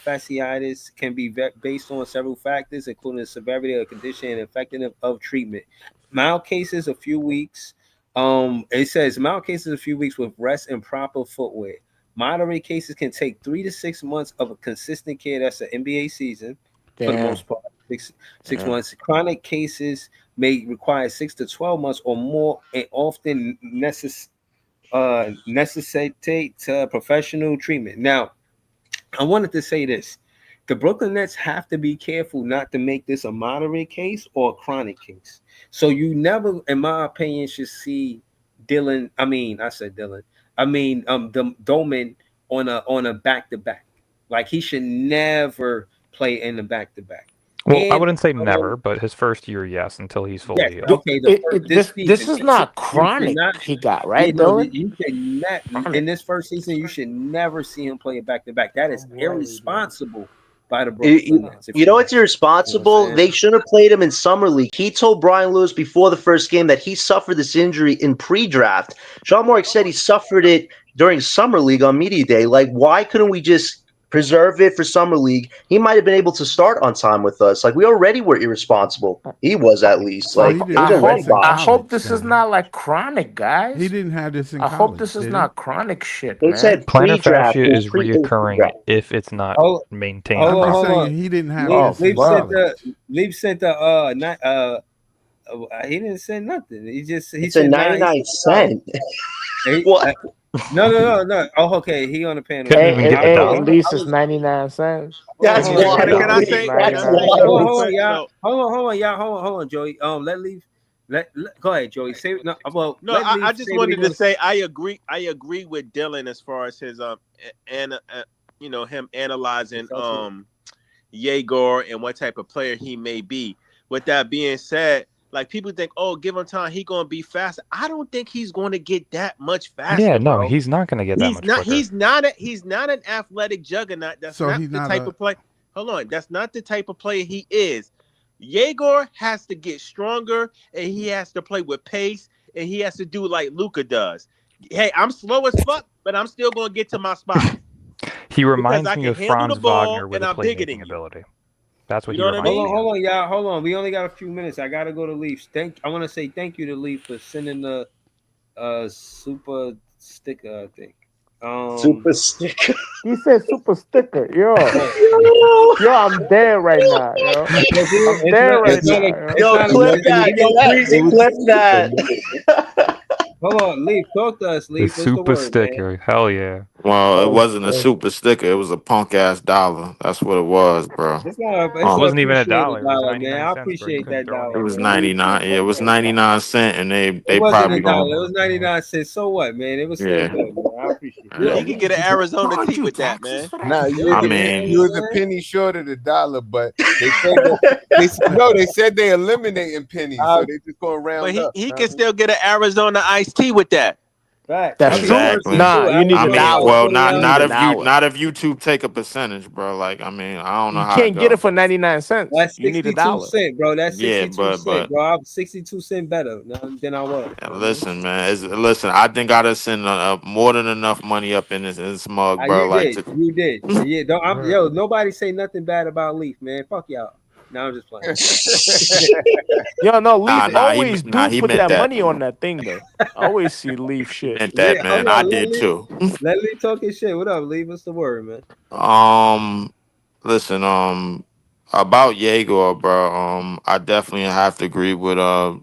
fasciitis can be based on several factors, including the severity of the condition and effectiveness of treatment. Mild cases, a few weeks. It says mild cases, a few weeks with rest and proper footwear. Moderate cases can take 3 to 6 months of a consistent care. That's an NBA season for the Damn. most part. Six Yeah. months. Chronic cases may require 6 to 12 months or more, and often necessitate professional treatment. Now, I wanted to say this: the Brooklyn Nets have to be careful not to make this a moderate case or a chronic case. So you never, in my opinion, should see Dylan. I mean, I said Dylan. I mean, Doman on a back to back. Like he should never play in the back to back. Well, I And wouldn't say never, but his first year, yes, until he's yes, fully healed. okay. This This season, is not you should chronic. not. He got Yeah, right, no, Dylan. you should not. Chronic. In this first season, you should never see him play a back to back. That is irresponsible by the Brooklyn Nets. You know what's You know what irresponsible? I'm They saying? should have played him in summer league. He told Brian Lewis before the first game that he suffered this injury in pre-draft. Sean Mark said he suffered it during summer league on media day. Like, why couldn't we just preserve it for summer league? He might have been able to start on time with us. Like, we already were irresponsible. He was at least. So Like, he it didn't was I have already this in hope. I botched. hope college this is then. not like chronic, guys. He didn't have this in I hope college, this is did he? not chronic shit, They man. said Plantar pre-draft. fascia It was is pre. It was reoccurring pre-draft. if it's not Hold, maintained hold I'm on, just hold properly. saying on. he didn't have Oh this in Leaf sent college. the not he didn't say nothing. He It's a said nine. He 99 said $9. cent. He, What? no. Oh, okay. He on the panel. Couldn't Hey, even hey, give a hey, at dollar. least it's 99 cents. That's Hold on, Can, wild. can I At least say? That's Can I say 99 something wild. real hold on, quick? y'all. No, Hold on, y'all. Hold on, Joey. Let Leaf. Go ahead, Joey. Say no. Well, no. let I Leaf just say what he wanted to wants to say say. I agree. I agree with Dylan as far as his and him analyzing Assessment. Yegor and what type of player he may be. With that being said, like people think, oh, give him time, he gonna be faster. I don't think he's going to get that much Yeah, faster, no, bro. he's not going to get that He's much not. quicker. He's not an athletic juggernaut. That's So not he's the not type a of play. Hold on, that's not the type of player he is. Yegor has to get stronger, and he has to play with pace, and he has to do like Luca does. Hey, I'm slow as fuck, but I'm still gonna get to my spot He because reminds I me can of handle the Franz ball Wagner with and a I'm bigger playmaking than you. ability. That's what You he know what I reminds mean? me of. Hold on, y'all. Hold on. We only got a few minutes. I gotta go to Leaf. I want to say thank you to Leaf for sending the super sticker. I think. Super sticker. He said super sticker. Right. Yo, I'm dead right now, yo. I'm dead right It's not now, a. yo. It's Yo, not a. clip It's, that. Yo, Breezy, clip that. hold on, Leaf. Talk to us, The Leaf. What's the super word, man? sticker. Hell yeah. Well, it Oh, wasn't a super sticker. It was a punk ass dollar. That's what it was, bro. It's not. It It's an Um, wasn't even a appreciated dollar. It was dollar, man. 99 I cents, bro. You appreciate couldn't that throw dollar, it anything was away. man. 99. Yeah, it was 99 cents, and It they wasn't probably a dollar. It going. was 99 cents. So what, man? It was still Yeah. good, man. I appreciate it. Yo, He could get an Arizona charge tee you with that, taxes man. for that? Nah, Yeah, I man. you mean, You know was what a I'm saying? penny short of the dollar, but they said that they said they eliminating pennies, so they just gonna But round he up. he Know what can I mean? still get an Arizona iced tea with that. Facts. that's That'd be true. mercy exactly. Nah, too. you need I the Arizona mean, for dollar. well, You not 29 need not the if cents. you dollar. not if YouTube take a percentage, bro. Like, I mean, I don't know You how it can't get it go. for 99 cents. That's You need a 62 dollar. cent, bro. That's Yeah, 62 but cent, but bro. I'm 62 cent better than I was. You know what I mean? listen, man. Listen, I think I done send more than enough money up in this mug, bro. You Like did. to. You did. Yeah. Yo, nobody say nothing bad about Leaf, man. Fuck y'all. No, I'm just playing. Yo, no, Leaf always Nah, do he put meant that that. money on that thing though. I always see Leaf He shit. meant that, Yeah, hold man. I on. did too. Let Leaf talk his shit. What up, Leaf? What's the word, man? Um, listen, about Jaeger, bro. I definitely have to agree with the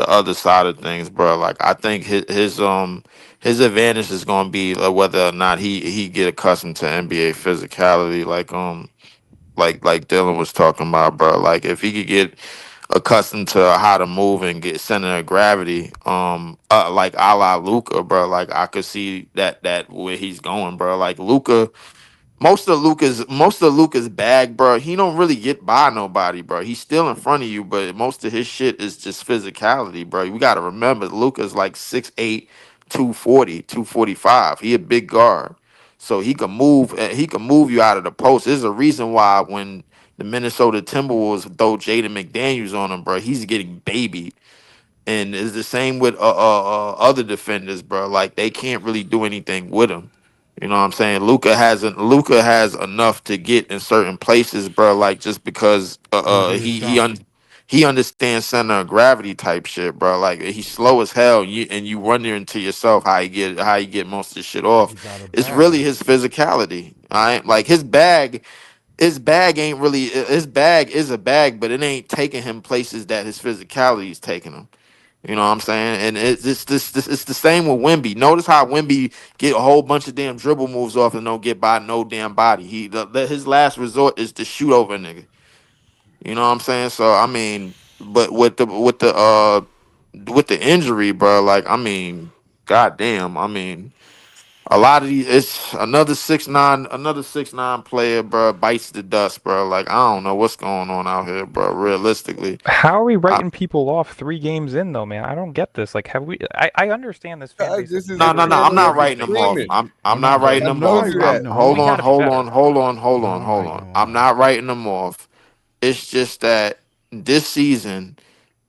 other side of things, bro. Like, I think his advantage is gonna be whether or not he get accustomed to NBA physicality, like Dylan was talking about, bro. Like, if he could get accustomed to how to move and get center of gravity, like a la Luca, bro. Like, I could see that where he's going, bro. Like Luca. Most of Luca's bag, bro. He don't really get by nobody, bro. He's still in front of you, but most of his shit is just physicality, bro. We gotta remember Luca's like 6'8", 240, 245. He a big guard. So he can move he can move you out of the post. There's a reason why when the Minnesota Timberwolves throw Jaden McDaniels on him, bro, he's getting babied. And it's the same with other defenders, bro. Like, they can't really do anything with him. You know what I'm saying? Luca has enough to get in certain places, bro. Like just because Those are his shots. he understands center of gravity type shit, bro. Like he's slow as hell, and you wonder into yourself how he get most of the shit off. He got a It's really bag. his physicality. All right, like his bag ain't really his bag is a bag, but it ain't taking him places that his physicality is taking him. You know what I'm saying? And it's the same with Wemby. Notice how Wemby get a whole bunch of damn dribble moves off and don't get by no damn body. His last resort is to shoot over a nigga. You know what I'm saying? So I mean, but with the injury, bro, like I mean, goddamn, I mean, a lot of these, it's another 6'9" player, bro, bites the dust, bro. Like I don't know what's going on out here, bro. Realistically, How are we I, writing people off 3 games in though, man? I don't get this. Like, have we? I understand this fan base This is is no, a no, bitter no. about I'm channel not that be Wemby writing thing, them but off. screaming. I'm No, not but writing I you them told know off. you you that. know Hold we got on, to be hold better. on, hold on, hold on, don't hold write on. them I'm off. not writing them off. It's just that this season,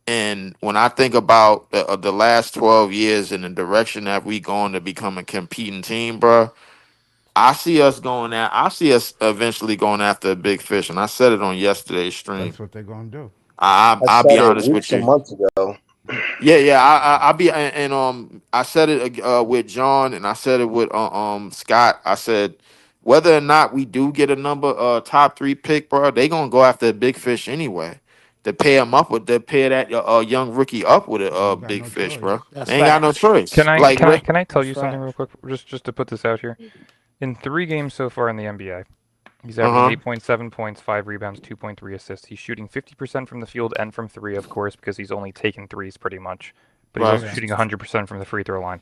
and when I think about the last 12 years and the direction that we going to become a competing team, bro, I see us eventually going after a big fish, and I said it on yesterday's stream. That's what they're gonna do. I I'll said be it honest weeks with and you. months ago. Yeah, yeah. I'll be and I said it with John, and I said it with Scott. I said whether or not we do get a number top 3 pick, bro, they gonna go after a big fish anyway. To pair him up with, to pair that young rookie up with a They don't got big no fish, choice. bro. That's They ain't got no facts. choice. Like Can I tell That's you something real facts. quick? Just to put this out here. In 3 games so far in the NBA, he's uh averaging huh. 8.7 points, 5 rebounds, 2.3 assists. He's shooting 50% from the field and from three, of course, because he's only taken threes pretty much. But he's Right. also Yeah. shooting 100% from the free throw line.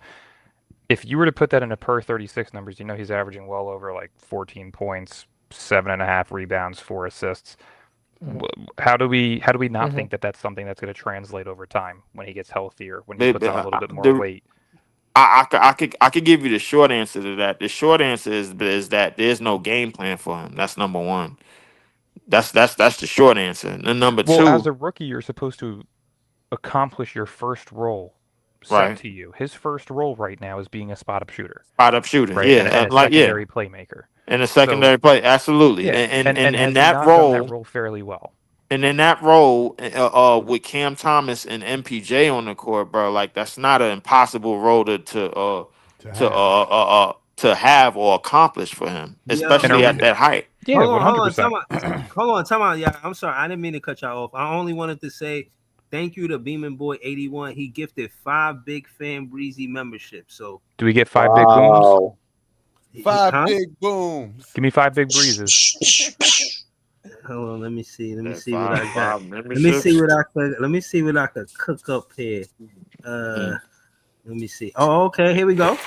If you were to put that into per 36 numbers, he's averaging well over like 14 points, 7.5 rebounds, 4 assists. Mhm. How do we not Mhm. think that that's something that's going to translate over time when he gets healthier, when he They, puts they- on a little bit more the weight? I could give you the short answer to that. The short answer is that there's no game plan for him. That's number one. That's the short answer. And then number Well, as two, a rookie, you're supposed to accomplish your first role set right? to you. His first role right now is being a spot up shooter, Spot up shooter, right? yeah, And a like yeah, secondary playmaker. in a So secondary play, absolutely. yeah, and And has he that not done that role, role fairly well? and in that role, with Cam Thomas and MPJ on the court, bro, like that's not an impossible role To have. to have or accomplish for him, Yo, And especially are at we? that height. Yeah, hold one on, hundred hold on, percent. time out. Yeah, I'm sorry, I didn't mean to cut y'all off. I only wanted to say thank you to Beeman Boy 81. He gifted 5 Big Fan Breezy memberships. So, Do we get 5 big booms? Wow. 5 huh? big booms. Give me 5 big breezes. Hold on, let me see. Let me That see what I got. five memberships. Let me see what I could cook up here. Mm. Let me see. Oh, okay, here we go.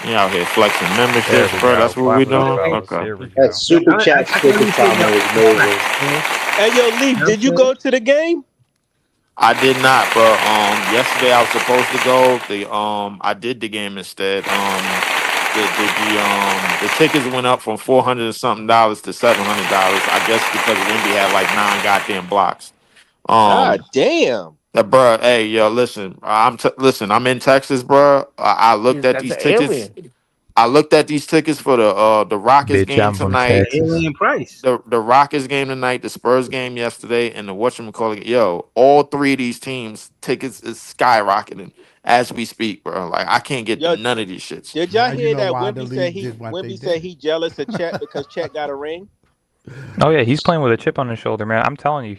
You out here flexing There memberships, we bro. go. That's what we Clap it up, doing. Okay. fellas. Okay. Here we That go. Yeah, super chat I can sticker only see comment was amazing. Hey, yo, Leaf, did you go to the game? I did not, bro. Yesterday I was supposed to go. I did the game instead. The tickets went up from $400 and something dollars to $700. I guess because Wendy had like 9 goddamn blocks. God Um, damn. bro, hey, yo, listen. Listen. I'm in Texas, bro. I looked at That's these an tickets. alien. I looked at these tickets for the Rockets Bitch, game I'm from That's an tonight. Texas. alien price. The Rockets game tonight, the Spurs game yesterday, and the whatchamacallit. Yo, all 3 of these teams tickets is skyrocketing as we speak, bro. Like I can't get to Yo, none of these shits. did y'all Now you hear know that why the league did what they Wimby said did. he jealous of Chet because Chet got a ring? Oh yeah, he's playing with a chip on his shoulder, man. I'm telling you,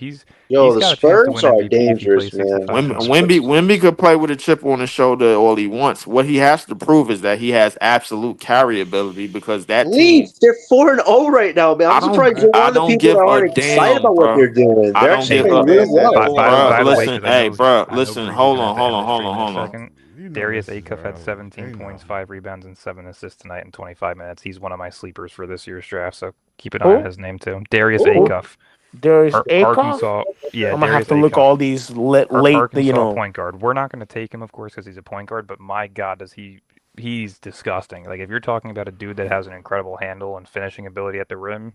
Yo, he's the got a chance to Spurs win are MVP if he dangerous, plays man. 65 minutes. Wimby could play with a chip on his shoulder all he wants. What he has to prove is that he has absolute carry ability because that team. Leaf, they're 4-0 right now, man. I'm surprised you're one I of the don't people give that a aren't excited damn, about what bro. they're doing. I They're don't actually give Hey, playing a really man, they're well. bro. 4-0. By the way, Listen, because hey, bro. I know Listen, Breezy's hold gonna on, have to hold end on, the hold stream on, in a hold on. second. You know Darius this is Acuff had early. They 17 know. points, 5 rebounds, and 7 assists tonight in 25 minutes. He's one of my sleepers for this year's draft, so keep an eye on Who? his name too. Darius Who? Acuff, There's Akoff. Arkansas. Yeah, I'm gonna have Darius to look Acuff, all these late, Arkansas point guard. We're not going to take him, of course, because he's a point guard. But my God, he's disgusting. Like if you're talking about a dude that has an incredible handle and finishing ability at the rim,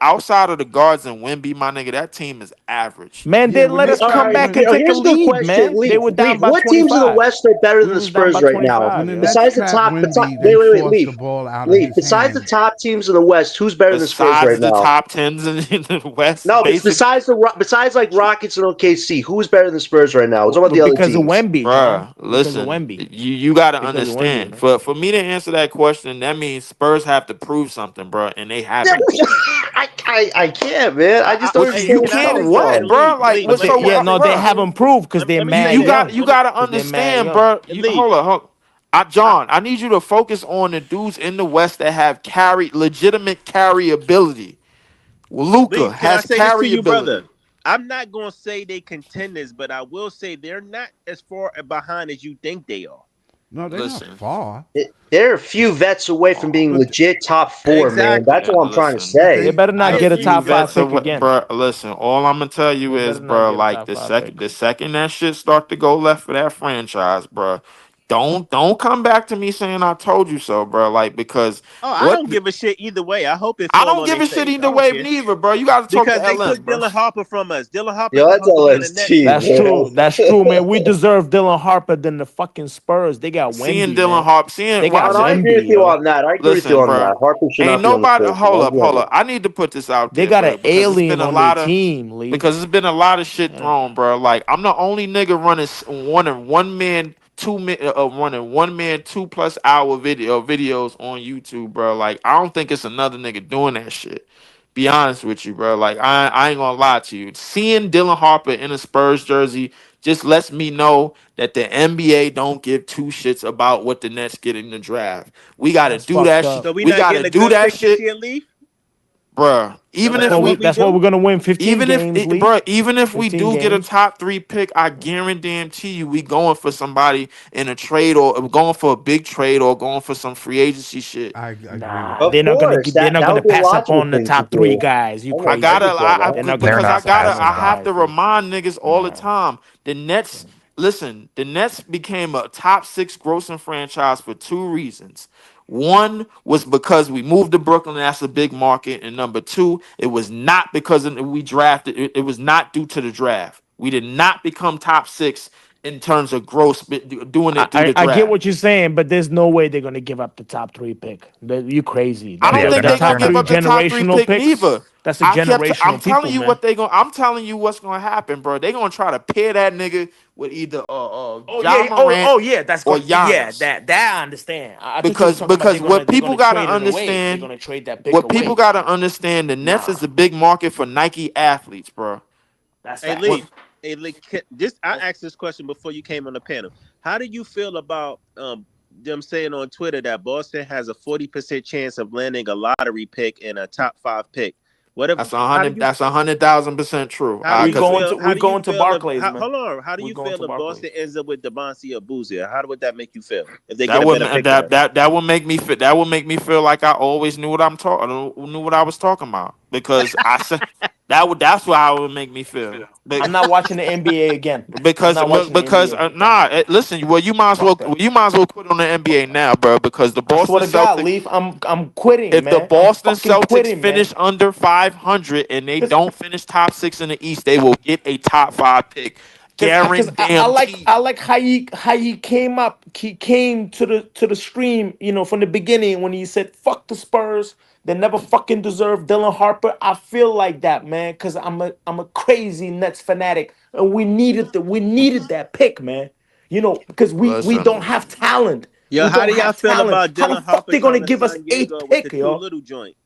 outside of the guards and Wemby, my nigga, that team is average. Man, Yeah, they when let they us All come when right, back when and take a here's a good lead, question. man. They Leaf, were down by what teams in the 25. West are better We than the was down Spurs by right now? 25, when the yo. Nets Besides the trapped top, Wimby, they wait, forced Leaf. the ball out of Leaf. his Besides the hands. top teams in the West, who's better than the Spurs Besides right the now? top tens in the West, No, but basic. besides besides like Rockets and OKC, who's better than Spurs right now? It's about the other Because of teams. Wemby, John. Bruh, Because of listen, Wemby. you got to Because of Wemby, understand. man. For me to answer that question, that means Spurs have to prove something, bro, and they haven't. I can't, man. I just don't You understand can't coming what, from. bro? Like what? So Yeah, no, they bruh, haven't proved because they're mad you young. got to 'Cause they're mad understand, young. bro. Hold up. John, I need you to focus on the dudes in the West that have legitimate carry ability. Luca Leaf, can I has say this to carry you, brother? ability. I'm not gonna say they contenders, but I will say they're not as far behind as you think they are. No, they're Listen. not far. They're a few vets away from being legit top 4, man. That's all I'm trying to say. They better not get a top 5 pick again. Bro, listen, all I'm gonna tell you They is, better not bro, get a like top the 5 pick. second that shit start to go left for that franchise, bro, don't come back to me saying I told you so, bro. Like because Oh, I don't give a shit either way. I hope it I fall don't on give their a shit face. I either don't way care. neither, bro. You got to talk to Because they LM, took bro. Dylan Harper from us. Dylan Harper Yo, supposed to be in the Nets. That's true. That's true, man. We deserve Dylan Harper than the fucking Spurs. They got Seeing Wemby, Dylan man. Harper, seeing They got No, I agree with Wemby, you yo. on that. I agree with you Listen, on bro. that. Harper should Ain't not be on the nobody. Spurs. Hold I up, agree hold on up. I need to put this out They there, got bro, an because it's alien been a on their lot of team, Lee. because it's been a lot of shit thrown, bro. Like I'm the only nigga running 2+ hour videos on YouTube, bro. Like I don't think it's another nigga doing that shit. Be honest with you, bro. Like I ain't gonna lie to you. Seeing Dylan Harper in a Spurs jersey just lets me know that the NBA don't give two shits about what the Nets get in the draft. We got to That's do fucked that up. shit. So we We not got to getting a do good that pick this shit, year, Leaf? bruh. No Even matter if we, what we That's do? why we're gonna win 15 games, Lee. even if we 15 do get a games. top 3 pick, I guarantee you we going for somebody in a trade or going for a big trade or going for some free agency shit. I agree with Of They're not gonna course, they're not that gonna would be a pass up logical on the thing to top 3 do. guys. You I crazy? gotta, They're not gonna because pass up on those I have guys, to Lee. remind niggas all the time. The Nets, listen, the Nets became a top 6 grossing franchise for 2 reasons. One was because we moved to Brooklyn, and that's a big market, and number 2, it was not because we drafted. It was not due to the draft. We did not become top 6 in terms of gross, doing it through the I get draft. what you're saying, but there's no way they're gonna give up the top 3 pick. You crazy? I don't think The they're gonna top give 3 up the top 3 generational pick picks. neither. That's a I'm generational telling people, you man. I'm telling you what's gonna happen, bro. They're gonna try to pair that nigga with either Oh Ja yeah, Morant that's or gonna Giannis. that I understand. I thought you were Because talking about what they're people gonna gotta trade it away. They're understand, gonna trade that pick away. the Nets is a big market for Nike athletes, bro. That's Hey, facts. Leaf. Hey, Leaf. I asked this question before you came on the panel. How do you feel about them saying on Twitter that Boston has a 40% chance of landing a lottery pick and a top 5 pick? Whatever. That's 100,000% true. How do you feel? How We do you going to feel? Barclays, man. Hold on. How do We you going feel to if Boston Barclays. ends up with Debansi or Boozer? How would that make you feel if they get That a would better pick than us? that would make me feel like I always knew what knew what I was talking about, because I said that's what how it would make me feel. I'm not watching the NBA again. I'm Because not watching the NBA. listen, well you might as well Fuck that. quit on the NBA now, bro, because the I swear Boston to God, Celtics, Leaf, I'm quitting, if the man. I'm Boston fucking Celtics quitting, man. finish under 500 and they don't finish top 6 in the East, they will get a top 5 pick. Because Guaranteed. I like how he came up. He came to the stream, from the beginning when he said fuck the Spurs. They never fucking deserve Dylan Harper. I feel like that, man, because I'm a crazy Nets fanatic, and we needed that pick, man. Because we Listen. don't have talent. Yo, We how don't do y'all have feel talent. about How the Dylan fuck Harper they gonna trying to give us San eighth Diego with the pick, too yo? little joint?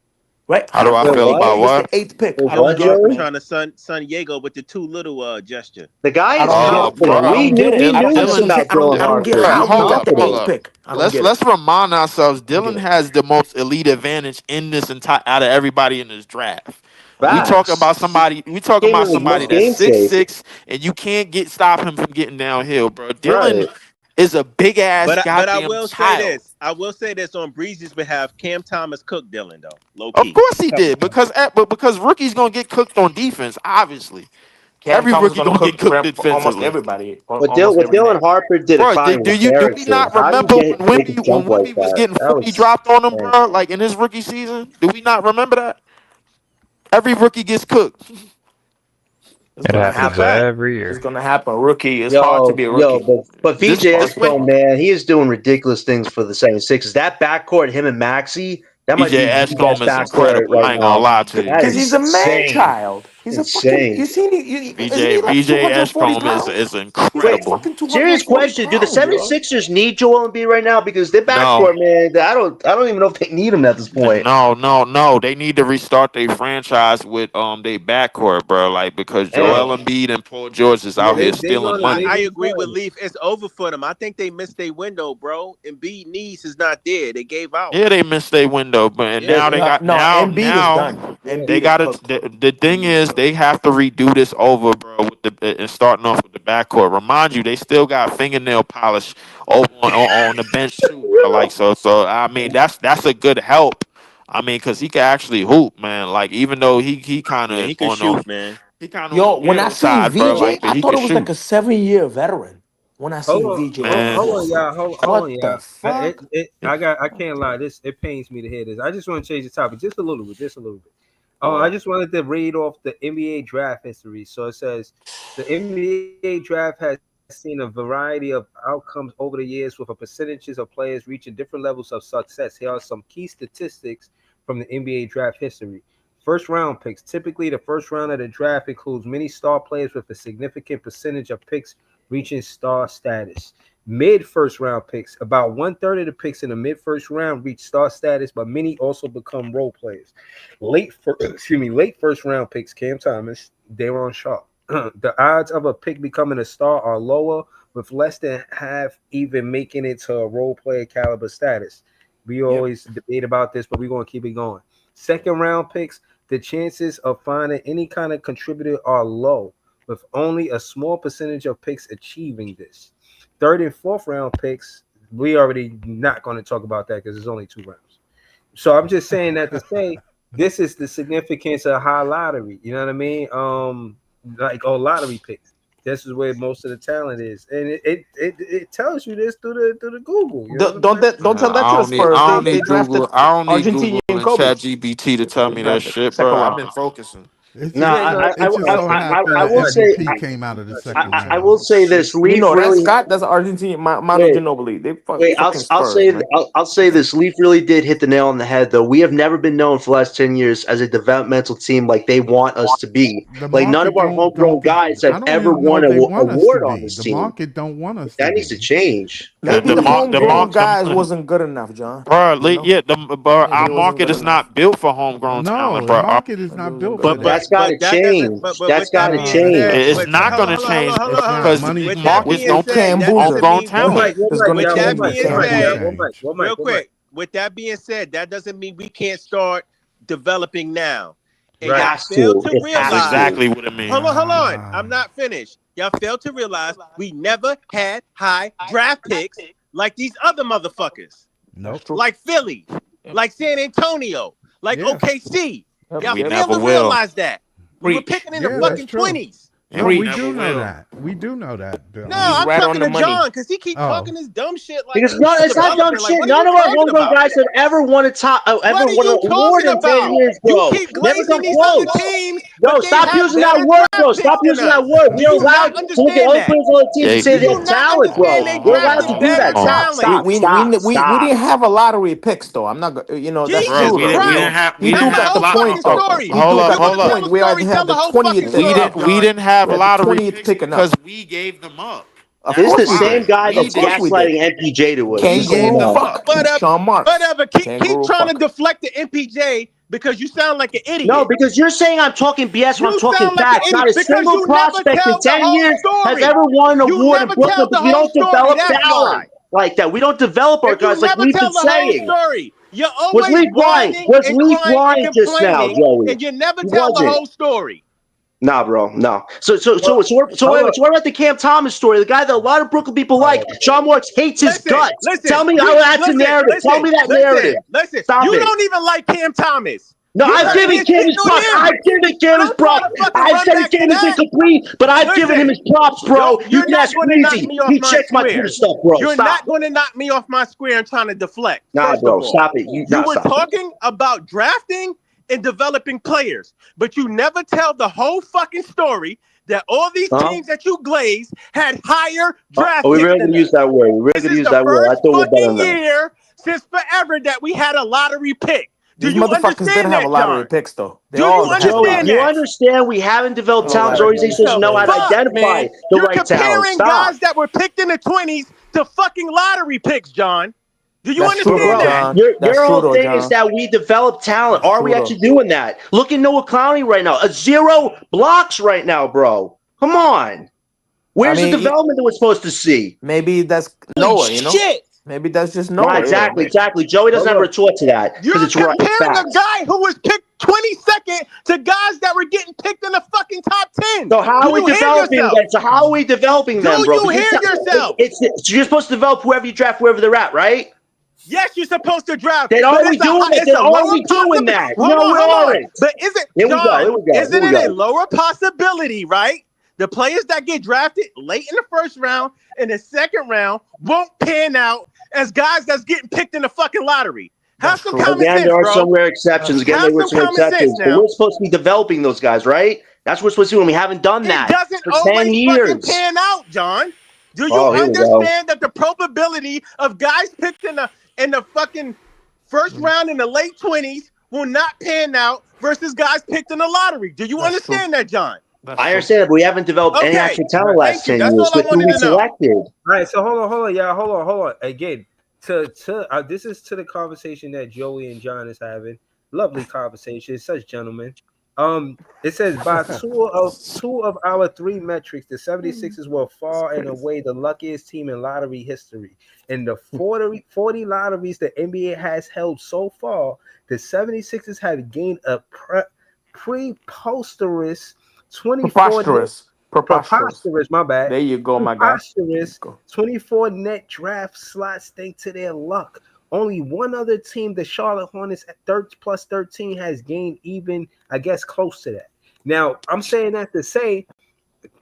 Right? How do I feel they about give us what? the 8th pick? Wait, I don't what, get it, Harper Joey? man. trying to San Diego with the too little gesture. The guy I is don't get it. confident. I We don't knew get it. we I don't knew this understand. about Dylan I don't get Harper. how He's he got the confident. 8th pick. I don't get it. Let's remind ourselves I don't get Dylan it. has the most elite advantage in this entire out of everybody in this draft. We talk Facts. about somebody Came in with that's most game tape. 6'6", and you can't stop him from getting downhill, bro. Right. Dylan is a big ass But I goddamn will say child. this. I will say this on Breezy's behalf. Cam Thomas cooked Dylan though, low Of key. course he did, because rookies gonna get cooked on defense, obviously. Cam Every Thomas is rookie gonna gonna get cook cooked for almost defensively. everybody, What almost every Dylan night. Harper did a Bro, fine do we comparison. not How do you remember when make a jump like Wimby was that? getting That 40 was dropped on him, man. bro? Like in his rookie season? Do we not remember that? Every rookie gets cooked. It's It gonna That's a happens happen. fact. every It's year. gonna happen. Rookie. It's hard to be a Yo, rookie. but Just VJ just wait. Esco, man, he is doing ridiculous things for the 76ers. That backcourt, him and Maxi, that might BJ be the best Escom is backcourt incredible. right I ain't gonna now. lie to you. That Because is he's a man insane. child. He's insane. a fucking. You seen? Isn't he like VJ 240 Edgecombe pounds? is He's like incredible. fucking Serious 240 question: do the pounds, yo. 76ers need Joel Embiid right now? Because their backcourt, man, I don't even know if they need him at this point. No. They need to restart their franchise with their backcourt, bro. Like because Joel Embiid and Paul George is out here stealing money. I agree with Leaf. It's over for them. I think they missed their window, bro. Embiid needs is not there. They gave out. Yeah, they missed their window, but now they got Embiid is done. they Embiid got is it. The thing is, they have to redo this over, bro. With and starting off with the backcourt. Remind you, they still got fingernail polish over on the bench too, bro. Like so. I mean, that's a good help. I mean, because he can actually hoop, man. Like even though he kind of he can shoot, man. He kind of Yo, on the when I ghetto seen side, bro. VJ, Like, but I he thought can it was shoot. like a 7-year veteran. When I seen VJ, Man. Hold on, y'all. Hold what on, the y'all. fuck? I can't lie. It pains me to hear this. I just want to change the topic just a little bit. I just wanted to read off the NBA draft history. So it says the NBA draft has seen a variety of outcomes over the years with a percentages of players reaching different levels of success. Here are some key statistics from the NBA draft history. First round picks. Typically, the first round of the draft includes many star players with a significant percentage of picks reaching star status. Mid first round picks. About 1/3 of the picks in the mid first round reach star status, but many also become role players. Late first round picks. Cam Thomas, Daron Sharp. The odds of a pick becoming a star are lower, with less than half even making it to a role player caliber status. We always debate about this, but we're going to keep it going. Second round picks, the chances of finding any kind of contributor are low, with only a small percentage of picks achieving this. Third and fourth round picks, we already not going to talk about that because it's only 2 rounds. So I'm just saying that to say this is the significance of high lottery. You know what I mean? Like lottery picks. This is where most of the talent is, and it tells you this through the Google. You know Don't tell that to the Spurs. I don't They need drafted Google. I don't need Argentinian Google and Kobe. ChatGPT to tell They me that drafted shit, second bro. I've round. been focusing. It No, just so happened I that will say MVP came out of the second round. I will say this. You Leaf know that really. Scott. That's Argentinian. Manu Wait, Ginobili. They Wait, fucking Spurs, man. I'll say this. Leaf really did hit the nail on the head, though. We have never been known for the last 10 years as a developmental team like they want us to be. The Like none market of our homegrown guys I have don't ever even know won if an they want us to award on be. this The team. market don't want us to That be. needs to change. Maybe the homegrown guys wasn't good enough, John. Bro, You know? our Maybe it wasn't market good is enough. not built for homegrown talent, No, the bro. market is not built for But that. that's got to that doesn't. change. But That's with got that to being change. said, It's not hold going to on, change It's not because money. these with that markets being don't said, pay that doesn't homegrown mean. talent. It's gonna With change. that It's being not gonna said, change. real quick. With that being said, that doesn't mean we can't start developing now. And y'all Has fail to. to It That's has realize. to. exactly what it means. Hold on. I'm not finished. Y'all fail to realize we never had high draft picks like these other motherfuckers. Nope. Like Philly, like San Antonio, like Yeah. OKC. Y'all We fail never to will. realize that. We were picking in the Yeah, that's fucking true. 20s. And No, we we never do know will. that. We do know that. No, I'm right talking on the to money. John because he keep Oh. talking this dumb shit like Because he's not it's not dumb developing. shit. Like, what are None you of our talking homegrown about? guys have ever won a What ever are won you an award talking in 10 about? years, You bro. keep Never glazing come these close. other teams, No, but they stop have using better that word, bro. draft Stop picks using than that us. word. Do We're you allowed not to look at understand other that? players on the team and Yeah, say Do they you have not talent, bro. understand they We're allowed to drafted do better that. Stop, talent? stop. We didn't have a lottery picks though. I'm not. That's Jesus true though. we You know, didn't Christ. have he Tell do the got the whole point fucking though. story. He Hold do up, got You the want hold to up. tell point. the We already story? had Tell the the whole 20th fucking pick. story, John. We didn't have We had the lottery 20th picks pick enough. because we gave them up. Of This is course the we same did. guy Of that's course we did. gaslighting MPJ to us. We The same gave them guy. up. Sean Marks. Whatever. Keep Kangaroo trying to fuck. deflect the MPJ because you sound like an No, idiot. because you're saying I'm talking BS when I'm You talking sound like an facts. idiot Not a because single you never prospect in tell the 10 whole years has story. ever won an You award in never Brooklyn tell the because we whole don't story. develop That's talent why. like that. We don't develop our If you guys like never we've been tell the whole saying. story, you're Was always Leaf lying? whining Was and Leaf crying and lying just now, complaining, Joey? and you never He tell the wasn't. whole story. Nah, bro, no. So what about the Cam Thomas story? The guy that a lot of Brooklyn people like, Sean Marks hates his guts. Tell me how that's a narrative. Tell me that narrative. Listen. Stop You it. don't even like Cam Thomas. No, You I've heard given his Cam shit his on props. him. I've given Cam his Don't try props. to fucking I've run said back Cam to is that. incomplete, but I've given him his props, bro. You You're can not ask going to knock Breezy. me off He my checks my square. Twitter stuff, bro. You're Stop. not going to knock me off my square and trying to deflect. Nah, First bro, of all, stop it. you were talking about drafting and developing players, but you never tell the whole fucking story that all these teams that you glaze had higher draft Are we picks really than going to use that word? We're really This going to is use the that word. I first thought we were better fucking than that. year since forever that we had a lottery pick. These you motherfuckers did understand have a that, lottery John? picks though. They Do you all had Joey, understand lottery. you that? understand we haven't developed Hello, talent. lottery Organization picks. doesn't know how to Fuck, identify man. the You're right talent. comparing Stop. guys that were picked in the 20s to fucking lottery picks, John. Do you That's true But though, understand bro, that? John. That's your true whole though, thing is John. that we develop talent. That's Are we true actually though. doing that? Look at Noah Clowney right now. A 0 blocks right now, bro. Come on. I Where's the mean, development that we're supposed to see? maybe that's Holy Noah. You know, shit. maybe that's just Right, Noah. Yeah. exactly. Joey doesn't have a retort to that because You're it's right. It's comparing a facts. guy who was picked 22nd to guys that were getting picked in the fucking top 10. So how Do are we you hear developing yourself? them? So how are we developing Do them, bro? you hear yourself? So you're supposed to develop whoever you draft, wherever they're at, right? Yes, you're supposed to draft, Then but are we doing that? it's Then a are lower we doing possibility. that? Hold No, on, we hold on. aren't. But is it, Here we John? go. Isn't it a lower possibility, right? The players that get drafted late in the first round and the second round won't pan out as guys that's getting picked in the fucking lottery. Have some common Again, sense, there are bro. some rare exceptions. Again, Have there were some some common sense exceptions. But now. we're supposed to be developing those guys, right? That's what we're supposed to do, and we haven't done It that doesn't for 10 always fucking years. pan out, John. Do you Oh, here we go. understand that the probability of guys picked in the fucking first round in the late 20s will not pan out versus guys picked in the lottery? Do you understand that, John? I understand that, but we haven't developed any Okay. actual talent last Thank you. 10 That's years all I with who wanted we to know. selected. All right, so hold on, y'all. Hold on. Again, this is to the conversation that Joey and John is having. Lovely conversation, such gentlemen. It says by two of our three metrics, the 76ers were far and away the luckiest team in lottery history. In the 40 lotteries the NBA has held so far, the 76ers have gained a preposterous 24 preposterous, my bad. There you go, my guy. Preposterous 24 net draft slots thanks to their luck. Only one other team, the Charlotte Hornets at plus 13, has gained even, I guess, close to that. Now, I'm saying that to say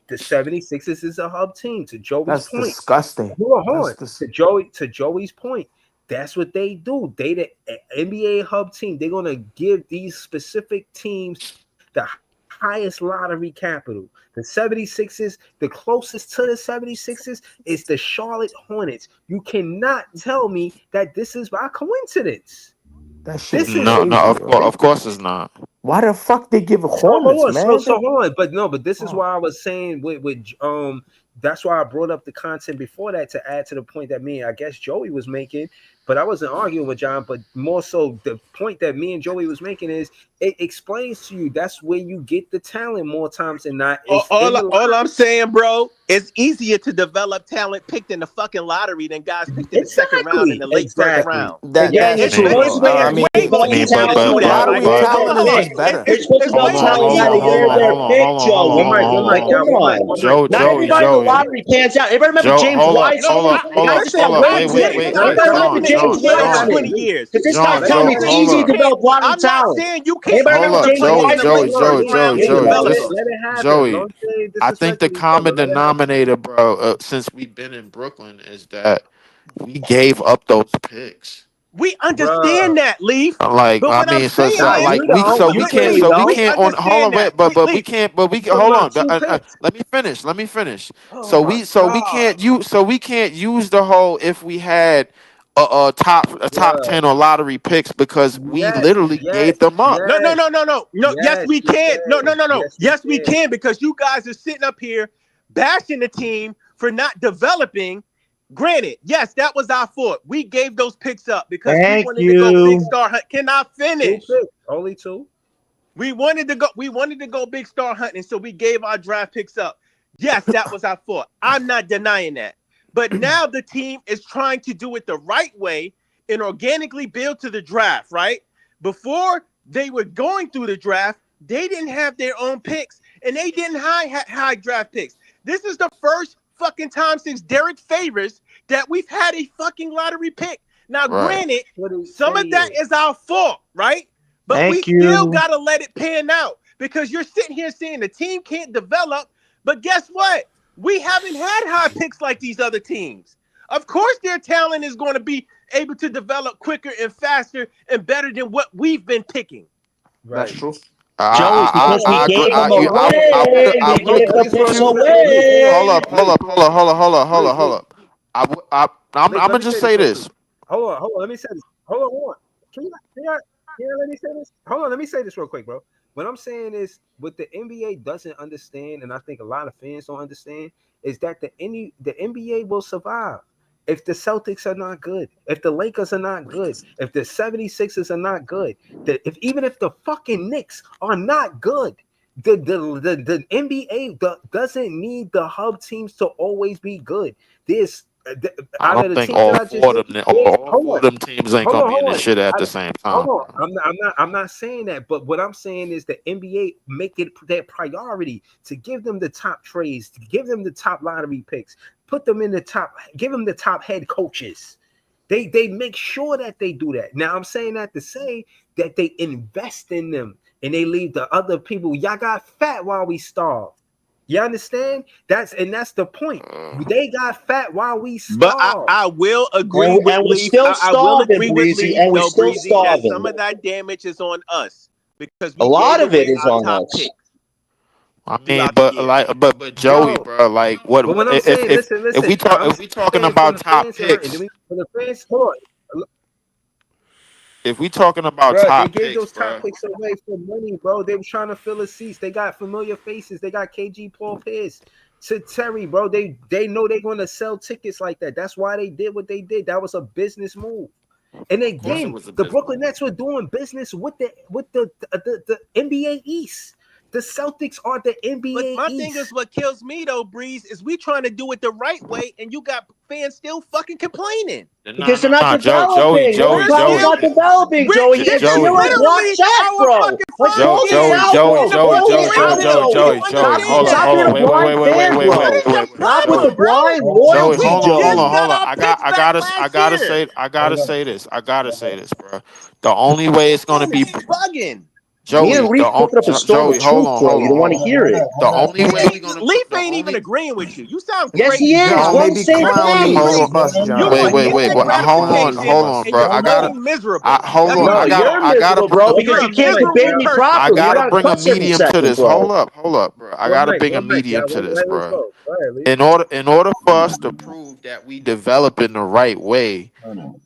the 76ers is a hub team, to Joey's That's point. disgusting. Hold on. To Joey's point. That's what they do. They the NBA hub team. They're gonna give these specific teams the highest lottery capital. The 76ers, the closest to the 76ers is the Charlotte Hornets. You cannot tell me that this is by coincidence. That shit is No, crazy, of course it's not. Why the fuck they give Hornets, man? So hold on, but this is why I was saying with that's why I brought up the content before that to add to the point that I guess Joey was making, but I wasn't arguing with John, but more so the point that me and Joey was making is it explains to you that's where you get the talent more times than not. All I'm saying, bro, it's easier to develop talent picked in the fucking lottery than guys picked in the second round and the late first round. That's true. Lottery talent is just better. It's supposed to develop talent that a year they're picked, Joey. Come on. Not everybody in the lottery pans out. Everybody remember James Wiseman? The guy just got drafted. Everybody remember James Wiseman? 20 years. Because this guy's telling me it's easy to develop lottery talent. I'm not saying you can't. Anybody remember James Joey. I think the common denominator, bro, since we've been in Brooklyn, is that we gave up those picks. We understand that, Leaf. Like, but I mean, so we can't on. Hold on, wait, but we can't. Hold on. Let me finish. So we can't use the whole if we had a top 10 on lottery picks because we literally gave them up. No. Yes, we can. No. Yes, we can because you guys are sitting up here bashing the team for not developing. Granted, yes, that was our fault. We gave those picks up because we wanted to go big star hunt. Can I finish? Only two. We wanted to go big star hunting, so we gave our draft picks up. Yes, that was our fault. I'm not denying that. But now the team is trying to do it the right way and organically build to the draft, right? Before they were going through the draft, they didn't have their own picks and they didn't high draft picks. This is the first fucking time since Derek Favors that we've had a fucking lottery pick. Now, granted, some of that is our fault, right? But we still got to let it pan out because you're sitting here saying the team can't develop. But guess what? We haven't had high picks like these other teams. Of course, their talent is going to be able to develop quicker and faster and better than what we've been picking. That's true. Joey, because we gave them away. We gave the picks away. Hold up. I'm gonna just say this. Hold on. Let me say this. Hold on. Can you Yeah, let me say this. Hold on, let me say this real quick, bro. What I'm saying is, what the NBA doesn't understand, and I think a lot of fans don't understand, is that the NBA will survive if the Celtics are not good, if the Lakers are not good, if the 76ers are not good, even if the fucking Knicks are not good. The NBA doesn't need the hub teams to always be good. There's I out of don't the think teams that all I just four of named, them, all hold four on, of them teams ain't gonna be in hold this on. shit at the same time. Hold on. I'm not saying that, but what I'm saying is the NBA make it their priority to give them the top trades, to give them the top lottery picks, put them in the top, give them the top head coaches. They make sure that they do that. Now I'm saying that to say that they invest in them and they leave the other people. Y'all got fat while we starved. You understand? That's the point. They got fat while we But starved. I will agree with And we're Leaf. still I will starving, agree with Breezy, Leaf, and we're though, still Breezy, that starving. some of that damage is on us because A we lot gave of it away is our on top us. pick I mean, throughout the but year. but Joey, Yo, bro, like what but when I'm saying, if we listen, talk I'm if we talking saying for about the top fans and picks, for the fans, hold on. if we talking about Bro, they top gave picks, those top bro. picks away for money, bro. They were trying to fill the seats. They got familiar faces. They got KG Paul Pierce to Terry, bro. They know they're going to sell tickets like that. That's why they did what they did. That was a business move. And Of course, it again, was a the business. Brooklyn Nets were doing business with the NBA East. The Celtics are the But NBA my thing is, East. what kills me though, Breeze, is we trying to do it the right way, and you got fans still fucking complaining. Because they're not developing. The whole problem's not developing, Joey. This It's is still a block literally check, our bro. fucking Like, first call this year out, bro. in the Call it fucking out, bro. rebuild. You Stop, understand that? stop being a blind fan, bro. What is your Stop with the problem, bro? blind Joey, loyalty, Just Joey. got our picks back I last gotta year. say, I gotta say this, bro. The only way it's gonna Man, be, this is bugging. Me and Joey, Leaf cooking up a storm Joey, of truth, bro. You don't want hold to on. hear it. The only way we gonna Leaf put the ain't even only. agreeing with you. You sound Yes, he crazy, is. bro. We're on the same page. Hold on, You wait, want wait, wait, instant wait. gratification, Hold on, and bro. you're fucking miserable. Hold That's on. what No, it is. you're I gotta miserable, bring bro, a because You're medium. a you can't miserable debate me person. I properly. You gotta gotta bring a cuss every medium to second, this. bro. Hold up, bro. I One gotta mic, bring a yeah. medium to One this, mic, let's bro. go. Go ahead, Lee. In order for us to prove that we develop in the right way,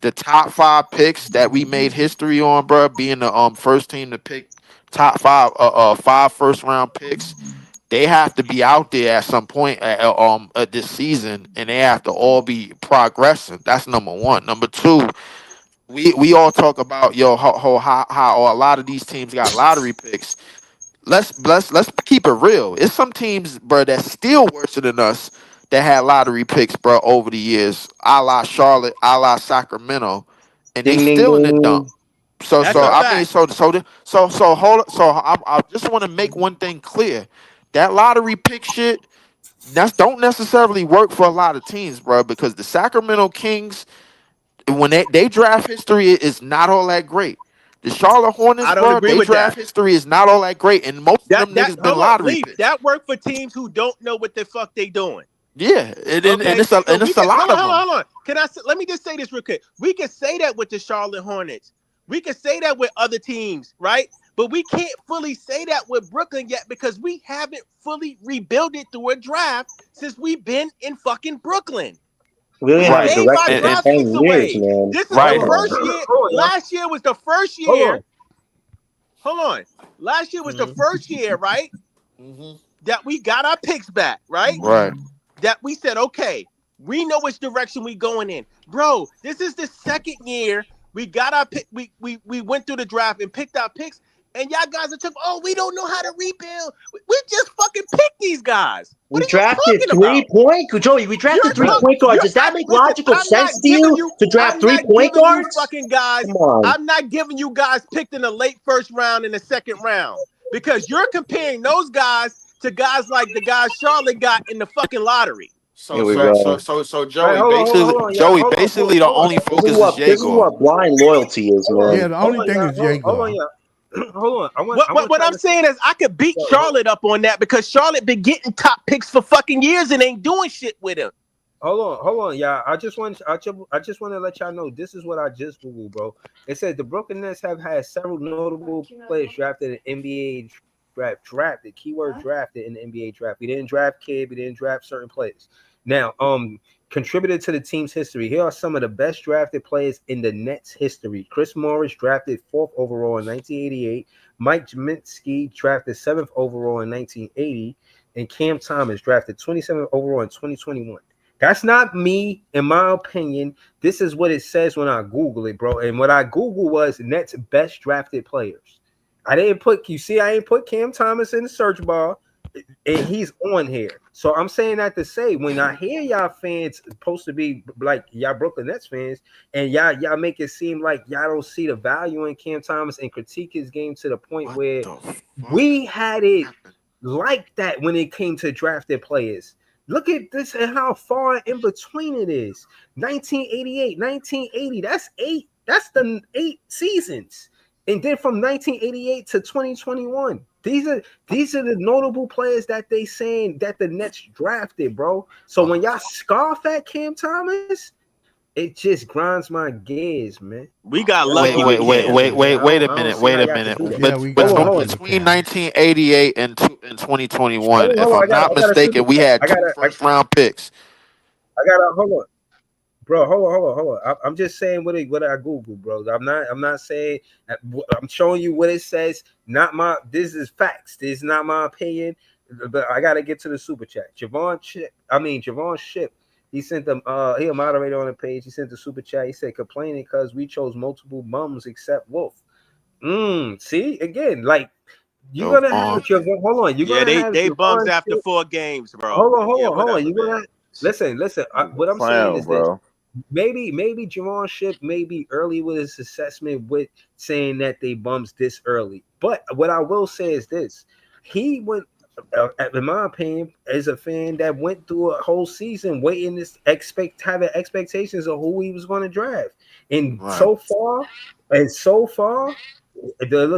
the top 5 picks that we made history on, bro, being the first team to pick top 5 first round picks, they have to be out there at some point this season, and they have to all be progressing. That's number one. Number two, we all talk about how a lot of these teams got lottery picks. Let's keep it real. It's some teams, bro, that's still worse than us that had lottery picks, bro, over the years, a la Charlotte, a la Sacramento, and they Ding, ding, still in the dump. ding. That's a I mean, fact. hold. So I just want to make one thing clear: that lottery pick shit, don't necessarily work for a lot of teams, bro, because the Sacramento Kings, when they draft history is not all that great. The Charlotte Hornets, I don't bro, agree they with that. draft history is not all that great, and most of them That niggas been hold on, lottery Leaf. picks. That worked for teams who don't know what the fuck they doing. Yeah, and Okay, so we it's a can lot of them. hold on. Let me just say this real quick. We can say that with the Charlotte Hornets. We can say that with other teams, right? But we can't fully say that with Brooklyn yet because we haven't fully rebuilt it through a draft since we've been in fucking Brooklyn. We We haven't had a gave our director for draft 10 picks years, away. man. This is the Right. Come on. first year. Hold on, y'all. Last year was the first Hold year. on. Hold on. Last year was the first year, right? Mm-hmm. That we got our picks back, right? Right. That we said, okay, we know which direction we going in. Bro, this is the second year we got our pick. We went through the draft and picked our picks, and y'all guys are talking, oh, we don't know how to rebuild. We just fucking picked these guys. What We are you drafted talking about? Joey, we drafted three point guards. Does that make Listen, logical I'm not sense to giving you you, to draft I'm 3 not point giving you guards? fucking guys. Come on. I'm not giving you guys picked in the late first round and the second round because you're comparing those guys to guys like the guys Charlotte got in the fucking lottery. Here we go. So All right, Joey, hold on, y'all. Hold on, basically the only focus is This is Jago. what blind loyalty is, Yeah, man. the hold only on, thing y'all. is Hold on, Jago. y'all. Hold on. I want What y'all I'm to saying is I could beat Charlotte up on that because Charlotte been getting top picks for fucking years and ain't doing shit with him. hold on, y'all. I just want to let y'all know this is what I just googled, bro. It says the Brooklyn Nets have had several notable players drafted in NBA drafted. Keyword drafted in the NBA draft. We didn't draft Kid. We didn't draft certain players. Now, contributed to the team's history. Here are some of the best drafted players in the Nets history. Chris Morris drafted 4th overall in 1988. Mike Jaminsky drafted 7th overall in 1980. And Cam Thomas drafted 27th overall in 2021. That's not me, in my opinion. This is what it says when I Google it, bro. And what I Google was Nets best drafted players. I ain't put Cam Thomas in the search bar, and he's on here. So I'm saying that to say, when I hear y'all fans supposed to be like y'all Brooklyn Nets fans, and y'all make it seem like y'all don't see the value in Cam Thomas and critique his game to the point where we had it like that when it came to drafted players. Look at this and how far in between it is. 1988, 1980. That's the 8 seasons. And then from 1988 to 2021. These are the notable players that they saying that the Nets drafted, bro. So when y'all scoff at Cam Thomas, it just grinds my gears, man. We got lucky. Wait a minute. Between 1988 and 2021, if I'm not mistaken, we had 2 first-round picks. Hold on. Bro, hold on. I'm just saying what I Googled, bro. I'm not saying. I'm showing you what it says. This is facts. This is not my opinion. But I gotta get to the super chat. Javon Ship. He sent them. He a moderator on the page. He sent the super chat. He said complaining because we chose multiple bums except Wolf. See again, like you're gonna have Javon. Hold on. They bums after 4 games, bro. Hold on. You're gonna listen. What I'm saying is this. Maybe Javon Ship may be early with his assessment with saying that they bums this early. But what I will say is this. He went, in my opinion, as a fan that went through a whole season waiting having expectations of who he was going to draft. And so far, it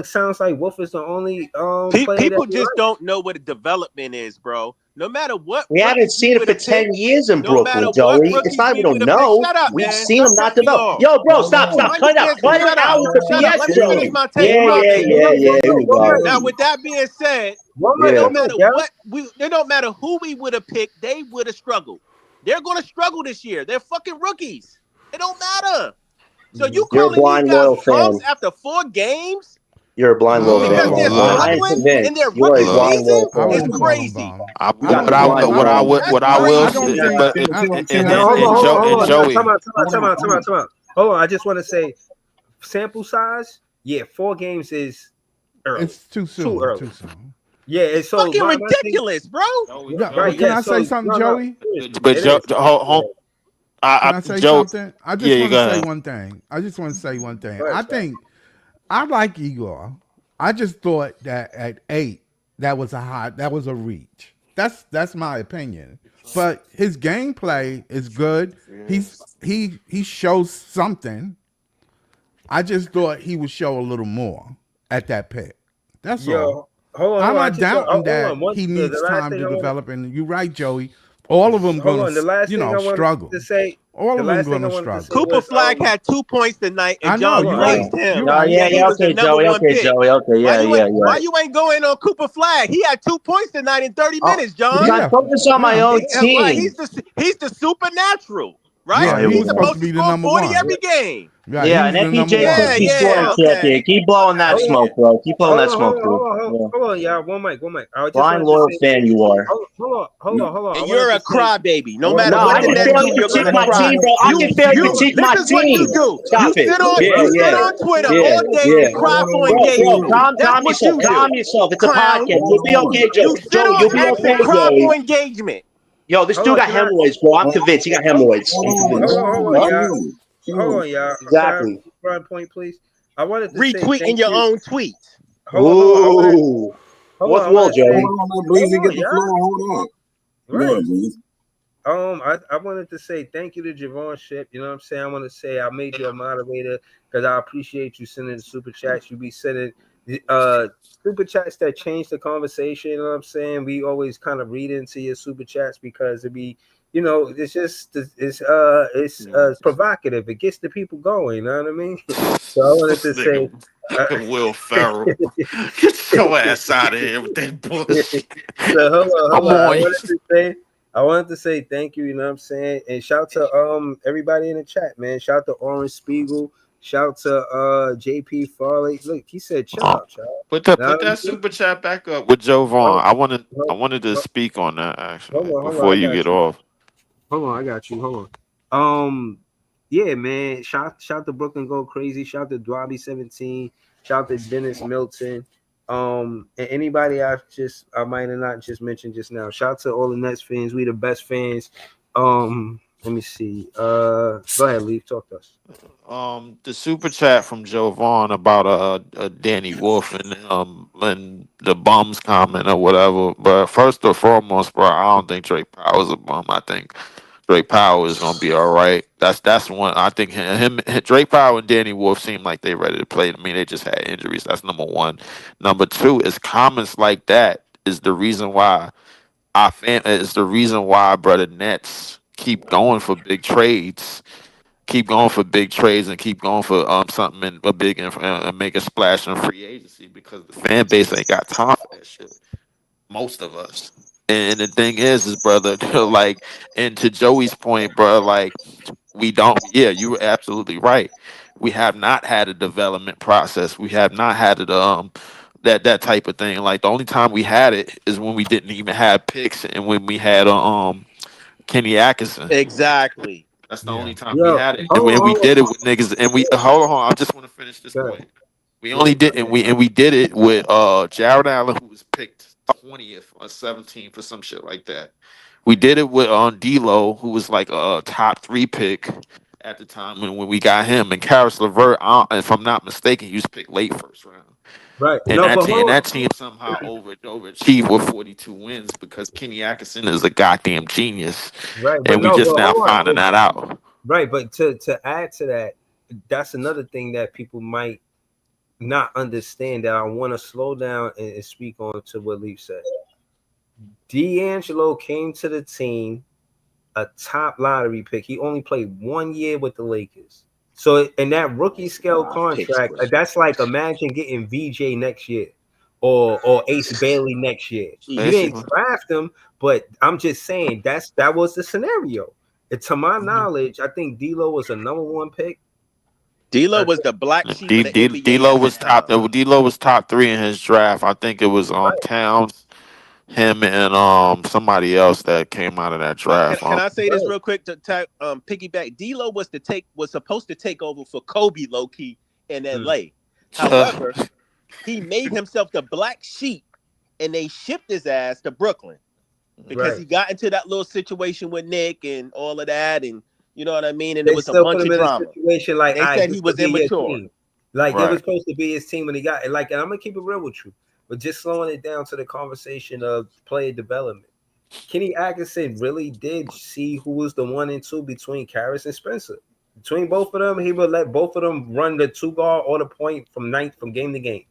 sounds like Wolf is the only people just don't know what a development is, bro. No matter what, we haven't seen it for 10 years in Brooklyn, Joey. It's not we don't know. We've seen him not develop. Yo, bro, stop. Cut it out with the BS, Joey. Yeah. Now, with that being said, it don't matter who we would have picked, they would have struggled. They're going to struggle this year. They're fucking rookies. It don't matter. So you calling these guys bums after 4 games? You're a blind loyal fan. Because they're struggling in their rookie season is crazy. What I will say, Joey. Hold on. I just want to say, sample size. Yeah, 4 games is early. It's too soon. Too early. Too soon. Yeah, it's so fucking ridiculous, bro. Right, can I say something, Joey? But Can I say something? I just want to say one thing. I think I like Igor. I just thought that at 8, that was a reach. That's my opinion. But his gameplay is good. He shows something. I just thought he would show a little more at that pick. That's all. I'm not doubting that he needs time to develop. And you're right, Joey. All of them going to struggle. All of them going to struggle. Cooper Flag had 2 points tonight, and John praised him. Okay, Joey. Why you ain't going on Cooper Flag? He had 2 points tonight in 30 minutes, John. I focus on my own team. He's the supernatural, right? Yeah, he's supposed to be the number 40 one every game. Yeah, and MPJ keep blowing that smoke, bro. Keep blowing that smoke, bro. Hold on, y'all. One mic. Blind loyal fan you are. Hold on. And you're a crybaby. No matter I what the can fairly critique my team, bro. I can fairly critique my team. This is what you do. Stop it. You sit on Twitter all day and cry for engagement. Calm yourself. It's a podcast. You'll be okay, Joe. You'll be okay, cry Joey. for engagement. Yo, this dude got hemorrhoids, bro. I'm convinced he got hemorrhoids. Hold on, y'all. Exactly. Point, please. I wanted to retweeting your own tweet. Ooh. What's wall, Joey? Hold on. I wanted to say thank you to Javon Ship. You know what I'm saying? I want to say I made you a moderator because I appreciate you sending the super chats. You be sending super chats that change the conversation. You know what I'm saying? We always kind of read into your super chats because it be, it's just it's provocative. It gets the people going. You know what I mean? So I wanted to say, Will Ferrell, get your ass out of here with that bullshit. So hold on. I wanted to say I wanted to say thank you. You know what I'm saying, and shout to everybody in the chat, man. Shout to Orange Spiegel. Shout to JP Farley. Look, he said, "Chill out, child." Put that super chat back up with Joe Vaughn. I wanted to speak on that actually Hold on, before I you got get you. off. Hold on, I got you. Hold on. Yeah, man. Shout to Brooklyn Go Crazy. Shout to Dwabby 17. Shout to Dennis Milton. And anybody I might have not just mentioned just now. Shout to all the Nets fans. We the best fans. Let me see. Go ahead, Leaf. Talk to us. The super chat from Joe Vaughn about Danny Wolf and the bums comment or whatever. But first and foremost, bro, I don't think Drake Powell's a bum. I think Drake Powell is gonna be all right. That's one. I think Drake Powell and Danny Wolf seem like they ready to play. I mean, they just had injuries. That's number one. Number two is comments like that is the reason why is the reason why brother Nets keep going for big trades. Keep going for big trades and keep going for something in a big and make a splash in free agency because the fan base ain't got time for that shit. Most of us. And the thing is brother, like, and to Joey's point, bro, like we don't. Yeah, you were absolutely right. We have not had a development process. We have not had it that type of thing. Like the only time we had it is when we didn't even have picks and when we had Kenny Atkinson. Exactly. That's the only time we Yo, had it, and we did it with niggas. And we hold on, I just want to finish this point. We only did, and we did it with Jared Allen, who was picked 20th or 17th or some shit like that. We did it with D'Lo, who was like a top 3 pick at the time when we got him, and Karis LeVert, if I'm not mistaken, he was picked late first round. Right. And No, that but team, hold on. somehow overachieved with 42 wins because Kenny Atkinson is a goddamn genius, Right, but and we no, just but now hold finding on. that out. Right, but to add to that, that's another thing that people might not understand that I want to slow down and speak on to what Leaf said. D'Angelo came to the team a top lottery pick. He only played 1 year with the Lakers. So in that rookie scale contract, that's like imagine getting VJ next year or Ace Bailey next year. You didn't Basically. draft him, but I'm just saying that was the scenario. And to my knowledge, I think D'Lo was a number 1 pick. D'Lo was the black sheep of the NBA D'Lo at the was top. time. D'Lo was top 3 in his draft. I think it was Towns, him, and somebody else that came out of that But draft. can I say this real quick to piggyback? D'Lo was supposed to take over for Kobe low key in LA. However, he made himself the black sheep, and they shipped his ass to Brooklyn because he got into that little situation with Nick and all of that, and you know what I mean. And They there was a still put bunch him of in a drama. situation like They said this he was could be your immature. team. Like it was supposed to be his team when he got it. Like, and I'm gonna keep it real with you, but just slowing it down to the conversation of player development. Kenny Atkinson really did see who was the 1 and 2 between Karras and Spencer. Between both of them, he would let both of them run the 2 guard or the point from game to game.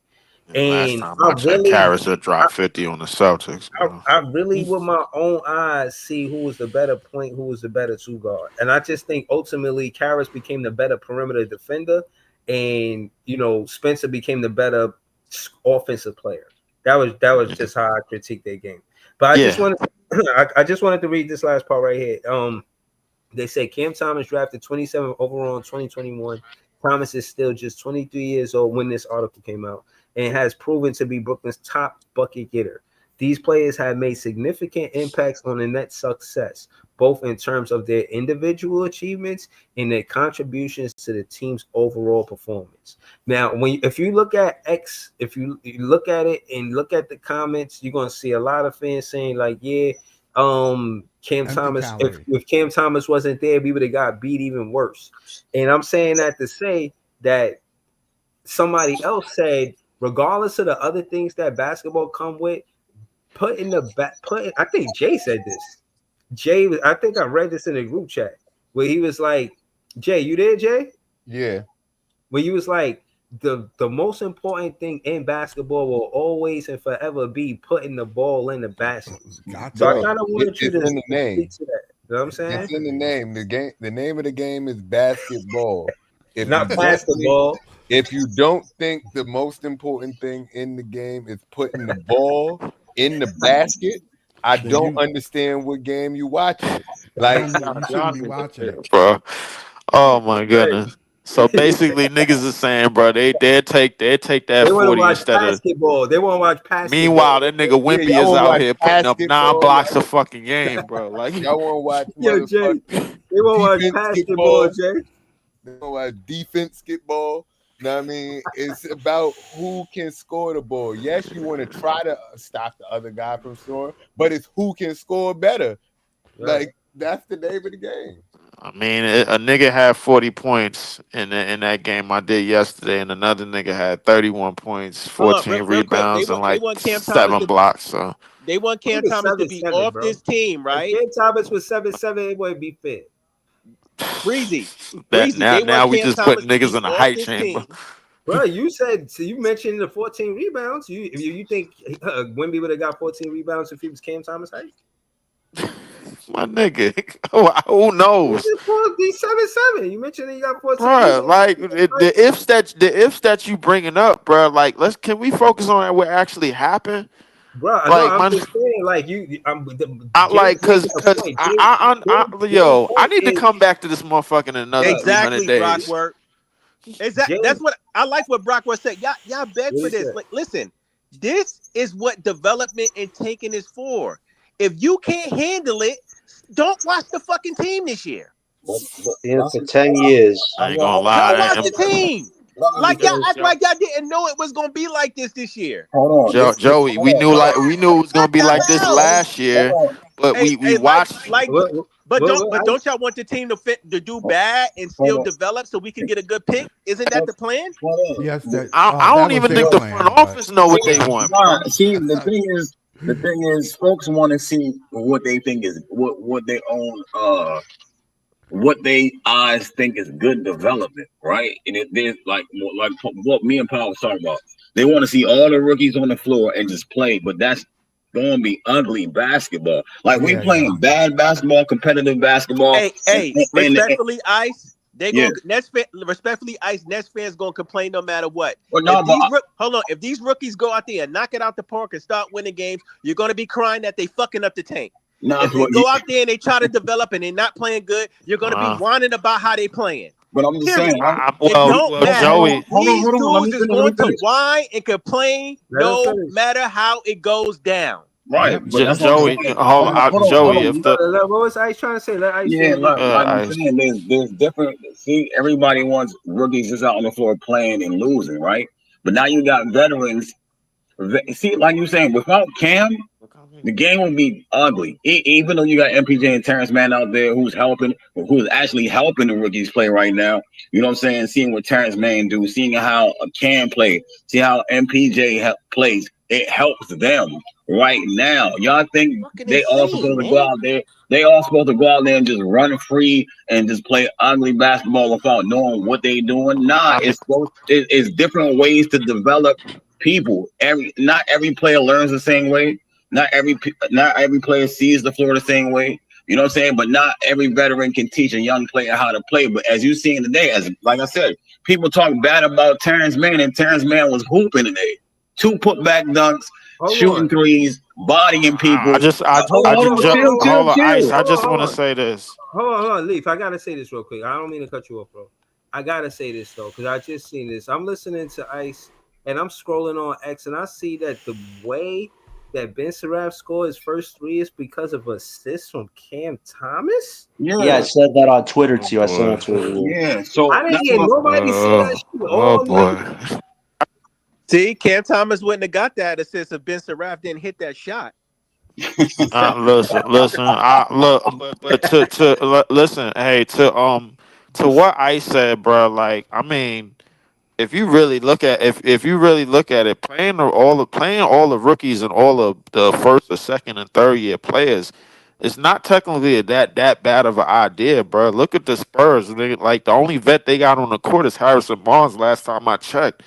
Last And time I I checked, really, Karras had dropped 50 on the Celtics. I really, with my own eyes, see who was the better point, who was the better 2 guard. And I just think ultimately Karras became the better perimeter defender, and Spencer became the better offensive player. That was just how I critique their game. But I just wanted to read this last part right here. They say Cam Thomas drafted 27 overall in 2021. Thomas is still just 23 years old when this article came out and has proven to be Brooklyn's top bucket getter. These players have made significant impacts on the Nets' success, both in terms of their individual achievements and their contributions to the team's overall performance. Now, if you look at if you look at it and look at the comments, you're gonna see a lot of fans saying like, yeah, Cam Thomas, if Cam Thomas wasn't there, we would have got beat even worse. And I'm saying that to say that somebody else said, regardless of the other things that basketball come with, I think Jay said this. I think I read this in a group chat where he was like, Jay, you there, Jay? Yeah. Where he was like, the most important thing in basketball will always and forever be putting the ball in the basket. So I kind of wanted you to in the name. speak to that. You know what I'm saying? It's in the name. The name of the game is basketball. Not basketball. If you don't think the most important thing in the game is putting the ball in the basket, I Then don't you understand what game you watching. I Like, don't know. You shouldn't be watching it. bro. Oh my goodness. So basically, niggas is saying, bro, they take that They want to 40 watch instead of. basketball. They want to watch basketball. Meanwhile, that nigga yeah, Wimpy y'all is want to out watch here putting up 9 basketball. blocks a fucking game, bro. Like, Y'all want to Yo, watch Jay. motherfucking They want to watch defense basketball, skitball. Jay. They want to watch defense skitball. Know what I mean? It's about who can score the ball. Yes, you want to try to stop the other guy from scoring, but it's who can score better. Right. Like, that's the name of the game. I mean, a nigga had 40 points in that game I did yesterday, and another nigga had 31 points, Hold on, 14 real quick. rebounds, and They like want Cam Thomas 7 to blocks. So they want He Cam was Thomas to be 7-7, off bro. this team, right? If Cam Thomas was 7-7, it wouldn't be fair. Breezy. that Breezy. They want now we Cam just Thomas putting to niggas be in a off hype this chamber. team. Bro, you mentioned the 14 rebounds. You think Wemby would have got 14 rebounds if he was Cam Thomas height? My nigga, who knows? He's 7-7. You mentioned he got 14 Bruh, rebounds. like the ifs that you bringing up, bruh. Like, can we focus on what actually happened? Bro, no, Like, I'm my, just saying, like I Jay's like, making cause a point. yo, I Point need to is, come back to this motherfucker in another 300 Exactly, days. Brockwork. Jay, That's what I like what Brockwork said. Y'all beg what for he this. said. Like, listen, this is what development and tanking is for. If you can't handle it, don't watch the fucking team this year. Yeah, for 10 years. I ain't gonna Don't lie. watch the team. Like y'all act like y'all didn't know it was gonna be like this year. Hold on. Joey, we knew it was gonna What be the like this hell? last year, but we Like, watched. but What, don't y'all want the team to do bad and still develop so we can get a good pick? Isn't that the plan? Yes, I that don't was even their think the plan, front but office know what they want. Nah, see, the thing is, folks want to see what they think is what they own. What they eyes think is good development, right? And there's like what me and Paul was talking about. They want to see all the rookies on the floor and just play, but that's going to be ugly basketball. Like we yeah. playing bad basketball, competitive basketball. Hey, respectfully, Ice. They Yeah. go respectfully, Ice. Nets fans gonna complain no matter what. Well, no, Hold on, if these rookies go out there and knock it out the park and start winning games, you're gonna be crying that they fucking up the tank. If they go out there and they try to develop and they're not playing good, you're gonna be whining about how they playing. But I'm just saying. It don't matter. Joey. These Hold on. dudes is going to whine and complain no matter how it goes down. Right, but that's Joey, Joey, if the what was Ice trying to say? Let Ice yeah, finish. like I'm saying, there's different. See, everybody wants rookies just out on the floor playing and losing, right? But now you got veterans. See, like you saying, without Cam, the game will be ugly. Even though you got MPJ and Terrence Mann out there who's actually helping the rookies play right now. You know what I'm saying? Seeing what Terrence Mann do, seeing how Cam play, see how MPJ plays, it helps them right now. Y'all think they all supposed to go out there? They all supposed to go out there and just run free and just play ugly basketball without knowing what they doing? Nah, it's different ways to develop people. Not every player learns the same way. Not every player sees the floor the same way. You know what I'm saying? But not every veteran can teach a young player how to play. But as you seen today, as like I said, people talk bad about Terrence Mann, and Terrence Mann was hooping today. 2 putback dunks, shooting threes, bodying people. Ice. I just want to say this. Hold on, Leaf. I gotta say this real quick. I don't mean to cut you off, bro. I gotta say this though, because I just seen this. I'm listening to Ice, and I'm scrolling on X, and I see that the way that Ben Seraph scored his first 3 is because of assists from Cam Thomas? Yeah, I said that on Twitter too. I sent it to you. Yeah, so I didn't hear nobody say that shit all night. See, Cam Thomas wouldn't have got that assist if Ben Seraph didn't hit that shot. Listen. Listen. Hey, to what I said, bro. Like, I mean, if you really look at it, playing all the rookies and all of the first or second and third year players, it's not technically that bad of an idea, bro. Look at the Spurs. Like the only vet they got on the court is Harrison Barnes. Last time I checked,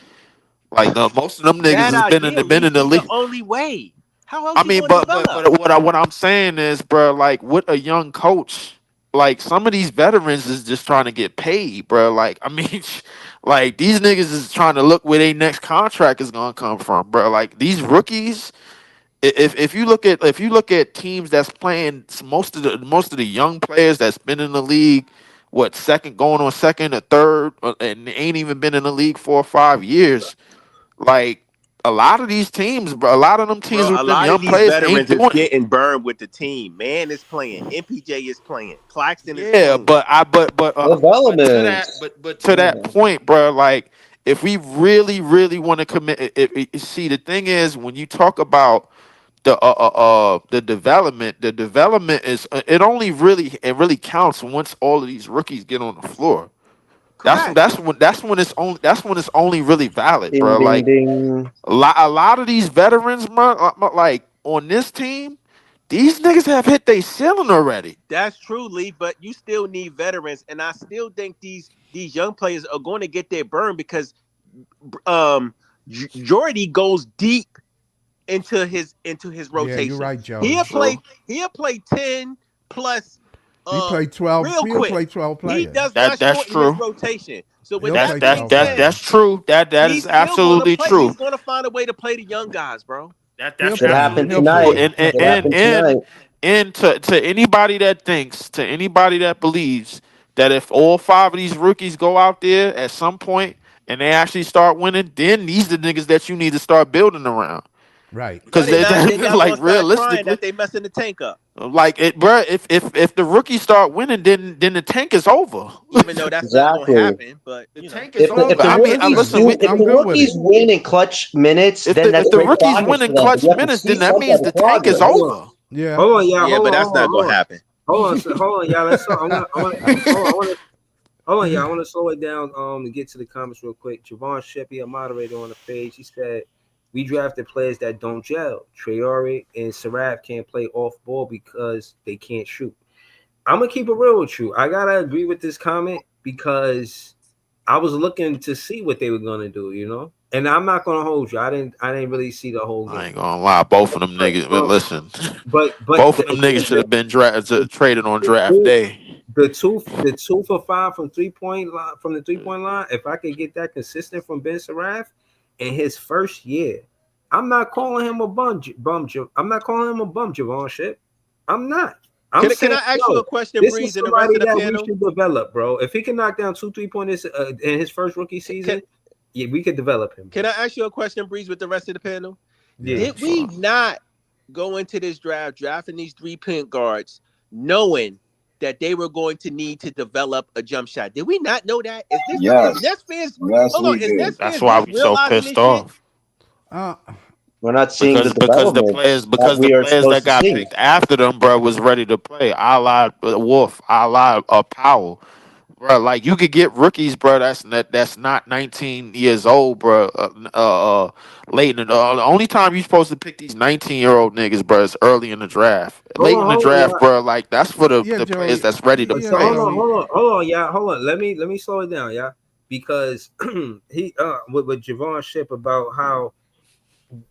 like most of them niggas has been in the league. The only way. How else? I mean, but what I'm saying is, bro, like with a young coach, like some of these veterans is just trying to get paid, bro. Like, I mean, like these niggas is trying to look where their next contract is gonna come from, bro. Like these rookies if you look at teams that's playing most of the young players that's been in the league, what second going on second or third, and ain't even been in the league 4 or 5 years. Like a lot of these teams, bro, a lot of them teams Bro, with a them lot of young these players ain't veterans is doing it. getting burned with the team. Man is playing. MPJ is playing. Claxton is Yeah, playing. but Development. but to that point, bro, like if we really want to commit, see the thing is when you talk about the development is it really counts once all of these rookies get on the floor. Correct. That's when it's only really valid, Ding bro. ding Like ding. a lot of these veterans, bro, like on this team, these niggas have hit their ceiling already. That's true, Lee, but you still need veterans, and I still think these young players are going to get their burn because Jordy goes deep into his Yeah, you're rotation. right, Joe. He'll play 10 plus He played 12. real He'll quick. play 12 He players. does not That's shorten his true. rotation. So with He'll that play being 12 said, players. That's true. That he's is still going to absolutely play. He's true. going to find a way to play the young guys, bro. He'll Should play him. happen He'll Absolutely play true. tonight. him. He'll Should play happen him. tonight. And to anybody that believes that if all 5 of these rookies go out there at some point and they actually start winning, then these are the niggas that you need to start building around. Right. No, Because they not. Then y'all like gonna start crying realistically, that they messing the tank up. like it, bro. If the rookies start winning, then the tank is over. Even though that's not gonna Exactly. happen, but The you know. tank is over. If the I mean, rookies listen, do, if I'm the good with rookies it. win in clutch minutes, then that's if the great rookies progress win for in them. But clutch you have to minutes, see then that some means type the of tank is progress. over. Yeah. Hold on, y'all. Yeah, Hold but on, that's hold on, not hold gonna on. happen. Hold on, y'all. Let's. Hold on, y'all. I want to slow it down. To get to the comments real quick. Javon Sheppy, a moderator on the page, he said, "We drafted players that don't gel. Traore and Saraf can't play off ball because they can't shoot." I'm gonna keep it real with you. I gotta agree with this comment because I was looking to see what they were gonna do, And I'm not gonna hold you. I didn't really see the whole I ain't game. gonna lie, both of them niggas. But listen, But both of them again, niggas should have been traded on the draft two, day. the 2 for 5 from 3-point line, from the 3-point line. If I could get that consistent from Ben Saraf in his first year, I'm not calling him a bum. I'm not calling him a bum, Javon Ship. I'm not. I'm Can saying, I ask you no, a question, this is Breeze, and the rest somebody of the that we panel? should develop, bro. If he can knock down 2 3-pointers in his first rookie season, yeah, we could develop him. Bro. Can I ask you a question, Breeze, with the rest of the panel? Yeah. Did we not go into this drafting these 3-point guards, knowing that they were going to need to develop a jump shot? Did we not know that? Is Yes. Nets fans? Yes, Hold on, we is did. Nets That's fans why just we so realizing pissed this shit? off. We're not seeing the Because the development players that we are that supposed to got see. picked after them, bro, was ready to play. A la Wolf, a la Powell, bro. Like you could get rookies, bro. That's not 19 years old, bro. Late in the only time you're supposed to pick these 19-year-old niggas, bro, is early in the draft. Late in the Hold on, draft, y'all. bro. Like that's for the Yeah, players Joey. that's ready to Yeah, So play. Joey. hold on, y'all. Hold on. Let me slow it down, y'all. Because he with Javon Ship about how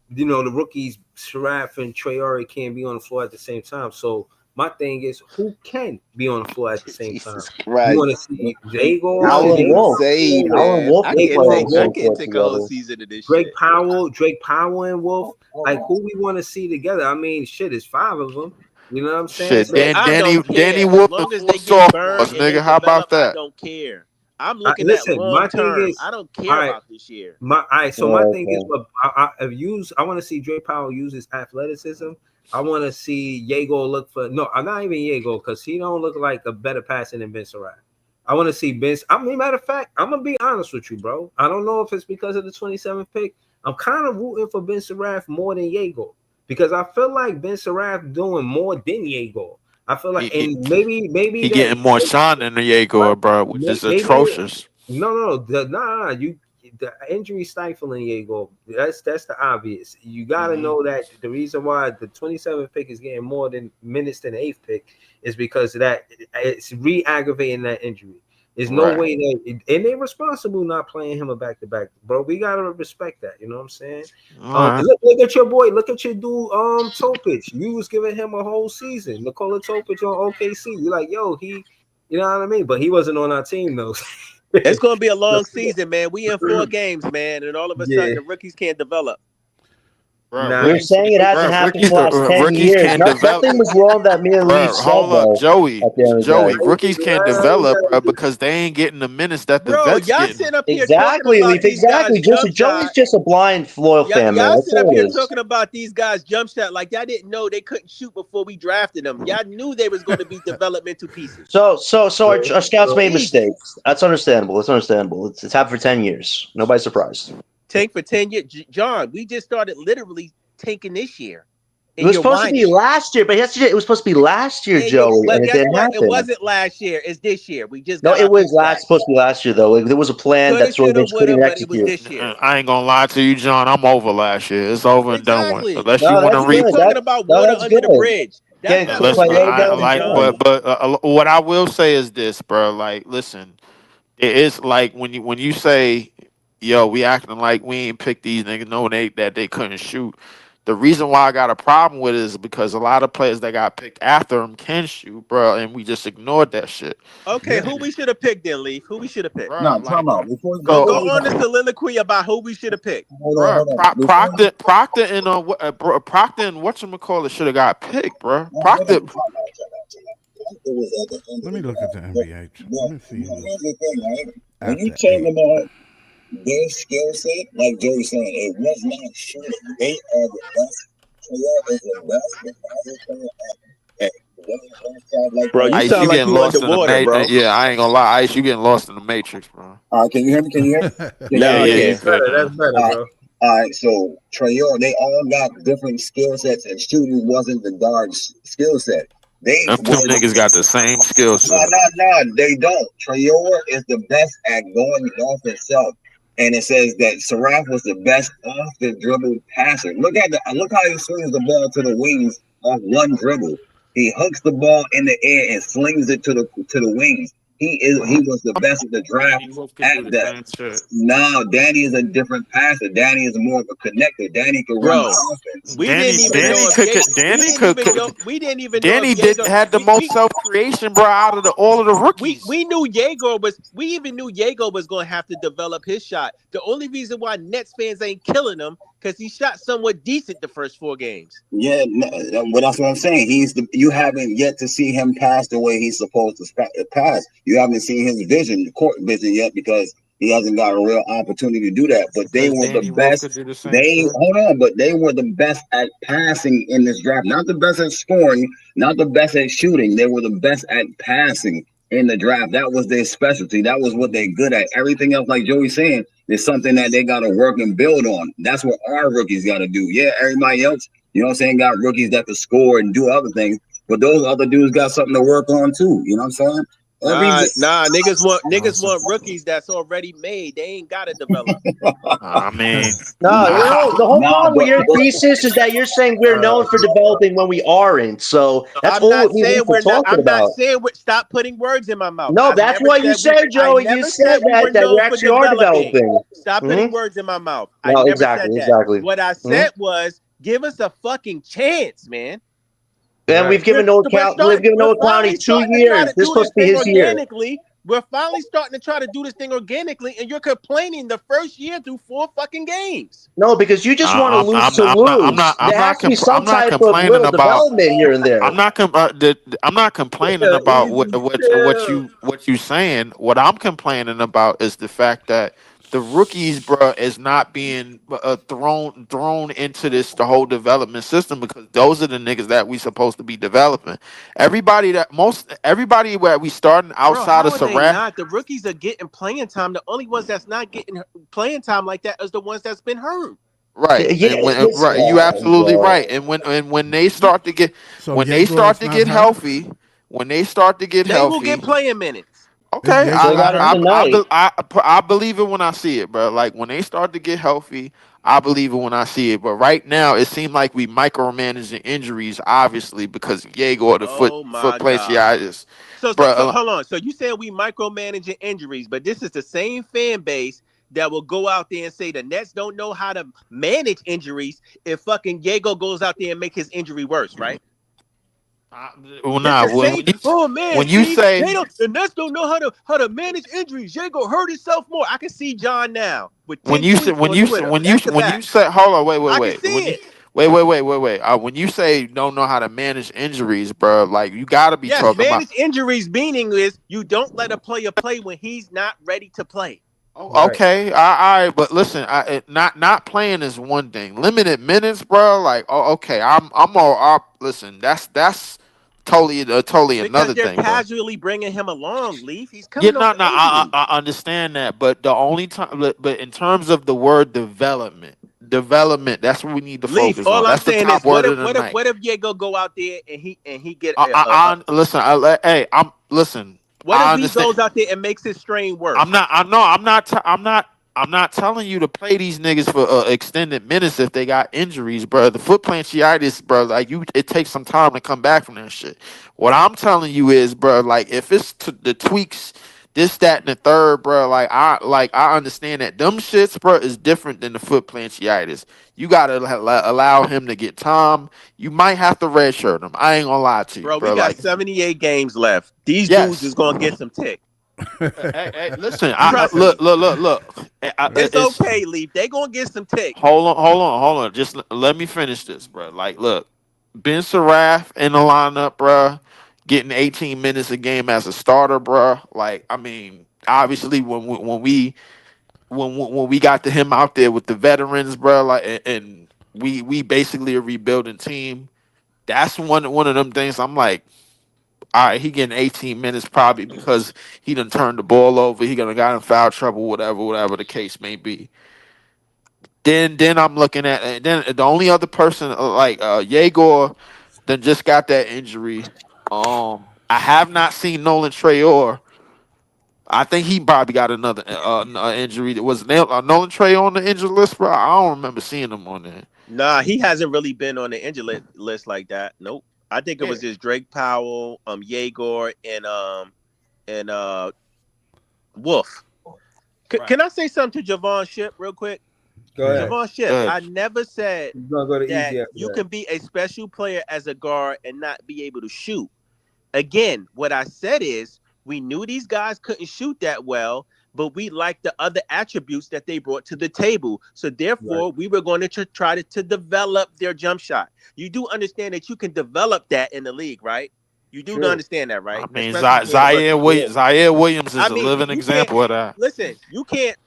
the rookies Sharaf and Traore can't be on the floor at the same time. So my thing is, who can be on the floor at the same time? Jesus You want to Christ. see Jago? This shit Alan Wolf. insane, Alan man. Wolf I can can't play take on I the can't court take a whole together. season of this Drake shit. Powell, and Wolf. Like who we want to see together? I mean, shit, it's 5 of them. You know what I'm saying? Shit, So Man, I don't Danny care. As Wolf and long as 4 they get burned sophomores, and they nigga. How about develop, I that? don't care. I'm looking at listen, long my thing term. is, I don't all care right. about this year. So my thing is, Okay. what I want to see Drake Powell use his athleticism. I want to see Yago look for I'm not even Yago because he don't look like a better passer than Ben Sarai. I want to see Ben. I mean, matter of fact, I'm gonna be honest with you, bro. I don't know if it's because of the 27th pick. I'm kind of rooting for Ben Saraf more than Yago because I feel like Ben Saraf doing more than Yago. I feel like, He and maybe he getting more shine than the Jaguar, bro, which is maybe atrocious. the injury stifling Diego. That's the obvious. You got to know that the reason why the 27th pick is getting more than minutes than the 8th pick is because of that it's re-aggravating that injury. There's no Right. way that and they're responsible not playing him a back-to-back, bro. We gotta respect that. You know what I'm saying? All right. Look at your boy. Look at your dude, Topic. You was giving him a whole season. Nikola Topic on OKC. You're like, yo, he, you know what I mean? But he wasn't on our team though. It's going to be a long season, man. We in 4 games, man, and all of a sudden the rookies can't develop. You're saying it hasn't happened for the last 10 rookies years. can't develop. Nothing was wrong that me and Leaf Bro, said, hold up, though. Joey. At the end of the day. Rookies can't develop, bro, because they ain't getting the minutes that the Bro, vets y'all getting. sitting up here talking Exactly, about Leaf. these guys Exactly. jump Joey's shot. just a blind Floyd fan, man. Y'all That's sitting up all it here is. talking about these guys jump shot like y'all didn't know they couldn't shoot before we drafted them. Y'all knew they was going to be developmental pieces. So our scouts made mistakes. That's understandable. It's understandable. It's happened for 10 years. Nobody's surprised. Tank for 10 years. John, we just started literally tanking this year. It was supposed to be last year, but yesterday it was supposed to be last year, Joey, but and it guess didn't what? happen. It wasn't last year. It's this year. We just No, got it our was picks back. supposed to be last year, though. There was a plan Coulda, that Troy shoulda, Aikman couldn't woulda, but it was execute. this year. I ain't gonna lie to you, John. I'm over last year. It's over and done with. Unless you want to We keep talking about water that's under the good. bridge. That's not listen, what we're I doing, like, John. but what I will say is this, bro. Like, listen, it is like when you say, "Yo, we acting like we ain't picked these niggas," knowing that they couldn't shoot. The reason why I got a problem with it is because a lot of players that got picked after him can shoot, bro, and we just ignored that shit. Okay, who we should have picked then, Leaf? Who we should have picked? No, time out. Before Go on the soliloquy about who we should have picked. Bro, Proctor and Proctor and whatchamacallit should have got picked, bro. Proctor. Let me look at the NBA. Let me see who's Here's the thing, right? When you after talk 8. about their skill set, like Joey's saying, it was not shooting. They are the best. Trail is the best at Bro, you Ice, sound you like getting you lost in the underwater, bro. Yeah, I ain't gonna lie, Ice, you getting lost in the matrix, bro. Can you hear me? Can you hear me? Yeah, it's good now. That's better, bro. All right, so Trayor, they all got different skill sets, and shooting wasn't the guard's skill set. They Them two niggas got the same skill set. No, they don't. Trayor is the best at going off himself, and it says that Saraf was the best off the dribble passer. Look how he swings the ball to the wings off one dribble. He hooks the ball in the air and slings it to the wings. He was the best at the draft at that. No, Danny is a different passer. Danny is more of a connector. Danny can run the offense. We didn't even know if Danny had the most self creation, bro, out of all of the rookies. We knew Jaeger was. We even knew Jaeger was going to have to develop his shot. The only reason why Nets fans ain't killing him because he shot somewhat decent the first 4 games. Yeah, well, that's what I'm saying. You haven't yet to see him pass the way he's supposed to pass. You haven't seen his vision, court vision yet, because he hasn't got a real opportunity to do that. But they were the best. But they were the best at passing in this draft. Not the best at scoring, not the best at shooting. They were the best at passing in the draft. That was their specialty. That was what they're good at. Everything else, like Joey's saying, is something that they got to work and build on. That's what our rookies got to do. Yeah, everybody else, you know what I'm saying, got rookies that can score and do other things, but those other dudes got something to work on too. You know what I'm saying? Niggas want rookies that's already made. They ain't got to develop. I mean, the whole problem with your thesis is that you're saying we're known for developing when we aren't. So that's I'm all not we saying need to talk I'm about. not saying stop putting words in my mouth. No, that's what you said, Joey. You said that we actually are developing. Stop putting words in my mouth. No, I never exactly, said that. exactly. What I said was, give us a fucking chance, man. And we've given Noah County 2 years. This is supposed to be his year. We're finally starting to try to do this thing organically, and you're complaining the first year through 4 fucking games. No, because you just want to lose to lose. There has to be some type of little development here and there. I'm not complaining about what you saying. What I'm complaining about is the fact that the rookies, bro, is not being thrown into the whole development system, because those are the niggas that we supposed to be developing. Everybody where we starting outside of Saraf. The rookies are getting playing time. The only ones that's not getting playing time like that is the ones that's been hurt. Right, you absolutely right. And when they start to get healthy, they will get playing minutes. Okay, I believe it when I see it, bro. Like when they start to get healthy, I believe it when I see it. But right now, it seems like we micromanaging injuries, obviously, because Jaeger the foot fasciitis. So hold on. So you said we micromanaging injuries, but this is the same fan base that will go out there and say the Nets don't know how to manage injuries if fucking Jaeger goes out there and make his injury worse, right? When you say the Nets don't know how to manage injuries, Jaeger hurt himself more. I can see John now with when you say hold on, wait. I can see it. Wait. When you say don't know how to manage injuries, bro, like you got to be Yes, talking about. manage injuries meaning is you don't let a player play when he's not ready to play. Okay, all right, but listen, not playing is one thing. Limited minutes, bro. Like, okay, I'm all up. Listen, that's totally Because another they're thing, bro. casually bringing him along, Leaf. He's Yeah, coming off no, an no, I, injury. I I understand that, but the only time, but in terms of the word development, that's what we need to Leaf, focus all on. I'm That's the saying top is word of the night. what if Diego go out there and he get Listen. Hey, listen. what if I he understand. goes out there and makes his strain I'm worse? not. I know. I'm not telling you to play these niggas for extended minutes if they got injuries, bro. The foot plantitis, bro. Like it takes some time to come back from that shit. What I'm telling you is, bro. Like if it's the tweaks, this, that, and the third, bro. I understand that them shits, bro, is different than the foot plantitis. You gotta allow him to get time. You might have to redshirt him. I ain't gonna lie to you, Bro, we bro. got Like 78 games left. These dudes is yes. gonna get some tick. Hey, listen. Trust Look, me. look. It's It's okay, Leaf. They gonna get some tick. hold on. Just let me finish this, bro. Like, look, Ben Saraf in the lineup, bro, getting 18 minutes a game as a starter, bro. Like, I mean, obviously, when we got to him out there with the veterans, bro, like, and we basically a rebuilding team. That's one of them things. I'm like, all right, he getting 18 minutes probably because he done turned the ball over. He gonna got in foul trouble, whatever the case may be. Then I'm looking at, and then the only other person like Yegor then just got that injury. I have not seen Nolan Trayor. I think he probably got another injury. Was Nolan Trayor on the injured list, bro? I don't remember seeing him on there. Nah, he hasn't really been on the injured list like that. Nope. I think it Yeah. was just Drake Powell, Yegor, and Wolf. Can I say something to Javon Ship real quick? Go ahead. Javon Ship, I never said He's gonna go to that easy after you that. can be a special player as a guard and not be able to shoot. Again, what I said is we knew these guys couldn't shoot that well, but we liked the other attributes that they brought to the table. So therefore, we were going to try to develop their jump shot. You do understand that you can develop that in the league, right? You do understand that, right? I mean, Especially for the Zaire Williams is I a mean, living you can't example of that. listen. You can't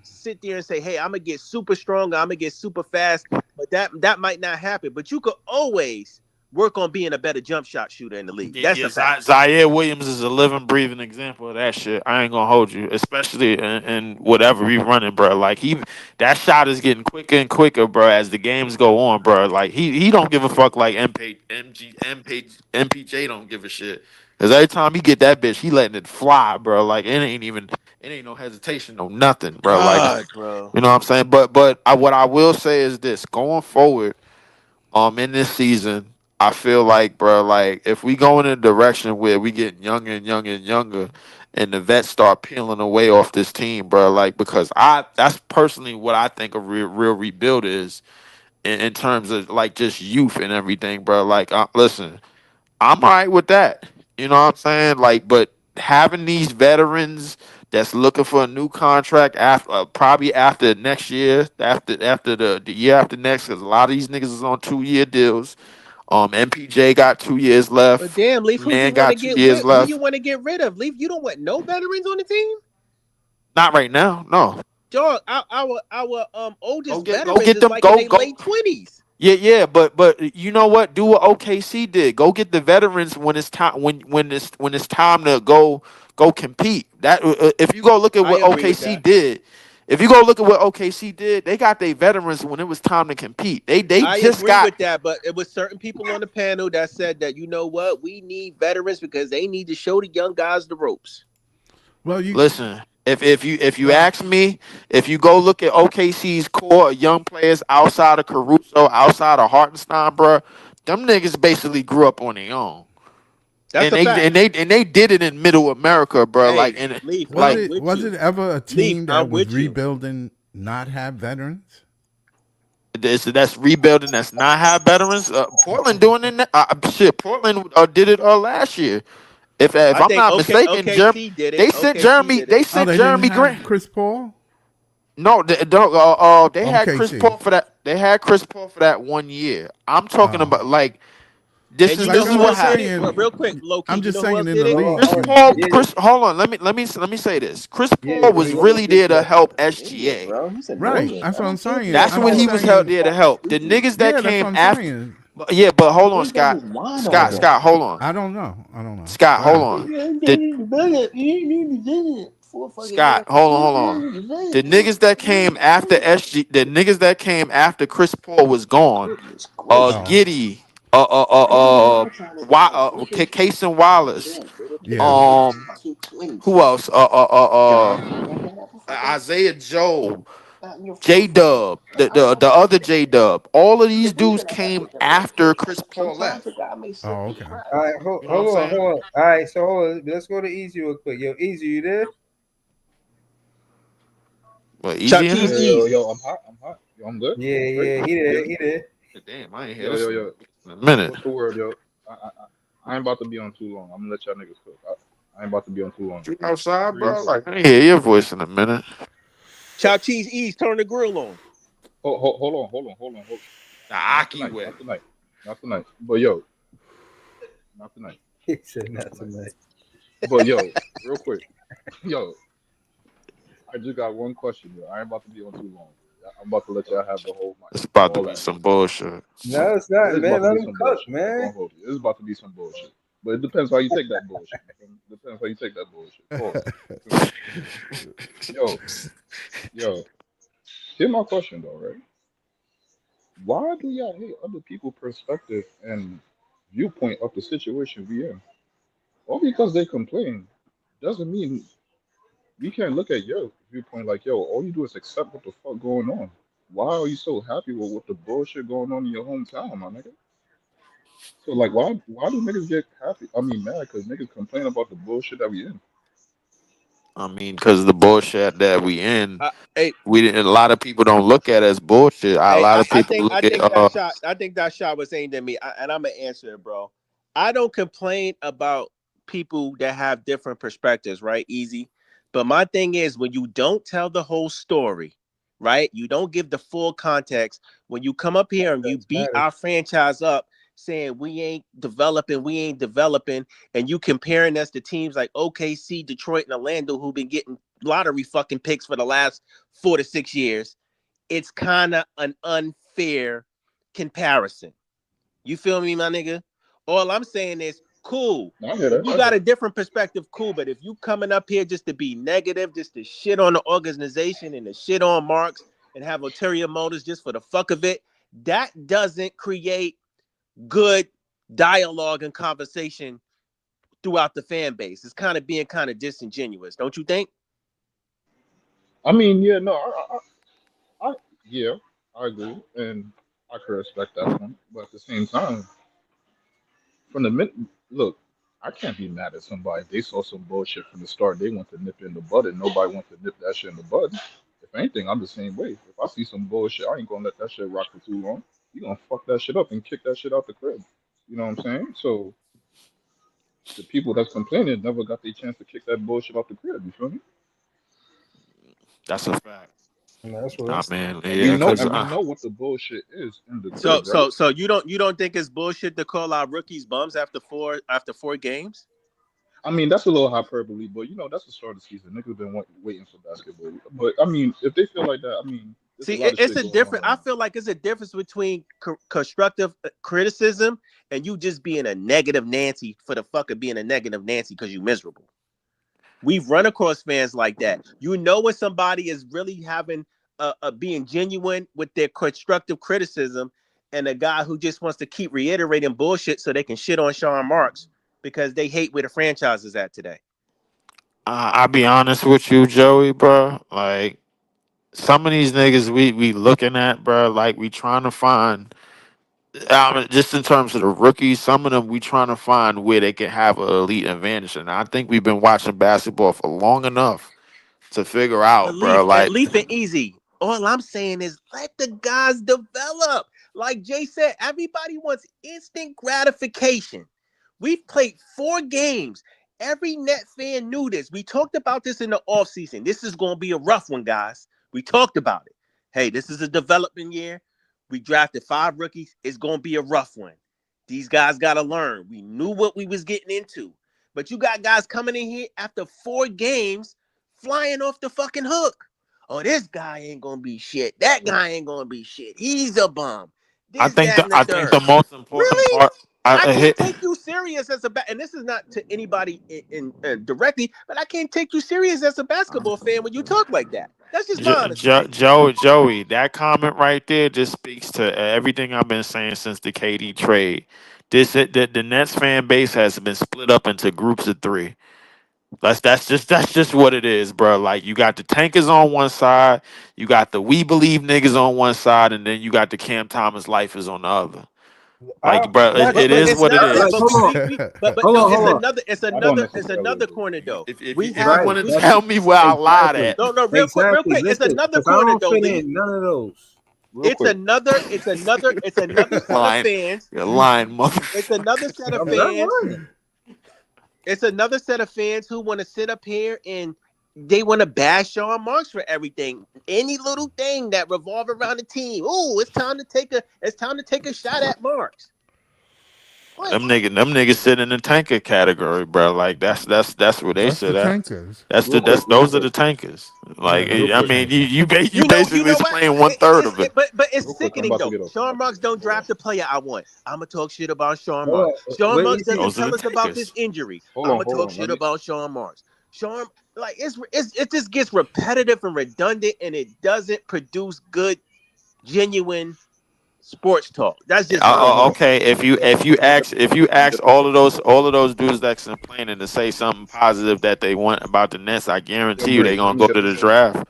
sit there and say, "Hey, I'm gonna get super strong. I'm gonna get super fast." But that might not happen. But you could always work on being a better jump shot shooter in the league. That's a fact. Zaire Williams is a living, breathing example of that shit. I ain't gonna hold you, especially in whatever he running, bro. Like that shot is getting quicker and quicker, bro, as the games go on, bro. Like he don't give a fuck. Like MPJ don't give a shit. Cause every time he get that bitch, he letting it fly, bro. Like it ain't no hesitation, no nothing, bro. Like God, bro. you know what I'm saying. But what I will say is this: going forward, in this season, I feel like, bro, like if we go in a direction where we get younger and younger and younger, and the vets start peeling away off this team, bro, like because that's personally what I think a real rebuild is in terms of like just youth and everything, bro. Like, listen, I'm all right with that. You know what I'm saying? Like, but having these veterans that's looking for a new contract after probably after next year, after the year after next, because a lot of these niggas is on 2-year deals. MPJ got 2 years But left. damn, Leaf, who you Man want to got two get years rid? Who you left. want to get rid of? Leaf, you don't want no veterans on the team. Not right now, no. Dog, our oldest Go veterans get is them. like in their Go. late 20s. Yeah, but you know what? Do what OKC did. Go get the veterans when it's time when it's time to go compete. That if you go look at I what agree with OKC that. did, if you go look at what OKC did, they got their veterans when it was time to compete. They I just agree got with that, but it was certain people on the panel that said that you know what, we need veterans because they need to show the young guys the ropes. Well, you listen. If you ask me, if you go look at OKC's core of young players outside of Caruso, outside of Hartenstein, bro, them niggas basically grew up on their own. That's And a they fact. and they and they did it in Middle America, bro. Hey, Like and Leaf, was I'm like it with was you. it ever a Leaf, team that I'm was with you. rebuilding not have veterans? that's rebuilding. That's not have veterans. Portland doing it. Shit, Portland did it last year. If I I'm think not mistaken, OKC did it. They OKC sent did it. Oh, Jeremy they didn't have Grant. Chris Paul. No, they had Chris KC. Paul for that. They had Chris Paul for that 1 year. I'm talking about like this And is you know this is who what else did happened. it? Real quick, low key. I'm You just know who saying else in did the it? league. Chris Paul, Hold on. Let me say this. Chris Paul was really there to help SGA. Bro, he's Right. annoying. That's I what I'm don't care if saying. you're That's I'm when just he was out saying. there to help. The niggas that Yeah, that's what came I'm after. saying. Yeah, but hold on, Who's got Scott. his wine all Scott, day? Scott, hold on. I don't know. Scott, Go hold ahead. on. Scott, hold on. The niggas that came after the niggas that came after Chris Paul was gone. Oh, Giddy, Case and Wallace. yeah. Who else? Isaiah Joe, J Dub, the other J Dub. All of these dudes came after Chris Paul left. Oh, okay. All right, You know what I'm hold on. saying? All right, so hold on. Let's go to Easy real quick. Yo, Easy, you there? What, Chuck easy in Cheese here? Ease. Yo, I'm hot. Yo, I'm good. Yeah, I'm straight. yeah, he Yeah. there, he there. Damn, I ain't hear Yo, this yo, yo. in a minute. What's the word, yo? I ain't about to be on too long. I'm gonna let y'all niggas cook. I ain't about to be on too long. You outside, bro? Breeze. Like I ain't hear your voice in a minute. Chuck Cheese Ease. Turn the grill on. Hold on. The Not Aki tonight. way. Not tonight. But yo, not tonight. He said not tonight. But yo, real quick. Yo, I just got one question, yo. I ain't about to be on too long. I'm about to let y'all have the whole mic. It's about to All be that. some bullshit. No, it's It not, is about man. to Let be him some cook, bullshit. I ain't man. gonna hold you. It's about to be some bullshit. But it depends how you take that bullshit. Depends how you take that bullshit. Pause. Yo. Here's my question though, right? Why do y'all hate other people's perspective and viewpoint of the situation we in? All because they complain doesn't mean we can't look at your viewpoint like, yo, all you do is accept what the fuck going on. Why are you so happy with what the bullshit going on in your hometown, my nigga? So like, why do niggas get happy? I mean, mad because niggas complain about the bullshit that we in. I mean, because the bullshit that we in, Hey, we didn't. A lot of people don't look at it as bullshit. A lot of I people think look at that shot was aimed at me, and I'm gonna answer it, bro. I don't complain about people that have different perspectives, right? Easy. But my thing is when you don't tell the whole story, right? You don't give the full context. When you come up here and you beat our franchise up, saying we ain't developing, and you comparing us to teams like OKC, Detroit, and Orlando who've been getting lottery fucking picks for the last 4 to 6 years. It's kind of an unfair comparison. You feel me, my nigga? All I'm saying is, cool. If you got a different perspective, cool. But if you coming up here just to be negative, just to shit on the organization and to shit on Marks and have ulterior motives just for the fuck of it, that doesn't create good dialogue and conversation throughout the fan base. It's kind of being kind of disingenuous, don't you think? I mean, yeah, no, yeah, I agree, and I can respect that point. But at the same time, from the minute, look, I can't be mad at somebody. They saw some bullshit from the start. They want to nip in the bud, and nobody wants to nip that shit in the bud. If anything, I'm the same way. If I see some bullshit, I ain't gonna let that shit rock for too long. You gonna fuck that shit up and kick that shit out the crib. You know what I'm saying? So the people that's complaining never got their chance to kick that bullshit out the crib. You feel me? that's a fact. That's what Nah, I'm man. And Yeah, because we know what the bullshit is in the So crib, right? you don't think it's bullshit to call our rookies bums after four games? I mean, that's a little hyperbole, but that's the start of the season. Niggas been waiting for basketball. But I mean, if they feel like that, I mean, there's a See, lot of it's shit a going on different. right I now. feel like it's a difference between constructive criticism and you just being a negative Nancy for the fuck of being a negative Nancy because you miserable. We've run across fans like that. You know when somebody is really having being genuine with their constructive criticism, and a guy who just wants to keep reiterating bullshit so they can shit on Sean Marks because they hate where the franchise is at today. I'll be honest with you, Joey, bro. Like some of these niggas we looking at, bro. Like we trying to find. Just in terms of the rookies, some of them we trying to find where they can have an elite advantage, and I think we've been watching basketball for long enough to figure out, bro. At Like, least and easy. All I'm saying is let the guys develop. Like Jay said, everybody wants instant gratification. We've played 4 games. Every net fan knew this. We talked about this in the offseason. This is going to be a rough one, guys. We talked about it. Hey, this is a development year. We drafted 5 rookies. It's gonna be a rough one. These guys gotta learn. We knew what we was getting into. But you got guys coming in here after 4 games flying off the fucking hook. Oh, this guy ain't gonna be shit. That guy ain't gonna be shit. He's a bum. I This, think that, and the I think third. the most important Really? part. I can't Hit, take you serious as a and this is not to anybody directly, but I can't take you serious as a basketball fan when you talk like that. That's just my honest opinion. Joey, that comment right there just speaks to everything I've been saying since the KD trade. The Nets fan base has been split up into groups of 3. That's just what it is, bro. Like you got the tankers on one side, you got the we believe niggas on one side, and then you got the Cam Thomas lifers on the other. Like, bro, it But is it's what it not. is. But but hold yo, on, hold on. I don't it's necessarily another agree. corner though. If We you have want to we tell me where I lied Exactly. at, no real Exactly. quick. It's Listen, another because I corner don't though, fit Lee. in none of those. Real quick. It's another set of lying, fans. you're lying, mother. It's another set of I'm not fans. lying. It's another set of fans who want to sit up here and they want to bash Sean Marks for everything. Any little thing that revolve around the team. Oh, it's time to take a shot at Marks. What? Them niggas sit in the tanker category, bro. Like that's where they That's the sit at. tankers. Those are the tankers. Yeah, Like those I are the mean, tankers. you You basically know what? explain 1/3 of it. But it's Real quick, I'm sickening about to though. get off. Sean Marks don't draft the player I want. I'm gonna talk shit about Sean Hold Marks. on. Sean Wait, Marks easy. doesn't Those are tell the us about this tankers. injury. Hold I'm on, gonna hold talk on. shit about Sean Marks. Sean, like it just gets repetitive and redundant, and it doesn't produce good, genuine sports talk. That's just my opinion. Okay, if you ask all of those dudes that's complaining to say something positive that they want about the Nets, I Yo, guarantee you they Bree, let gonna me go get to this the off. draft.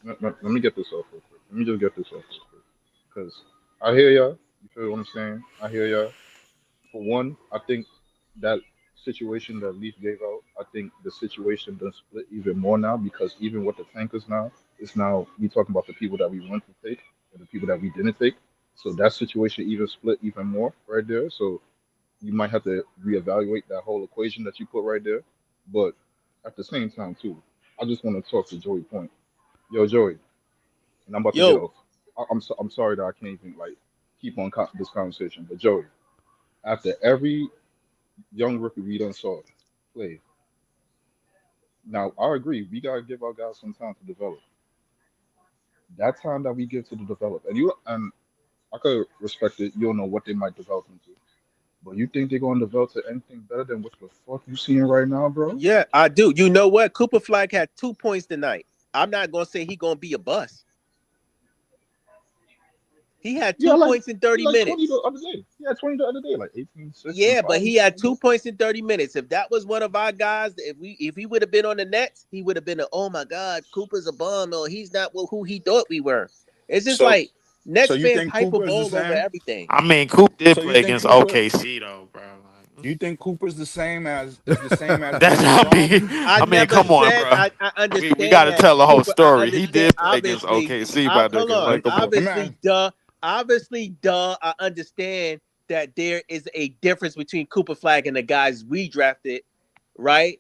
Let me get this off real quick. Let me just get this off real quick. Because I hear y'all. You feel what I'm saying? I hear y'all. For one, I think that situation that Leaf gave out, I think the situation does split even more now because even with the tankers now, it's now we talking about the people that we want to take and the people that we didn't take. So that situation even split even more right there. So you might have to reevaluate that whole equation that you put right there. But at the same time too, I just want to talk to Joey Point. Yo, Joey, and I'm about to get Yo, off. I'm sorry that I can't even like keep on this conversation. But Joey, after every young rookie we done saw play, now I agree we gotta give our guys some time to develop. That time that we give to the develop, and I could respect it. You don't know what they might develop into, but you think they're gonna develop to anything better than what the fuck you seeing right now, bro? yeah, I do. You know what? Cooper Flag had 2 points tonight. I'm not gonna say he gonna be a bust. He had Yeah, 2 points in he 30 like 20 minutes. the other day. He had 20 the other day, like 18, 6, and Yeah, but 5. he had 2 points in 30 minutes. If that was one of our guys, if he would have been on the Nets, he would have been oh my God, Cooper's a bum, or he's not who he thought we were. It's just So, like so Nets you fans think Cooper is the hyperbole over same? everything. I mean, Coop did So you play think against Cooper? OKC though, bro. You think Cooper's the same as That's Dennis not me. Rodman? I I mean, never come on, said bro. I We got understand to that tell the whole Cooper. I story. He understand did play against OKC, my Hold nigga. on. Like, come on. Obviously, I understand that there is a difference between Cooper Flag and the guys we drafted, right?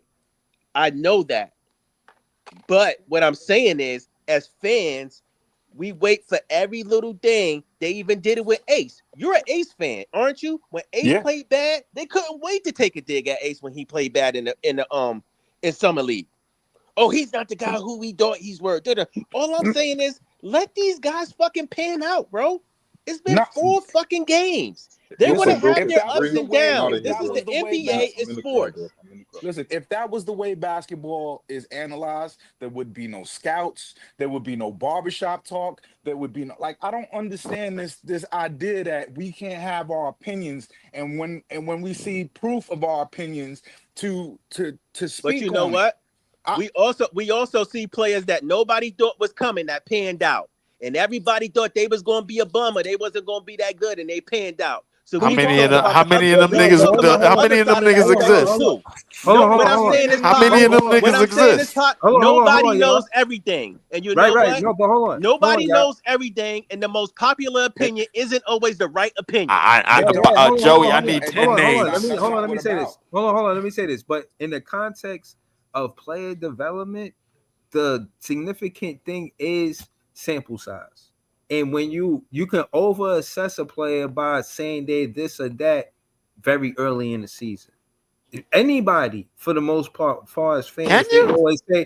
I know that. But what I'm saying is, as fans, we wait for every little thing. They even did it with Ace. You're an Ace fan, aren't you? When Ace Yeah. played bad, they couldn't wait to take a dig at Ace when he played bad in summer league. Oh, he's not the guy who we thought he's were. All I'm saying is, let these guys fucking pan out, bro. It's been No, 4 fucking games. They're Real gonna quick, real have if quick. their that was ups Bree, the and way, I'm out downs. of if here, This that is bro. was the the way I'm, NBA. bas- I'm It's in the car, sports. bro. I'm in the car. listen, if that was the way basketball is analyzed, there would be no scouts, there would be no barbershop talk, there would be no like I don't understand this idea that we can't have our opinions and when we see proof of our opinions to But you speak know on it. what? We also see players that nobody thought was coming that panned out, and everybody thought they was gonna be a bummer. They wasn't gonna be that good, and they panned out. So Who we you need to talking talk about? about how the other. many of them We can niggas? talk about the How other many of them side of that niggas spectrum exist? too. Hold No, on, hold what on, I'm hold on. saying is, How Pop. many of them What niggas I'm saying is, exist? Pop. Hold Nobody on, y'all. knows everything, and you know Right. what? No, but hold on. Nobody y'all. knows everything, and the most popular opinion isn't always the right opinion. Joey, I Hold on, need hey, 10 but that's names. not Let me what say this. about. Hold on. Let me say this. But in the context of player development, the significant thing is sample size. And when you can over assess a player by saying they this or that very early in the season. Anybody, for the most part, far as fans, they always say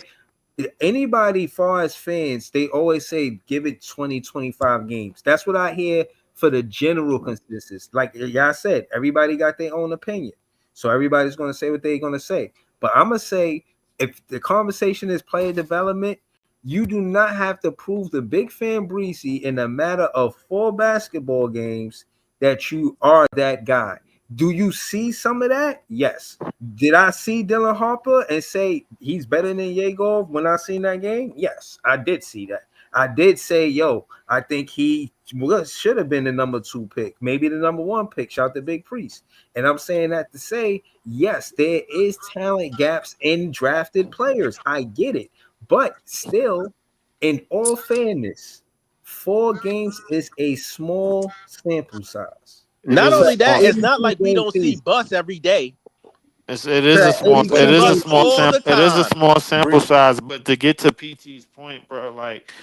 anybody far as fans, they always say give it 20, 25 games. That's what I hear for the general consensus. Like y'all said, everybody got their own opinion. So everybody's gonna say what they're gonna say. But I'm gonna say if the conversation is player development, you do not have to prove the big fan Breezy in a matter of 4 basketball games that you are that guy. Do you see some of that? Yes. Did I see Dylan Harper and say he's better than Yegor when I seen that game? Yes, I did see that. I did say, yo, I think he should have been the number 2 pick, maybe the number 1 pick. Shout out to Big Priest. And I'm saying that to say, yes, there is talent gaps in drafted players. I get it. But still, in all fairness, 4 games is a small sample size. Not only that, it's not like we 82-game don't see season. Bus every day. It is a We small see Bus all the time. sample size, but to get to PT's point, bro, like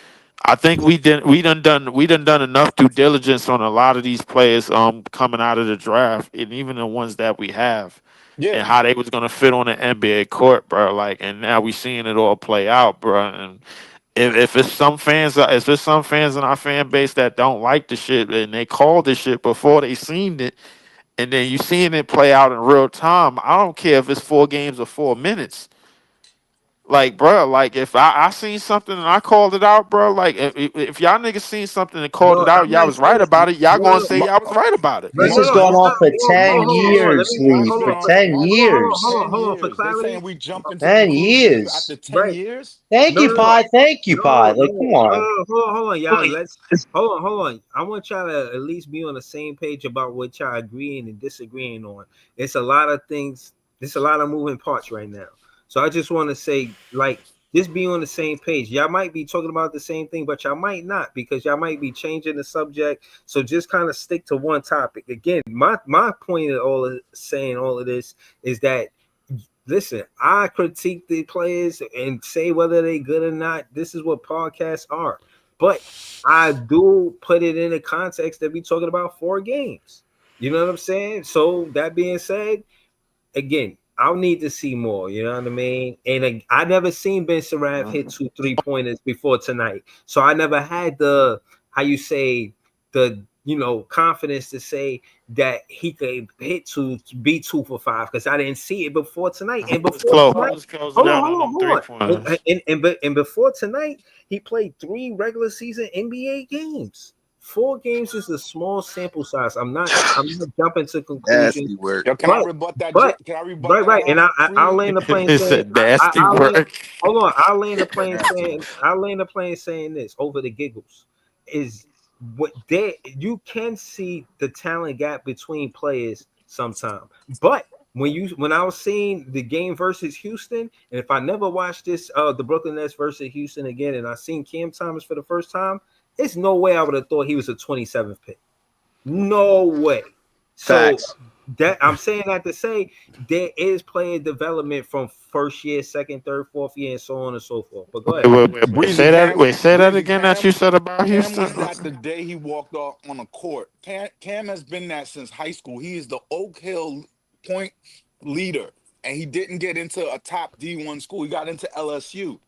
I think we done enough due diligence on a lot of these players coming out of the draft, and even the ones that we have, and how they was gonna fit on the NBA court, bro. Like, and now we seeing it all play out, bro. And if it's some fans, if it's some fans in our fan base that don't like the shit and they called the shit before they seen it, and then you seeing it play out in real time, I don't care if it's 4 games or 4 minutes. Like, bro, like if I seen something and I called it out, bro, like if y'all niggas seen something and called No, it out, I'm y'all not was right saying about it. Y'all gonna say no, y'all was right about it. But This no, has no, gone it's on not. for Hold on, 10 Let years, me Lee. hold For on. 10 Hold years. on, hold on for 10 years. They clarity. saying we jumping to 10 conclusions after years. 10 Right. years? Thank No, you, no, no, Pi. Thank you, Pi. no, Like, come on. hold on, y'all. Let's hold on. I want y'all to at least be on the same page about what y'all agreeing and disagreeing on. It's a lot of things. There's a lot of moving parts right now. So I just want to say, like, just be on the same page. Y'all might be talking about the same thing, but y'all might not because y'all might be changing the subject. So just kind of stick to one topic. Again, my point of saying all of this is that listen, I critique the players and say whether they good or not. This is what podcasts are. But I do put it in the context that we talking about 4 games. You know what I'm saying? So that being said, again, I'll need to see more. You know what I mean? And I never seen Ben Sarav hit 2 3-pointers before tonight, so I never had the how you say the confidence to say that he could hit be 2 for 5 because I didn't see it before tonight. And before He tonight, was closing out on them 3-pointers. and before tonight, he played 3 regular season NBA games. 4 games is a small sample size. I'm not jumping to conclusions, Nasty work. Yo, can I rebut that? but Can I rebut that? right, and I'll Free. land the plane It's a saying nasty I'll land, work. hold on, I'll land the plane Nasty saying work. I'll land the plane saying this over the giggles is what they you can see the talent gap between players sometime, but when I was seeing the game versus Houston, and if I never watched this the Brooklyn Nets versus Houston again, and I seen Cam Thomas for the first time, it's no way I would have thought he was a 27th pick. No way. So Facts. that I'm saying that to say there is player development from first year, second, third, fourth year, and so on and so forth. But go ahead. Breezy Say that Breezy again that you said about Cam Houston. was that the day he walked off on a court. Cam has been that since high school. He is the Oak Hill point leader, and he didn't get into a top D1 school. He got into LSU.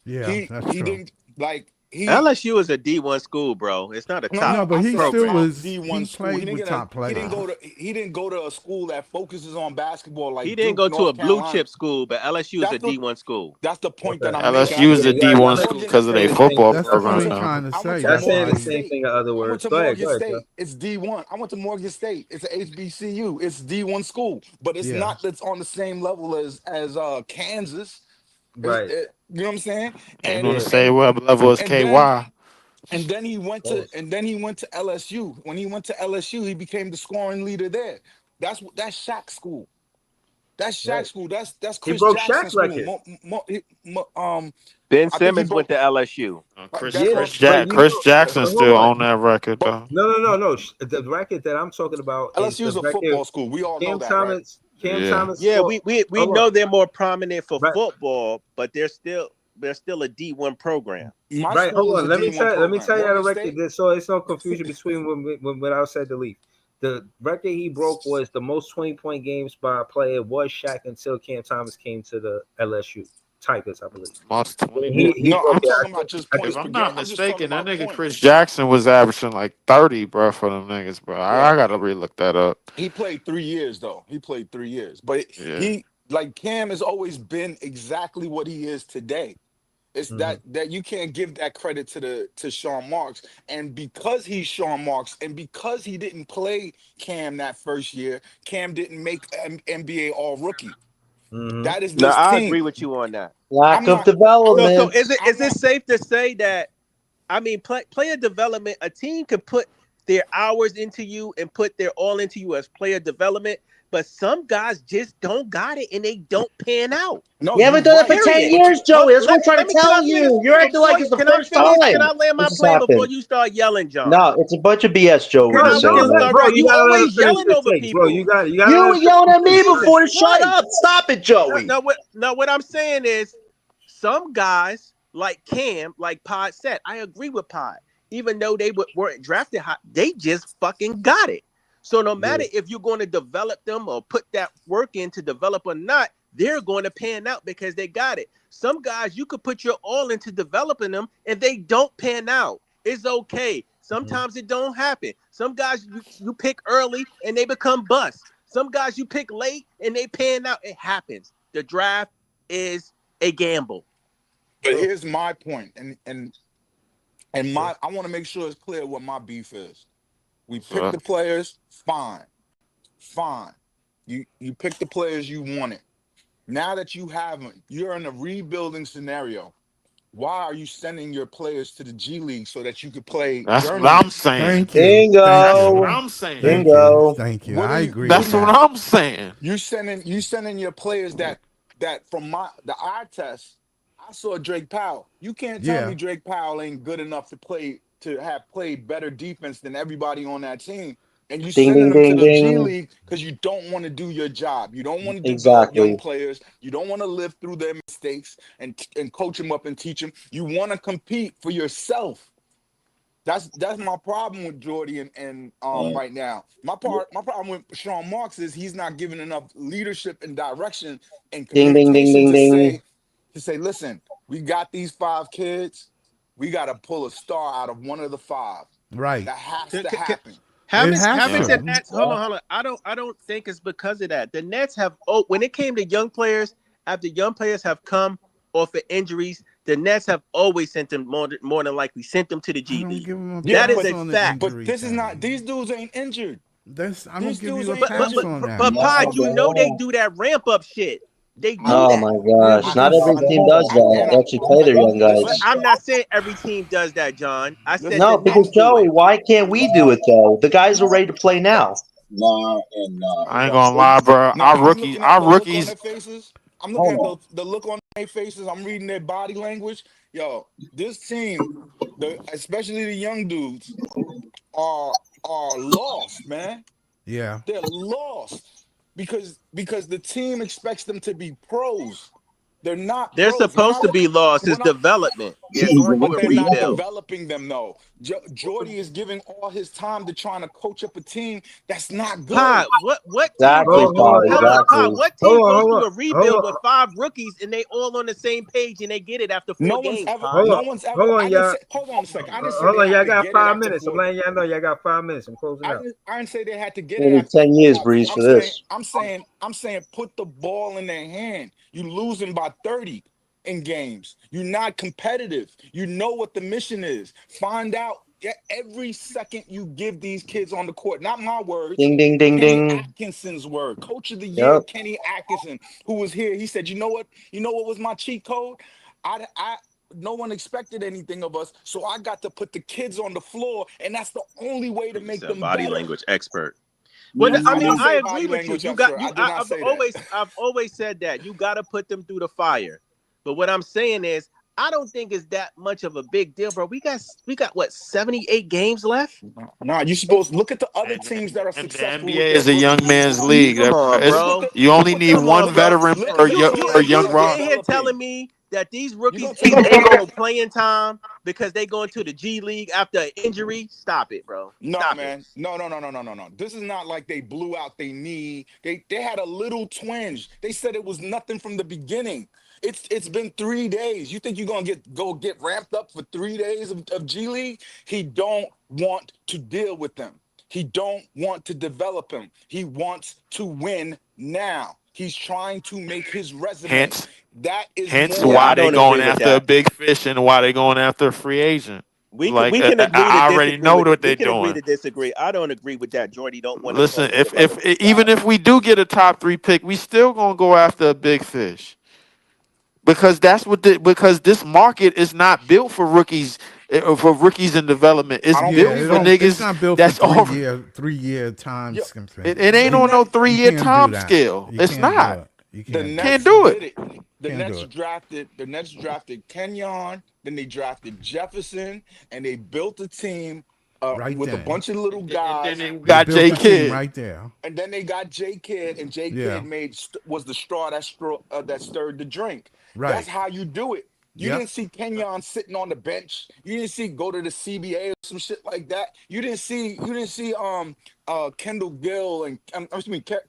Yeah, that's He true. didn't like he. LSU is a D1 school, bro. It's not a top No, but I he said still program. top was. He D1 school. He played didn't with get a. top players. He didn't go to a school that focuses on basketball He like didn't Duke, go to a North blue Carolina. chip school, but LSU is a That's what. D1 school. That's the point that Okay. I'm making. LSU is a Yeah, D1 y'all school saying, because of their saying the same football thing. That's the I went point program I'm to now. trying to I went say. to Y'all That's saying why the Morgan he. same State. thing in other I went words. to Go ahead, Morgan Joe. State. It's D1. I went to Morgan State. It's an HBCU. It's D1 school, but it's Yeah. not that's on the same level as Kansas. Right. You know what I'm saying? Ain't And on the Yeah. same level as and then KY. and then he went to Pause. LSU. When he went to LSU, he became the scoring leader there. That's Shaq school. That's Shaq Right. school. That's He Chris broke Jackson Shaq's school. record. Ben I think he Simmons went broke. to LSU. That's Yeah, what. but Chris Jackson but hold still on. on that record But though. No. The record that I'm talking about is LSU the is a record. football school. We all know Cam that, right? Thomas. Cam Yeah. Thomas Yeah, scored. we Hold on. know they're more prominent for Right. football, but they're still a D1 program. My right, hold on. Let me tell you the record. So it's no confusion between what I said to Leaf. The record he broke was the most 20-point games by a player was Shaq until Cam Thomas came to the LSU Tigers, I believe. I'm talking about just points. If I'm not mistaken, that nigga Chris Jackson was averaging like 30, bro, for them niggas, bro. I gotta relook that up. He played 3 years though. But he like Cam has always been exactly what he is today. It's that you can't give that credit to Sean Marks, and because he's Sean Marks, and because he didn't play Cam that first year, Cam didn't make NBA All Rookie. That is this I team. agree with you on that. Lack of development. So is it safe to say that? I mean, player development. A team can put their hours into you and put their all into you as player development. But some guys just don't got it and they don't pan out. No, you haven't done it for 10 years, Joey. That's what I'm trying to tell you. You're acting like it's the first time. Can I land my plane before you start yelling, John? No, it's a bunch of BS, Joey. Bro, you always yelling over people. Bro, you were yelling at me before to shut up. Stop it, Joey. No, what I'm saying is some guys like Cam, like Pod said, I agree with Pod. Even though they weren't drafted high, they just fucking got it. So no matter if you're going to develop them or put that work in to develop or not, they're going to pan out because they got it. Some guys, you could put your all into developing them and they don't pan out. It's okay. Sometimes it don't happen. Some guys you pick early and they become busts. Some guys you pick late and they pan out. It happens. The draft is a gamble. But here's my point, and I want to make sure it's clear what my beef is. We pick the players, fine. You pick the players you wanted. Now that you haven't, you're in a rebuilding scenario. Why are you sending your players to the G League so that you could play? That's what I'm saying. Bingo. That's what I'm saying. Bingo. Thank you. I agree. That's what I'm saying. You sending your players that from the eye test. I saw Drake Powell. You can't tell me Drake Powell ain't good enough to have played better defense than everybody on that team. And you sending them to the G League because you don't want to do your job. You don't want to develop young players. You don't want to live through their mistakes and coach them up and teach them. You want to compete for yourself. That's my problem with Jordy and right now. My problem with Sean Marks is he's not giving enough leadership and direction and communication to say, listen, we got these 5 kids. We got to pull a star out of one of the 5. Right. That has to happen. Having the Nets, hold on. I don't think it's because of that. The Nets have when it came to young players, after young players have come off of injuries, the Nets have always sent them more than likely sent them to the G League. That is a fact. But this is not. These dudes ain't injured. I don't give you a pass on that. But Pod, you know they do that ramp up shit. They do that. My gosh, not every team does that. They actually play their young guys. I'm not saying every team does that, John. I said no, because Joey, why can't we do it though? The guys are ready to play now. I ain't gonna lie, bro. Our rookies. I'm looking at the look on their faces. I'm reading their body language. Yo, this team, especially the young dudes, are lost, man. Yeah, they're lost. Because the team expects them to be pros. They're not. They're supposed to be lost. It's development. But they're not developing them though. Jordy is giving all his time to trying to coach up a team that's not good. Pod, what team goes through a rebuild with 5 rookies and they all on the same page and they get it after 4 games? No one's ever. Hold on, y'all. Hold on a second. Hold on, y'all got 5 minutes. I'm letting y'all know y'all got 5 minutes. I'm closing out. I didn't say they had to get it. After 10 years, Breeze, for this. I'm saying, put the ball in their hand. You losing by 30 in games. You're not competitive. You know what the mission is. Find out every second you give these kids on the court. Not my words. Ding, ding, ding, Kenny ding. Atkinson's word. Coach of the year, Kenny Atkinson, who was here. He said, you know what was my cheat code? No one expected anything of us, so I got to put the kids on the floor, and that's the only way to make them body better. language expert. Well, I mean, I agree with you. I've always said that you got to put them through the fire. But what I'm saying is, I don't think it's that much of a big deal, bro. We got what 78 games left. Nah, you supposed to look at the other teams that are successful. The NBA is a young man's league. Come on, bro. You only need one veteran per young roster. You're here telling me that these rookies ain't getting no playing time because they going to the G League after an injury? Stop it, bro. No, Stop man. it. No. This is not like they blew out their knee. They had a little twinge. They said it was nothing from the beginning. It's been 3 days. You think you're gonna get ramped up for 3 days of G League? He don't want to deal with them. He don't want to develop him. He wants to win now. He's trying to make his resume. That is Hence more. why they going after a big fish and why they going after a free agent. We Like can agree to I already disagree know with what we they're can agree doing. to disagree. I don't agree with that. Jordy don't want to Listen, develop if his even if we do get a top 3 pick, we still gonna go after a big fish because because this market is not built for rookies. For rookies in development, it's built for It's niggas not built for that's over. 3-year time span. It ain't on no 3-year can't do time that. scale. You It's can't do not. it. You The can't Nets do did it. it. The Nets drafted Kenyon, then they drafted Jefferson, and they built a team right with a then. bunch of little guys. They got J Kidd right there. And then they got J Kidd, and J Kidd was the straw that stirred the drink. Right. That's how you do it. You didn't see Kenyon sitting on the bench. You didn't see go to the CBA or some shit like that. You didn't see Kendall Gill and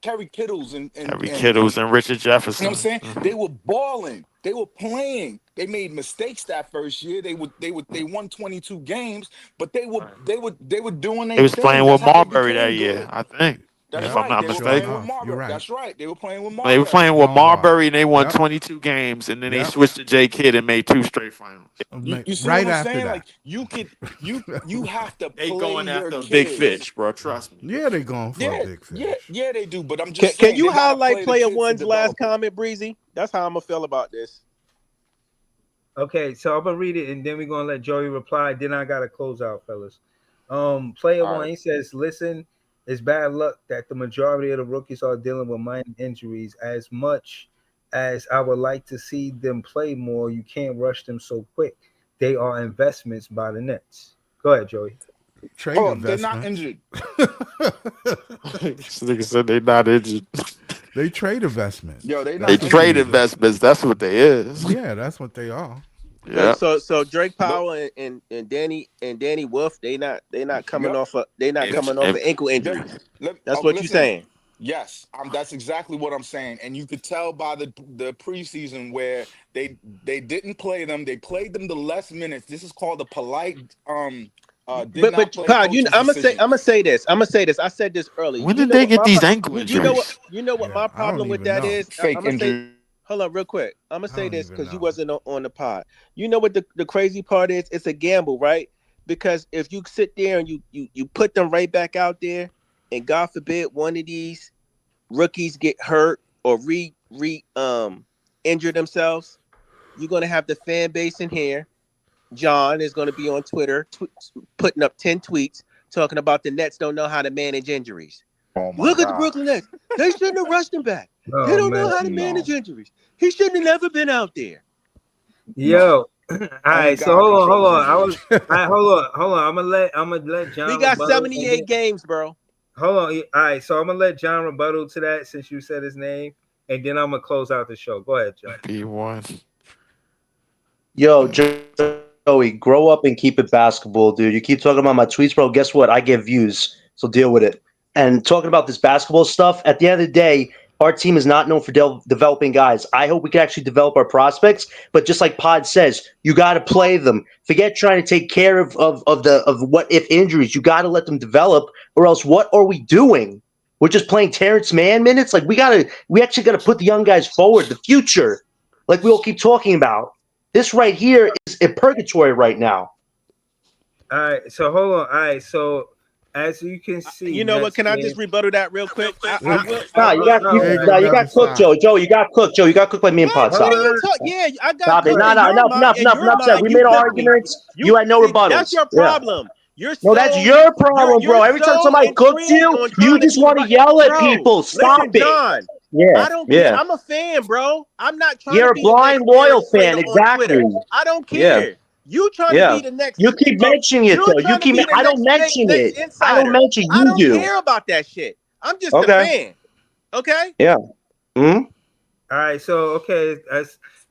Kerry Kittles and Kittles and Richard Jefferson. You know what I'm saying? They were balling. They were playing. They made mistakes that first year. They won 22 games, but they were doing their thing. They was playing with That's how they Marbury that became year, good. I think. That's If right. I'm not They were mistaken. playing with Marbury. That's right. They were playing with Marbury. They were playing with Marbury and they won 22 games, and then they switched to J Kidd and made 2 straight finals. You see right what I'm after saying? that. Like you have to They play going your after a kids. big fish, bro. Trust me. Yeah, they going for a big fish. Yeah, they do. But I'm just Can saying. you they gotta highlight play the player kids to one's last develop them. comment, Breezy? That's how I'm gonna feel about this. Okay, so I'm gonna read it and then we're gonna let Joey reply. Then I gotta close out, fellas. Player All one, right. he says, listen, it's bad luck that the majority of the rookies are dealing with minor injuries. As much as I would like to see them play more, you can't rush them so quick. They are investments by the Nets. Go ahead, Joey. Trade They're not investment. injured. This nigga said they not injured. They trade investment. Yo, they They not trade injured. investments. That's what they is. Yeah, that's what they are. Yeah. So Drake Powell and Danny Wolf, they not coming Yep. off of ankle injuries. That's what you're saying. Yes, that's exactly what I'm saying. And you could tell by the preseason where they didn't play them. They played them the less minutes. This is called a polite But Pod, I'm gonna say this. I said this earlier. When did they get these ankle injuries? You know what my problem with that is? Fake I'm gonna say, injury. hold on, real quick. I'm gonna say this because you wasn't on the pod. You know what the crazy part is? It's a gamble, right? Because if you sit there and you put them right back out there, and God forbid one of these rookies get hurt or injure themselves, you're gonna have the fan base in here. John is going to be on Twitter putting up 10 tweets talking about the Nets don't know how to manage injuries. Look at the Brooklyn Nets. They shouldn't have rushed him back. They don't know how to manage injuries. He shouldn't have never been out there. Yo, all right. So hold on. Hold on. I'm gonna let John. We got rebuttal 78 games, bro. Hold on. All right. So I'm gonna let John rebuttal to that since you said his name, and then I'm gonna close out the show. Go ahead, John. B1. Yo, Joey, grow up and keep it basketball, dude. You keep talking about my tweets, bro. Guess what? I get views, so deal with it. And talking about this basketball stuff, at the end of the day, our team is not known for developing guys. I hope we can actually develop our prospects, but just like Pod says, you got to play them. Forget trying to take care of what if injuries. You got to let them develop, or else what are we doing? We're just playing Terrence Mann minutes. Like we actually got to put the young guys forward, the future, like we all keep talking about. This right here is a purgatory right now. All right, so hold on. All right, so as you can see, you know what? Can I just rebuttal that real quick? You got cooked, Joe. Joe, you got cooked. Joe, you got cooked by me and Pod. Stop. Yeah, I got Stop it. cooked. Enough. We made our arguments. You had no rebuttals. That's your problem. That's your problem, bro. Every time somebody cooks you, you just want to yell at people. Stop it. John, yeah, I don't care. I'm a fan, bro. I'm not trying You're to be a blind, loyal fan. Exactly. I don't care. Yeah. You trying to be the next. You keep mentioning it, though. You keep. I don't mention it. I don't mention you. I don't do. care about that shit. I'm just a fan. Okay. Yeah. Hmm. All right, so okay,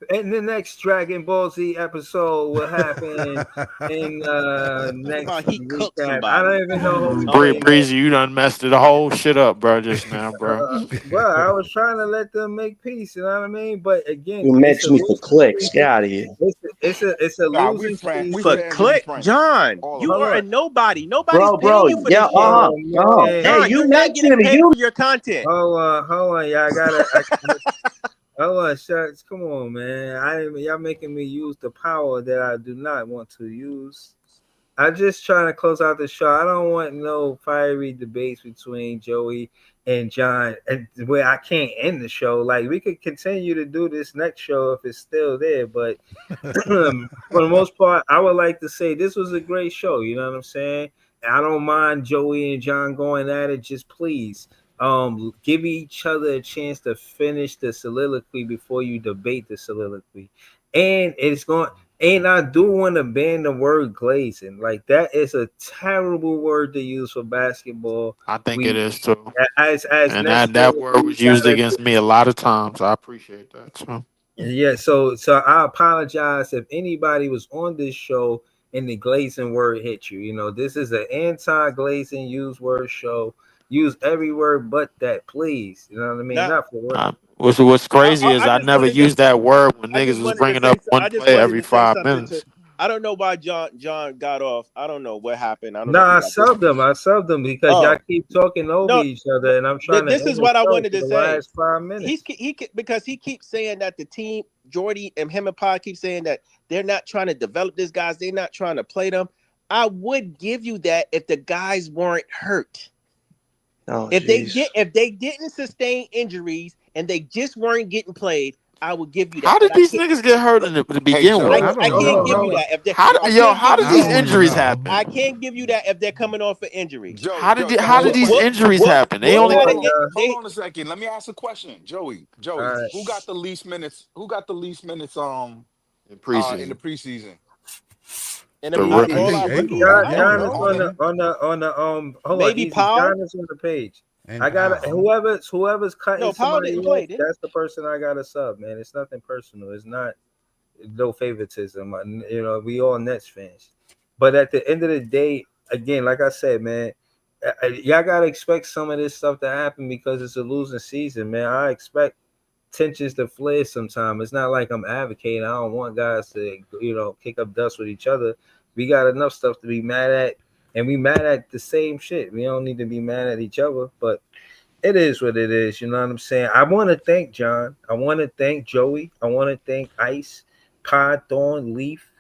and the next Dragon Ball Z episode will happen in Talking next about he cooked recap. I somebody. don't even know who we Oh, playing next. Breezy, you done messed the whole shit up, bro, just now, bro. Bro, I was trying to let them make peace. You know what I mean? But again, You it's a mentioned me for losing clicks. Get season. out of here. It's a Nah, we losing friend. We for season. fans will be click, friends. John. All of You us. Hold are a on. nobody. Nobody's Bro, paying you for yeah, this shit. Man. Hey, John, you you're not mentioned getting me. paid for your content. Hold on, y'all. Hold on, shucks. Come on, man. Y'all making me use the power that I do not want to use. I just trying to close out the show. I don't want no fiery debates between Joey and John, and where I can't end the show. Like we could continue to do this next show if it's still there, but for the most part, I would like to say this was a great show. You know what I'm saying? I don't mind Joey and John going at it. Just please, give each other a chance to finish the soliloquy before you debate the soliloquy. And it's going. And I do want to ban the word glazing. Like that is a terrible word to use for basketball. I think it We is too. as And Nets that fans, word we was used gotta against me a lot of times. I appreciate that too. yeah, so I apologize if anybody was on this show and the glazing word hit you. You know, this is an anti-glazing use word show. Use every word but that, please. You know what I mean? Now, Not for what. What's crazy is I I just never wanted to. used that word when I niggas just was wanted to bringing say. up one I just play wanted every to say 5 minutes. something to. I don't know why John got off. I don't know what happened. I don't know if he Nah, I got subbed them. I subbed them because y'all Oh keep talking over no, each other, and I'm trying to this end is the what I show wanted for to the say. last 5 minutes. Because he keeps saying that the team Jordy and him and Pod keep saying that they're not trying to develop these guys. They're not trying to play them. I would give you that if the guys weren't hurt. Oh, If jeez. they didn't sustain injuries and they just weren't getting played, I would give you that. How But did these niggas get hurt in to Hey, begin with? I Joey, I don't can't know. give you Joey, that if they I Joey, can't How give did you I these that. don't even injuries know. happen? I can't give you that if they're coming off for injuries. How did Joey, these Wolf, injuries Wolf, happen? They Wolf only got to Hold on, get y'all. hold they. on a second. Let me ask a question, Joey. All Joey, right. who got the least minutes? Who got the least minutes? in In the preseason. preseason. And The out Easy, of all rookies. easy. our Igor, rookies, John, I Igor, don't John come is know. on, on man. the hold on, Maybe easy. Powell. John is on the page. And I got to Powell. whoever's cutting No, Powell somebody didn't off. play, did he? That's the person I got to sub, man. It's nothing personal. It's not no favoritism. You know, we all Nets fans. But at the end of the day, again, like I said, man, y'all gotta expect some of this stuff to happen because it's a losing season, man. I expect tensions to flare sometime. It's not like I'm advocating. I don't want guys to, kick up dust with each other. We got enough stuff to be mad at, and we mad at the same shit. We don't need to be mad at each other, but it is what it is. You know what I'm saying? I want to thank John. I want to thank Joey. I want to thank Ice, Pod, Thorn, Leaf,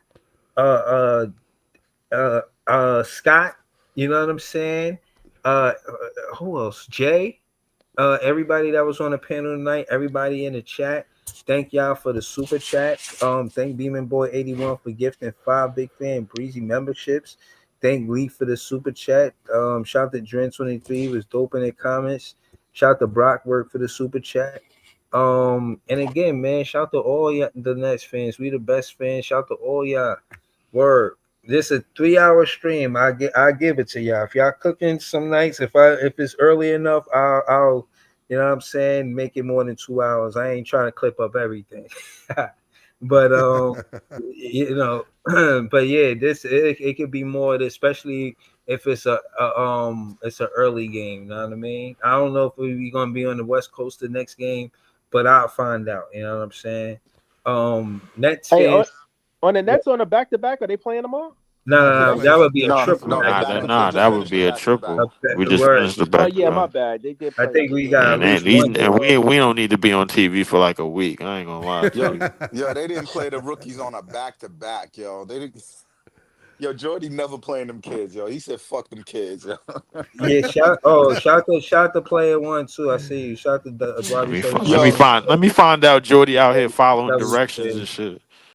uh, Scott. You know what I'm saying? Who else? Jay. Everybody that was on the panel tonight, everybody in the chat. Thank y'all for the super chats. Thank Demon Boy 81 for gifting 5 Big Fan Breezy memberships. Thank Lee for the super chat. Shout out to Dren23 was dope in the comments. Shout out to Brockwork for the super chat. And again, man, shout out to all the Nets fans. We the best fans. Shout out to all y'all. Word. This is a 3-hour stream. I give it to y'all. If y'all cooking some nights, if it's early enough, I'll you know what I'm saying, make it more than 2 hours. I ain't trying to clip up everything. But but yeah, it could be more, especially if it's an early game. You know what I mean? I don't know if we're gonna be on the West Coast the next game, but I'll find out. You know what I'm saying? Nets Hey, fans. on the Nets on the back to back, are they playing tomorrow? No, they No, play that this. would be a triple No, they back Nah, to back that to back. they nah, just that would finished the be a back to back. triple. We just Word. finished the Oh back to yeah, my back. bad. They did I play. think They we did got play. at And least these one and more. we don't need to be on TV for like a week. I ain't gonna lie to Yo, you. yo, they didn't play the rookies on a back to back, yo. They didn't. Yo, Jordy never playing them kids, yo. He said, "Fuck them kids." Yo. Yeah, shout to player one too. I see you. Shout to Bobby Let me 37. Yo, find out Jordy out here following That was directions crazy. and shit.